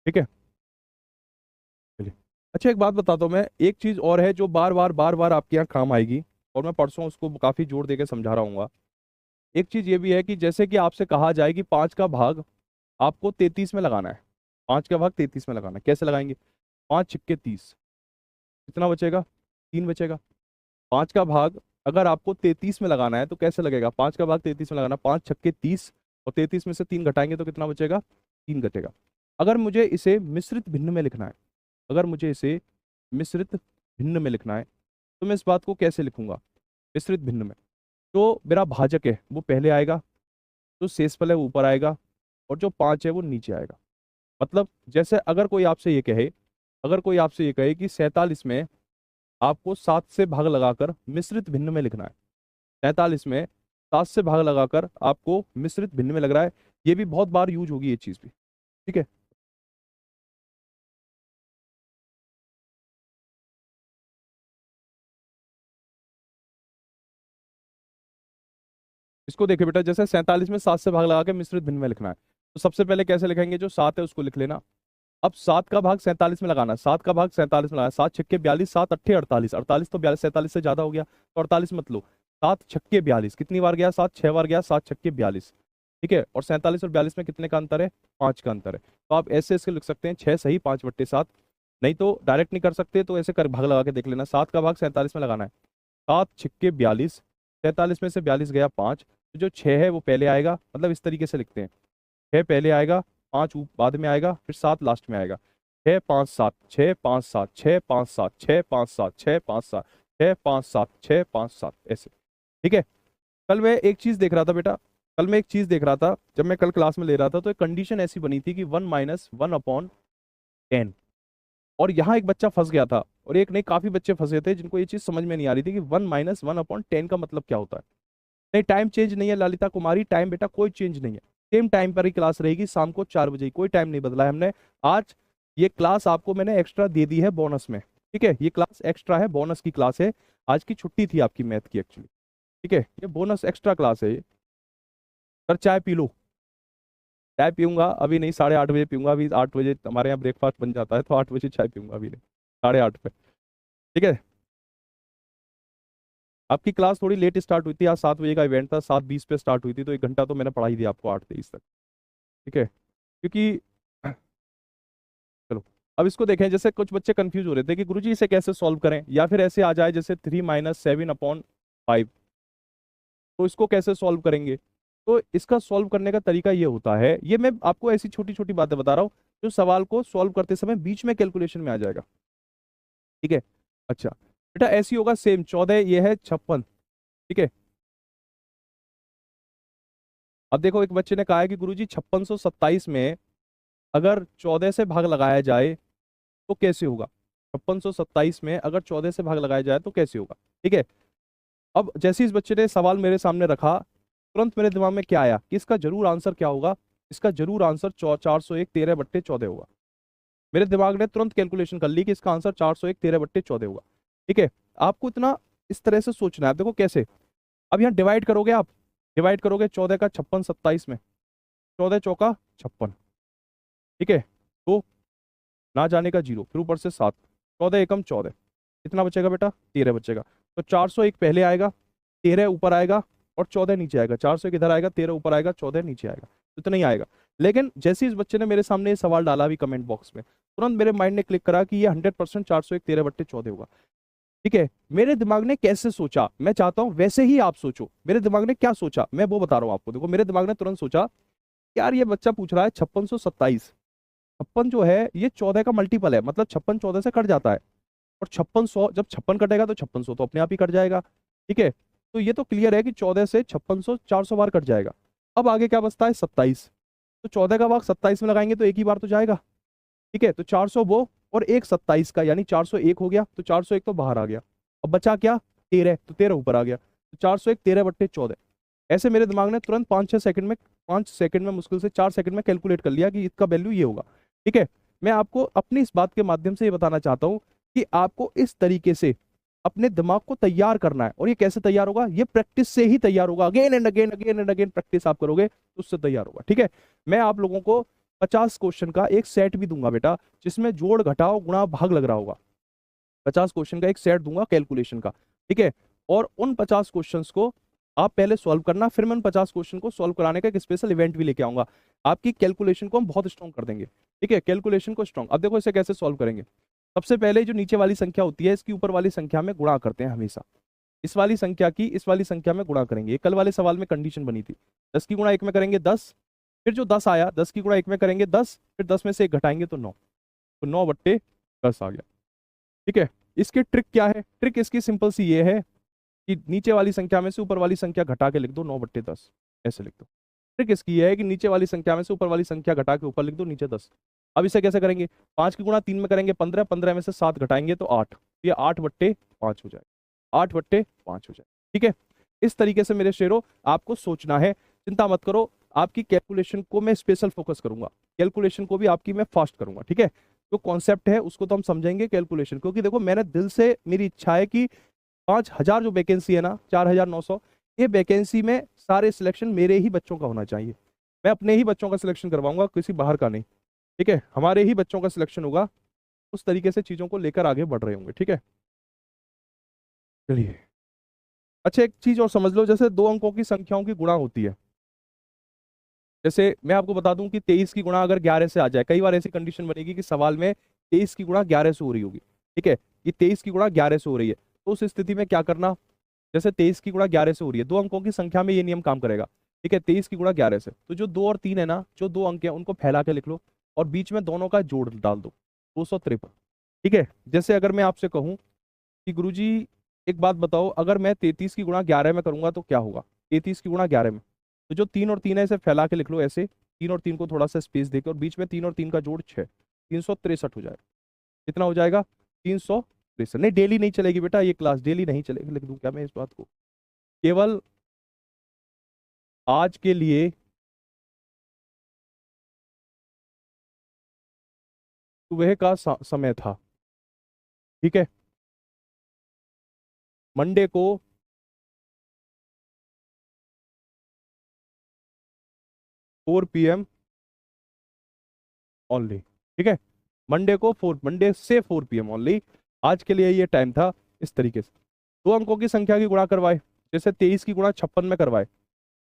ठीक है, चलिए। अच्छा, एक बात बताता हूँ मैं, एक चीज और है जो बार बार आपके यहाँ काम आएगी, और मैं परसों उसको काफी जोर देके समझा रहा हूँ। एक चीज ये भी है कि जैसे कि आपसे कहा जाए कि 5 का भाग आपको 33 में लगाना है, 5 का भाग 33 में लगाना है, कैसे लगाएंगे, 5 छिक्के 30, कितना बचेगा, 3 बचेगा। 5 का भाग अगर आपको 33 में लगाना है तो कैसे लगेगा, 5 का भाग 33 में लगाना, 5 छक्के 30, और 33 में से 3 घटाएंगे तो कितना बचेगा, 3 घटेगा। अगर मुझे इसे मिश्रित भिन्न में लिखना है, अगर मुझे इसे मिश्रित भिन्न में लिखना है तो मैं इस बात को कैसे लिखूंगा, मिश्रित भिन्न में, जो मेरा भाजक है वो पहले आएगा, जो शेषफल है वो ऊपर आएगा, और जो 5 है वो नीचे आएगा। मतलब जैसे अगर कोई आपसे ये कहे, अगर कोई आपसे ये कहे कि 47 में आपको 7 से भाग लगाकर मिश्रित भिन्न में लिखना है, 47 में 7 से भाग लगाकर आपको मिश्रित भिन्न में लग रहा है, ये भी बहुत बार यूज होगी ये चीज भी। ठीक है, इसको देखिए बेटा, जैसे 47 में 7 से भाग लगा के मिश्रित भिन्न में लिखना है, तो सबसे पहले कैसे लिखेंगे, जो 7 है उसको लिख लेना। अब 7 का भाग 47 में लगाना, 7 का भाग 47 में लगाना, 7 छक्के 42, 7 अट्ठे 48, 48 तो 42 47 से ज्यादा हो गया, तो 48 मत लो, 7 छक्के 42, कितनी बार गया, 7 6 बार गया, 7 छक्के 42। ठीक है, और 47 और 42 में कितने का अंतर है, 5 का अंतर है। तो आप ऐसे ऐसे लिख सकते हैं, 6 सही 5/7, नहीं तो डायरेक्ट नहीं कर सकते तो ऐसे कर भाग लगा के देख लेना, 7 का भाग 47 में लगाना है, 7 छक्के 42, 47 में से 42 गया 5, तो जो 6 है वो पहले आएगा, मतलब इस तरीके से लिखते हैं, 6 पहले आएगा, 5 बाद में आएगा, फिर 7 लास्ट में आएगा, 6 5 7, 6 5 7, 6 5 7, 6 5 7, 6 5 7, 6 5 7, 6 5 7, ऐसे। ठीक है, कल मैं एक चीज देख रहा था बेटा, कल मैं एक चीज देख रहा था, जब मैं कल क्लास में ले रहा था तो एक कंडीशन ऐसी बनी थी कि 1 - 1/10, और यहाँ एक बच्चा फंस गया था, और एक नहीं काफी बच्चे फंसे थे जिनको ये चीज समझ में नहीं आ रही थी कि 1 - 1/10 का मतलब क्या होता है। नहीं, टाइम चेंज नहीं है ललिता कुमारी, टाइम बेटा कोई चेंज नहीं है, सेम टाइम पर ही क्लास रहेगी, शाम को 4 बजे, कोई टाइम नहीं बदला है हमने। आज ये क्लास आपको मैंने एक्स्ट्रा दे दी है बोनस में, ठीक है, ये क्लास एक्स्ट्रा है, बोनस की क्लास है, आज की छुट्टी थी आपकी मैथ की एक्चुअली, ठीक है, ये बोनस एक्स्ट्रा क्लास है ये। सर चाय पी लो। चाय पीऊंगा अभी नहीं, 8:30 बजे पीऊंगा, अभी 8 बजे हमारे यहाँ ब्रेकफास्ट बन जाता है, तो 8 बजे चाय पीऊंगा, अभी नहीं, 8:30 पे, ठीक है। आपकी क्लास थोड़ी लेट स्टार्ट हुई थी, आज 7 बजे का इवेंट था, 7:20 पे स्टार्ट हुई थी, तो 1 घंटा तो मैंने पढ़ाई दी आपको 8:23 तक, ठीक है, क्योंकि चलो अब इसको देखें, जैसे कुछ बच्चे कंफ्यूज हो रहे थे कि गुरुजी इसे कैसे सॉल्व करें, या फिर ऐसे आ जाए जैसे 3 - 7/5, तो इसको कैसे सॉल्व करेंगे। तो इसका सॉल्व करने का तरीका ये होता है, ये मैं आपको ऐसी छोटी छोटी बातें बता रहा हूँ जो सवाल को सॉल्व करते समय बीच में कैलकुलेशन में आ जाएगा, ठीक है। अच्छा बेटा ऐसी होगा सेम, 14 ये है 56, ठीक है। अब देखो एक बच्चे ने कहा है कि गुरुजी 5627 में अगर 14 से भाग लगाया जाए तो कैसे होगा, 5627 में अगर 14 से भाग लगाया जाए तो कैसे होगा, ठीक है। अब जैसे इस बच्चे ने सवाल मेरे सामने रखा, तुरंत मेरे दिमाग में क्या आया कि इसका जरूर आंसर क्या होगा, इसका जरूर आंसर 401 13/14 होगा। मेरे दिमाग ने तुरंत कैलकुलेशन कर ली कि इसका आंसर 401 13/14 होगा, ठीक है। आपको इतना इस तरह से सोचना है, आप देखो कैसे, अब यहाँ डिवाइड करोगे, आप डिवाइड करोगे 14 का 56 27 में, 14 चौका 56, ठीक है, तो ना जाने का 0, फिर ऊपर से 7, 14 एकम 14, कितना बचेगा बेटा 13 बचेगा। तो 401 पहले आएगा, 13 ऊपर आएगा और 14 नीचे आएगा, 401 इधर आएगा, 13 ऊपर आएगा, 14 नीचे आएगा, इतना ही आएगा। लेकिन जैसे इस बच्चे ने मेरे सामने ये सवाल डाला अभी कमेंट बॉक्स में, तुरंत मेरे माइंड ने क्लिक करा कि ये 100% 401 13/14 होगा, ठीक है। मेरे दिमाग ने कैसे सोचा, मैं चाहता हूं वैसे ही आप सोचो, मेरे दिमाग ने क्या सोचा मैं वो बता रहा हूं आपको। देखो मेरे दिमाग ने तुरंत सोचा, यार ये बच्चा पूछ रहा है 5627, 56 जो है ये 14 का मल्टीपल है, मतलब 56 14 से कट जाता है, और 5600 जब 56 कटेगा तो 5600 तो अपने आप ही कट जाएगा, ठीक है। तो ये तो क्लियर है कि 14 से 5600 400 बार कट जाएगा। अब आगे क्या बचता है 27, तो 14 का भाग 27 में लगाएंगे तो एक ही बार तो जाएगा, ठीक है। तो 400 वो और एक 27 का, यानी 401 हो गया, तो 401 तो बाहर आ गया, अब बचा क्या 13, तो 13 ऊपर आ गया, तो 401 13/14। ऐसे मेरे दिमाग ने तुरंत 5-6 सेकंड में, 5 सेकंड में, मुश्किल से 4 सेकंड में कैलकुलेट कर लिया कि इसका वैल्यू ये होगा, ठीक है। मैं आपको अपनी इस बात के माध्यम से ये बताना चाहता हूँ कि आपको इस तरीके से अपने दिमाग को तैयार करना है, और ये कैसे तैयार होगा, ये प्रैक्टिस से ही तैयार होगा, again and again again and again practice आप करोगे तो उससे तैयार होगा, ठीक है। मैं आप लोगों को 50 क्वेश्चन का एक सेट भी दूंगा बेटा, जिसमें जोड़ घटाओ गुणा भाग लग रहा होगा, 50 क्वेश्चन का एक सेट दूंगा कैलकुलेशन का, ठीक है। और उन 50 क्वेश्चंस को आप पहले सॉल्व करना, फिर मैं उन 50 क्वेश्चन को सॉल्व कराने का एक स्पेशल इवेंट भी लेके आऊंगा, आपकी कैलकुलेशन को हम बहुत स्ट्रॉन्ग कर देंगे, ठीक है, कैलकुलेशन को स्ट्रॉन्ग। अब देखो इसे कैसे सॉल्व करेंगे, सबसे पहले जो नीचे वाली संख्या होती है इसकी ऊपर वाली संख्या में गुणा करते हैं हमेशा, इस वाली संख्या की इस वाली संख्या में गुणा करेंगे। कल वाले सवाल में कंडीशन बनी थी, 10 की गुणा 1 में करेंगे 10, फिर जो 10 आया 10 की गुणा 1 में करेंगे 10, फिर 10 में से 1 घटाएंगे तो 9, तो 9/10 आ गया, ठीक है। इसकी ट्रिक क्या है, ट्रिक इसकी सिंपल सी ये है कि नीचे वाली संख्या में से ऊपर वाली संख्या घटा के लिख दो 9/10, ऐसे लिख दो। ट्रिक इसकी है कि नीचे वाली संख्या में से ऊपर वाली संख्या घटा के ऊपर लिख दो नीचे 10। अब इसे कैसे करेंगे, 5 की गुणा 3 में करेंगे 15, 15 में से 7 घटाएंगे तो 8, तो ये 8/5 हो जाएगा, 8/5 हो जाएगा, ठीक है। इस तरीके से मेरे शेरों आपको सोचना है, चिंता मत करो, आपकी कैलकुलेशन को मैं स्पेशल फोकस करूंगा, कैलकुलेशन को भी आपकी मैं फास्ट करूंगा, ठीक है। जो कॉन्सेप्ट है उसको तो हम समझेंगे कैलकुलेशन, क्योंकि देखो मैंने दिल से, मेरी इच्छा है कि 5000 जो वैकेंसी है ना 4900, ये वैकेंसी में सारे सिलेक्शन मेरे ही बच्चों का होना चाहिए, मैं अपने ही बच्चों का सिलेक्शन करवाऊंगा, किसी बाहर का नहीं, ठीक है, हमारे ही बच्चों का सिलेक्शन होगा। उस तरीके से चीजों को लेकर आगे बढ़ रहे होंगे, ठीक है। चलिए अच्छा एक चीज और समझ लो, जैसे 2 अंकों की संख्याओं की गुणा होती है, जैसे मैं आपको बता दूं कि 23 की गुणा अगर 11 से आ जाए, कई बार ऐसी कंडीशन बनेगी कि सवाल में 23 की गुणा 11 से हो रही होगी, ठीक है, ये 23 की गुणा 11 से हो रही है, तो उस स्थिति में क्या करना, जैसे 23 की गुणा 11 से हो रही है, 2 अंकों की संख्या में ये नियम काम करेगा, ठीक है, 23 की गुणा 11 से, तो जो 2 और 3 है ना, जो 2 अंक है उनको फैला के लिख लो, और बीच में दोनों का जोड़ डाल दो, 253, ठीक है। जैसे अगर मैं आपसे कहूँ कि गुरुजी एक बात बताओ, अगर मैं 33 की गुणा 11 में करूंगा तो क्या होगा, 33 की गुणा 11 में, तो जो 3 और 3 है इसे फैला के लिख लो ऐसे, 3 और 3 को थोड़ा सा स्पेस देकर, और बीच में 3 और 3 का जोड़ 6, 363 हो जाएगा, कितना हो जाएगा 363। नहीं डेली नहीं चलेगी बेटा ये क्लास, डेली नहीं चलेगी, लिख दूं क्या मैं इस बात को, केवल आज के लिए सुबह का समय था। ठीक है, मंडे को 4 PM ओनली। ठीक है, मंडे से 4 PM ओनली, आज के लिए ये टाइम था। इस तरीके से दो अंकों की संख्या की गुणा करवाए, जैसे 23 की गुणा 56 में करवाए।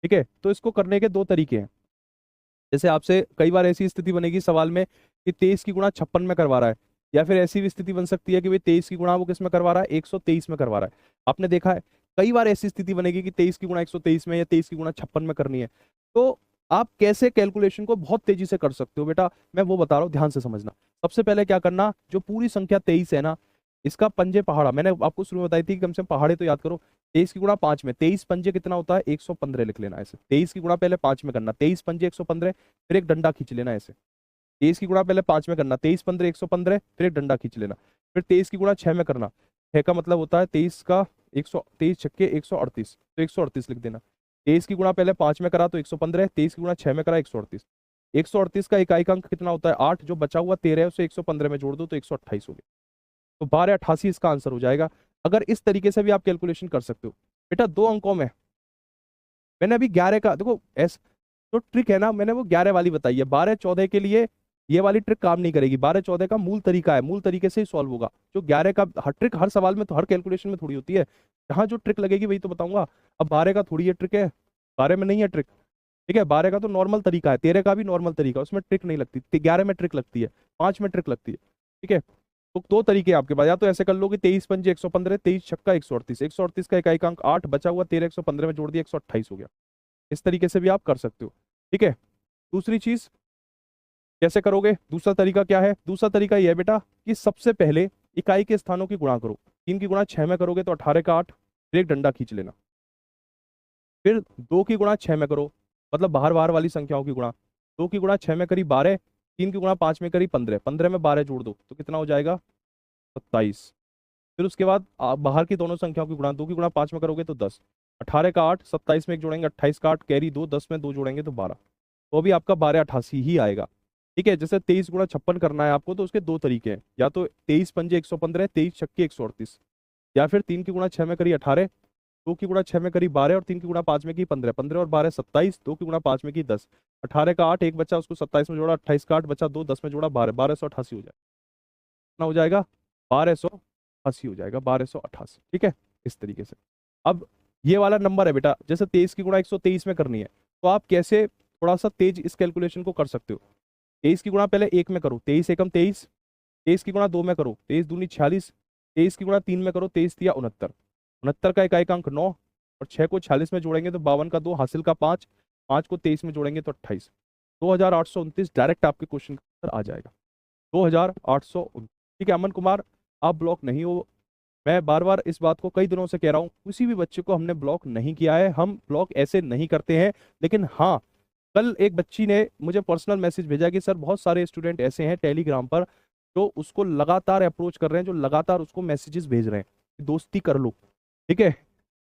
ठीक है, तो इसको करने के दो तरीके हैं। जैसे आपसे कई बार ऐसी स्थिति बनेगी सवाल में कि 23 की गुणा 56 में करवा रहा है, या फिर ऐसी भी स्थिति बन सकती है कि भाई 23 की गुणा वो किस में करवा रहा है, 123 में करवा रहा है। आपने देखा है कई बार ऐसी स्थिति बनेगी कि 23 की गुणा 123 में या 23 की गुणा 56 में करनी है। तो आप कैसे कैलकुलेशन को बहुत तेजी से कर सकते हो बेटा, मैं वो बता रहा हूँ, ध्यान से समझना। सबसे पहले क्या करना, जो पूरी संख्या 23 है ना, इसका पंजे पहाड़ा मैंने आपको शुरू में बताई थी कि कम से कम पहाड़े तो याद करो। 23 की गुणा 5 में 23 पंजे कितना होता है, 115 लिख लेना ऐसे। 23 की गुणा पहले 5 में करना, 23 पंजे 115, फिर एक डंडा खींच लेना ऐसे। 23 की गुणा पहले 5 में करना, 23 15 115, फिर एक डंडा खींच लेना। फिर 23 की गुणा 6 में करना, 6 का मतलब होता है 23 का 23 छक्के 138, तो 138 लिख देना। 23 की गुणा पहले 5 में करा तो 115, 23 की गुणा 6 में करा 138। 138 का इकाई अंक कितना होता है, 8, जो बचा हुआ 13 है उसे 115 में जोड़ दो तो 128 हो गया। तो 1288 इसका आंसर हो जाएगा। अगर इस तरीके से भी आप कैलकुलेशन कर सकते हो बेटा। दो अंकों में मैंने अभी 11 का देखो, एस जो ट्रिक है ना, मैंने वो 11 वाली बताई है। 12 14 के लिए ये वाली ट्रिक काम नहीं करेगी। 12 14 का मूल तरीका है, मूल तरीके से ही सॉल्व होगा। जो 11 का हर ट्रिक हर सवाल में तो हर कैलकुलेशन में थोड़ी होती है, जहां जो ट्रिक लगेगी वही तो बताऊंगा। अब 12 का थोड़ी ये ट्रिक है, 12 में नहीं है ट्रिक। ठीक है, 12 का तो नॉर्मल तरीका है, 13 का भी नॉर्मल तरीका, उसमें ट्रिक नहीं लगती। 11 में ट्रिक लगती है, 5 में ट्रिक लगती है। ठीक है, तो दो तरीके हैं आपके पास, या तो ऐसे कर लो कि 23 पंजे 115, 23 छक्का 138, 138 का इकाई अंक 8, बचा हुआ 13 115 में जोड़ दिया 128 हो गया। इस तरीके से भी आप कर सकते हो। ठीक है, दूसरी चीज कैसे करोगे, दूसरा तरीका क्या है, दूसरा तरीका यह है बेटा कि सबसे पहले इकाई के स्थानों की गुणा करो। 3 की गुणा 6 में करोगे तो 18 का 8, फिर एक डंडा खींच लेना। फिर 2 की गुणा 6 में करो, मतलब बाहर बाहर वाली संख्याओं की गुणा। 2 की गुणा 6 में करी 12, 3 की गुणा 5 में करी 15, 15 में 12 जोड़ दो तो कितना हो जाएगा, 27। फिर उसके बाद आप बाहर की दोनों संख्याओं की गुणा, 2 की गुणा 5 में करोगे तो 10, 18 का 8, 27 में एक जोड़ेंगे 28 का 8, कैरी 2, 10 में 2 जोड़ेंगे तो 12, तो अभी आपका 1288 ही आएगा। ठीक है, जैसे 23 गुणा 56 करना है आपको तो उसके दो तरीके हैं, या तो 23 पंजे 115, 23 छक्के 138, या फिर 3 की गुणा 6 में करी 18, 2 की गुणा 6 में करी 12 और 3 की गुणा 5 में की 15, 15 और 12 27, 2 की गुणा 5 में की 10, 18 का 8, एक बच्चा उसको 27 में जोड़ा, 28 का 8 बचा 2, 10 में जोड़ा 12, 1288 हो जाएगा। कितना हो जाएगा, 1280 हो जाएगा, 1288। ठीक है, इस तरीके से। अब ये वाला नंबर है बेटा, जैसे 23 की गुणा 123 में करनी है, तो आप कैसे थोड़ा सा तेज इस कैलकुलेशन को कर सकते हो। 23 की गुणा पहले 1 में करो, 23 एकम 23, 23 की गुणा 2 में करो, 23 दूनी 46, 23 की गुणा 3 में करो, 23 तिया 69, 69 का इकाई अंक 9, और 6 को 46 में जोड़ेंगे तो 52 का 2, हासिल का 5, 5 को 23 में जोड़ेंगे तो 28, 2829 डायरेक्ट आपके क्वेश्चन का आंसर आ जाएगा, 2829। ठीक है अमन कुमार, आप ब्लॉक नहीं हो। मैं बार बार इस बात को कई दिनों से कह रहा हूँ, किसी भी बच्चे को हमने ब्लॉक नहीं किया है, हम ब्लॉक ऐसे नहीं करते हैं। लेकिन हाँ, कल एक बच्ची ने मुझे पर्सनल मैसेज भेजा कि सर बहुत सारे स्टूडेंट ऐसे हैं टेलीग्राम पर जो उसको लगातार अप्रोच कर रहे हैं, जो लगातार उसको मैसेजेस भेज रहे हैं कि दोस्ती कर लो। ठीक है,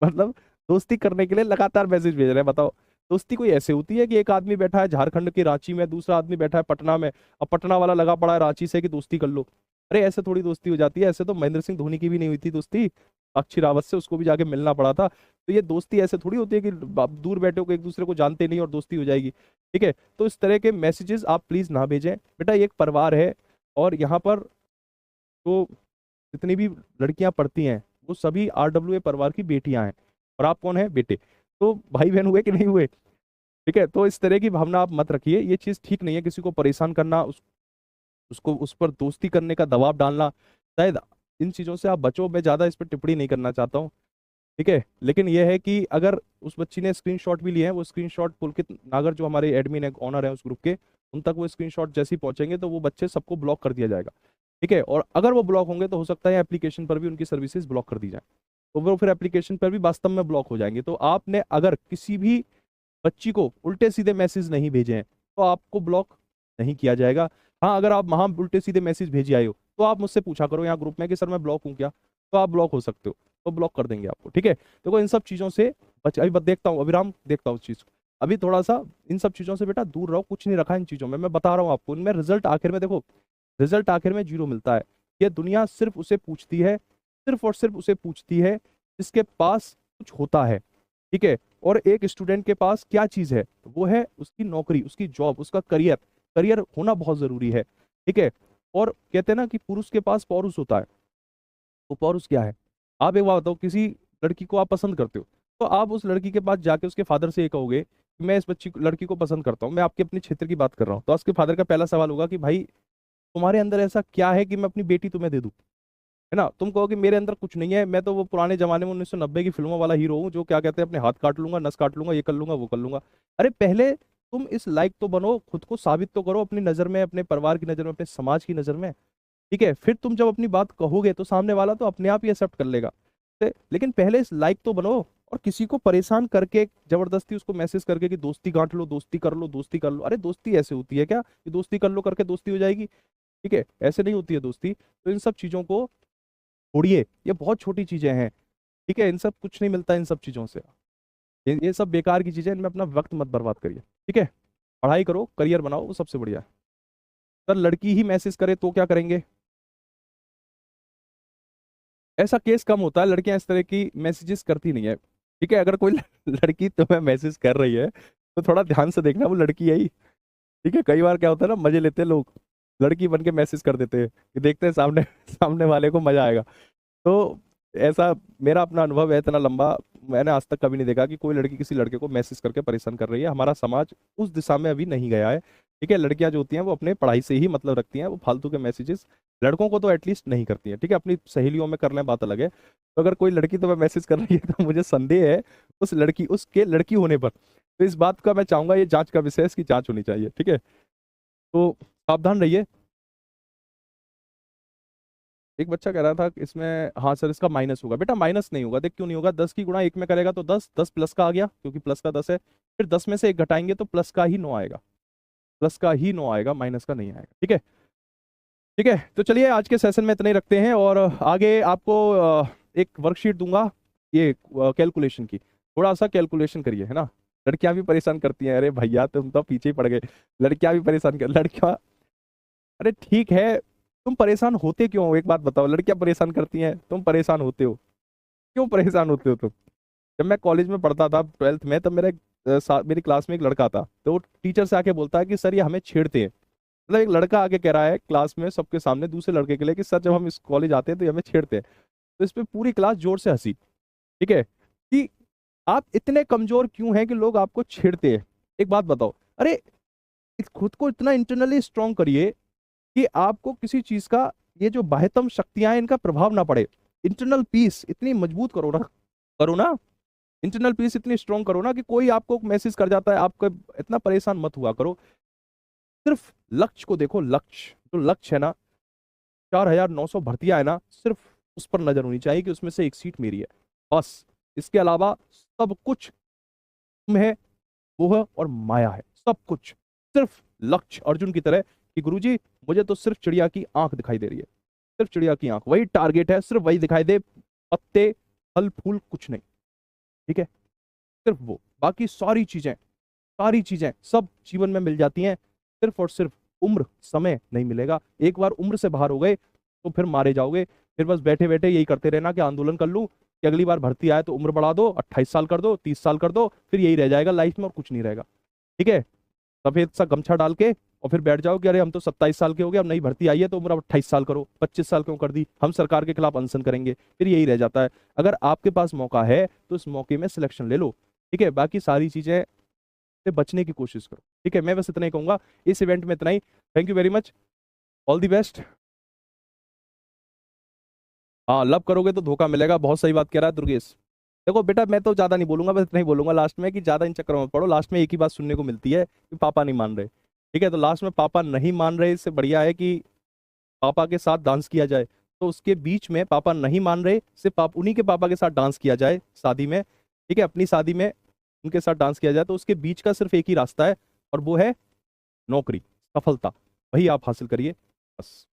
मतलब दोस्ती करने के लिए लगातार मैसेज भेज रहे हैं। बताओ, दोस्ती कोई ऐसे होती है कि एक आदमी बैठा है झारखंड के रांची में, दूसरा आदमी बैठा है पटना में, अब पटना वाला लगा पड़ा है रांची से कि दोस्ती कर लो। अरे ऐसे थोड़ी दोस्ती हो जाती है, ऐसे तो महेंद्र सिंह धोनी की भी नहीं हुई थी दोस्ती, अक्षय रावत से उसको भी जाके मिलना पड़ा था। तो ये दोस्ती ऐसे थोड़ी होती है कि आप दूर बैठे हो, एक दूसरे को जानते नहीं और दोस्ती हो जाएगी। ठीक है, तो इस तरह के मैसेजेस आप प्लीज ना भेजें बेटा। ये एक परिवार है और यहाँ पर तो जितनी भी लड़कियां पढ़ती हैं वो सभी RWA परिवार की बेटियां हैं, और आप कौन है, बेटे। तो भाई बहन हुए कि नहीं हुए। ठीक है, तो इस तरह की भावना आप मत रखिए, ये चीज ठीक नहीं है। किसी को परेशान करना, उसको उस पर दोस्ती करने का दबाव डालना, शायद इन चीजों से आप बचो। मैं ज्यादा इस पर टिप्पणी नहीं करना चाहता हूँ। ठीक है, लेकिन यह है कि अगर उस बच्ची ने स्क्रीनशॉट भी लिए हैं, वो स्क्रीनशॉट पुलकित नागर जो हमारे एडमिन है, ऑनर है उस ग्रुप के, उन तक वो स्क्रीनशॉट जैसे ही पहुंचेंगे तो वो बच्चे सबको ब्लॉक कर दिया जाएगा। ठीक है, और अगर वो ब्लॉक होंगे तो हो सकता है एप्लीकेशन पर भी उनकी सर्विसेज ब्लॉक कर दी जाए, तो वो फिर एप्लीकेशन पर भी वास्तव में ब्लॉक हो जाएंगे। तो आपने अगर किसी भी बच्ची को उल्टे सीधे मैसेज नहीं भेजे हैं तो आपको ब्लॉक नहीं किया जाएगा। हाँ, अगर आप वहां उल्टे सीधे मैसेज भेजे आए हो तो आप मुझसे पूछा करो यहाँ ग्रुप में कि सर मैं ब्लॉक हूँ क्या, तो आप ब्लॉक हो सकते हो, तो ब्लॉक कर देंगे आपको। ठीक है, देखो इन सब चीजों से अभी देखता हूँ, अभिराम देखता हूँ उस चीज को। अभी थोड़ा सा इन सब चीजों से बेटा दूर रहो, कुछ नहीं रखा इन चीजों में, मैं बता रहा हूँ आपको। इनमें रिजल्ट आखिर में देखो, रिजल्ट आखिर में जीरो मिलता है। ये दुनिया सिर्फ उसे पूछती है, सिर्फ और सिर्फ उसे पूछती है जिसके पास कुछ होता है, ठीक है। और एक स्टूडेंट के पास क्या चीज है, वो है उसकी नौकरी, उसकी जॉब, उसका करियर। करियर होना बहुत जरूरी है, ठीक है। और कहते हैं ना कि पुरुष के पास पौरुष होता है, तो पौरुष क्या है? आप एक बात बताओ, किसी लड़की को आप पसंद करते हो, तो आप उस लड़की के पास जाके उसके फादर से ये कहोगे कि मैं इस लड़की को पसंद करता हूँ, मैं आपके अपने क्षेत्र की बात कर रहा हूँ, तो उसके फादर का पहला सवाल होगा कि भाई तुम्हारे अंदर ऐसा क्या है कि मैं अपनी बेटी तुम्हें दे दूं, है ना? तुम कहो कि मेरे अंदर कुछ नहीं है, मैं तो वो पुराने जमाने में 1990 की फिल्मों वाला हीरो हूँ जो क्या कहते हैं अपने हाथ काट लूंगा, नस काट लूंगा, ये कर लूंगा, वो कर लूंगा। अरे पहले तुम इस लायक तो बनो, खुद को साबित तो करो अपनी नजर में, अपने परिवार की नजर में, अपने समाज की नजर में, ठीक है। फिर तुम जब अपनी बात कहोगे तो सामने वाला तो अपने आप ही एक्सेप्ट कर लेगा। लेकिन पहले इस लायक तो बनो, और किसी को परेशान करके जबरदस्ती उसको मैसेज करके कि दोस्ती गांठ लो, दोस्ती कर लो, दोस्ती कर लो। अरे दोस्ती ऐसे होती है क्या कि दोस्ती कर लो करके दोस्ती हो जाएगी? ठीक है, ऐसे नहीं होती है दोस्ती। तो इन सब चीजों को छोड़िए, ये बहुत छोटी चीजें हैं, ठीक है। इन सब कुछ नहीं मिलता इन सब चीजों से, ये सब बेकार की चीजें, इनमें अपना वक्त मत बर्बाद करिए, ठीक है। पढ़ाई करो, करियर बनाओ, वो सबसे बढ़िया है। अगर लड़की ही मैसेज करे तो क्या करेंगे? ऐसा केस कम होता है, लड़कियां इस तरह की मैसेजेस करती नहीं है, ठीक है। अगर कोई लड़की तुम्हें मैसेज कर रही है तो थोड़ा ध्यान से देखना वो लड़की है ही, ठीक है। कई बार क्या होता है ना, मजे लेते हैं लोग, लड़की बन के मैसेज कर देते हैं कि देखते हैं सामने सामने वाले को मजा आएगा। तो ऐसा मेरा अपना अनुभव है इतना लंबा, मैंने आज तक कभी नहीं देखा कि कोई लड़की किसी लड़के को मैसेज करके परेशान कर रही है। हमारा समाज उस दिशा में अभी नहीं गया है, ठीक है। लड़कियां जो होती हैं वो अपने पढ़ाई से ही मतलब रखती हैं, वो फालतू के मैसेजेस लड़कों को तो एटलीस्ट नहीं करती हैं, ठीक है। अपनी सहेलियों में कर लें, बात अलग है। तो अगर कोई लड़की तुम्हें मैसेज कर रही है तो मुझे संदेह है उस लड़की, उसके लड़की होने पर। तो इस बात का मैं चाहूंगा, ये जांच का विषय है, इसकी जांच होनी चाहिए, ठीक है। तो सावधान रहिए। एक बच्चा कह रहा था कि इसमें, हाँ सर इसका माइनस होगा। बेटा माइनस नहीं होगा, देख क्यों नहीं होगा, 10 की गुणा 1 में करेगा तो 10, 10 प्लस का आ गया क्योंकि प्लस का 10 है, फिर 10 में से 1 घटाएंगे तो प्लस का ही 9 आएगा, प्लस का ही 9 आएगा, माइनस का नहीं आएगा, ठीक है। ठीक है, तो चलिए आज के सेशन में इतना ही रखते हैं, और आगे आपको एक वर्कशीट दूंगा ये कैलकुलेशन की, थोड़ा सा कैलकुलेशन करिए, है ना। लड़कियां भी परेशान करती हैं, अरे भैया तुम तो पीछे ही पड़ गए, लड़कियां भी परेशान कर, लड़कियां, अरे ठीक है, तुम परेशान होते क्यों हो? एक बात बताओ, लड़कियां परेशान करती हैं, तुम परेशान होते हो, क्यों परेशान होते हो तुम? जब मैं कॉलेज में पढ़ता था 12th में, तब मेरी क्लास में एक लड़का था, तो वो टीचर से आके बोलता है कि सर ये हमें छेड़ते हैं। मतलब एक लड़का आके कह रहा है क्लास में सबके सामने दूसरे लड़के के लिए कि सर जब हम इस कॉलेज आते हैं तो ये हमें छेड़ते हैं। तो इस पे पूरी क्लास जोर से हंसी, ठीक है, कि आप इतने कमजोर क्यों हैं कि लोग आपको छेड़ते हैं? एक बात बताओ, अरे खुद को इतना इंटरनली स्ट्रांग करिए कि आपको किसी चीज का, ये जो बाह्यतम शक्तियां हैं इनका प्रभाव ना पड़े। इंटरनल पीस इतनी मजबूत करो ना, करो ना, इंटरनल पीस इतनी स्ट्रांग करो ना कि कोई आपको मैसेज कर जाता है, आपको इतना परेशान मत हुआ करो। सिर्फ लक्ष्य को देखो, लक्ष्य, जो लक्ष्य है ना, 4900 भर्तियां है ना, सिर्फ उस पर नजर होनी चाहिए कि उसमें से एक सीट मेरी है, बस। इसके अलावा सब कुछ तुम है, वो है और माया है, सब कुछ। सिर्फ लक्ष्य, अर्जुन की तरह कि गुरुजी मुझे तो सिर्फ चिड़िया की आंख दिखाई दे रही है, सिर्फ चिड़िया की आंख, वही टारगेट है, सिर्फ वही दिखाई दे, पत्ते फल फूल कुछ नहीं, ठीक है। सिर्फ वो, बाकी सारी चीजें सब जीवन में मिल जाती हैं, सिर्फ और सिर्फ उम्र समय नहीं मिलेगा। एक बार उम्र से बाहर हो गए तो फिर मारे जाओगे। फिर बस बैठे बैठे यही करते रहना कि आंदोलन कर लूं कि अगली बार भर्ती आए तो उम्र बढ़ा दो, 28 साल कर दो, 30 साल कर दो, फिर यही रह जाएगा लाइफ में और कुछ नहीं रहेगा, ठीक है। सफेद सा गमछा डाल के और फिर बैठ जाओ कि अरे हम तो 27 साल के हो गए, अब नई भर्ती आई है तो उम्र अब 28 साल करो, 25 साल क्यों कर दी, हम सरकार के खिलाफ अनशन करेंगे, फिर यही रह जाता है। अगर आपके पास मौका है तो इस मौके में सिलेक्शन ले लो, ठीक है। बाकी सारी चीजें से बचने की कोशिश करो, ठीक है। मैं बस इतना ही कहूंगा इस इवेंट में, इतना ही। Thank you very much, all the best. हाँ, लव करोगे तो धोखा मिलेगा, बहुत सही बात कह रहा है दुर्गेश। देखो बेटा, मैं तो ज्यादा नहीं बोलूंगा, बस इतना ही बोलूंगा लास्ट में कि ज्यादा इन चक्करों में पड़ो। लास्ट में एक ही बात सुनने को मिलती है कि पापा नहीं मान रहे, ठीक है। तो लास्ट में पापा नहीं मान रहे, इससे बढ़िया है कि पापा के साथ डांस किया जाए। तो उसके बीच में पापा नहीं मान रहे, सिर्फ उन्हीं के पापा के साथ डांस किया जाए शादी में, ठीक है, अपनी शादी में उनके साथ डांस किया जाए। तो उसके बीच का सिर्फ एक ही रास्ता है और वो है नौकरी, सफलता, वही आप हासिल करिए, बस।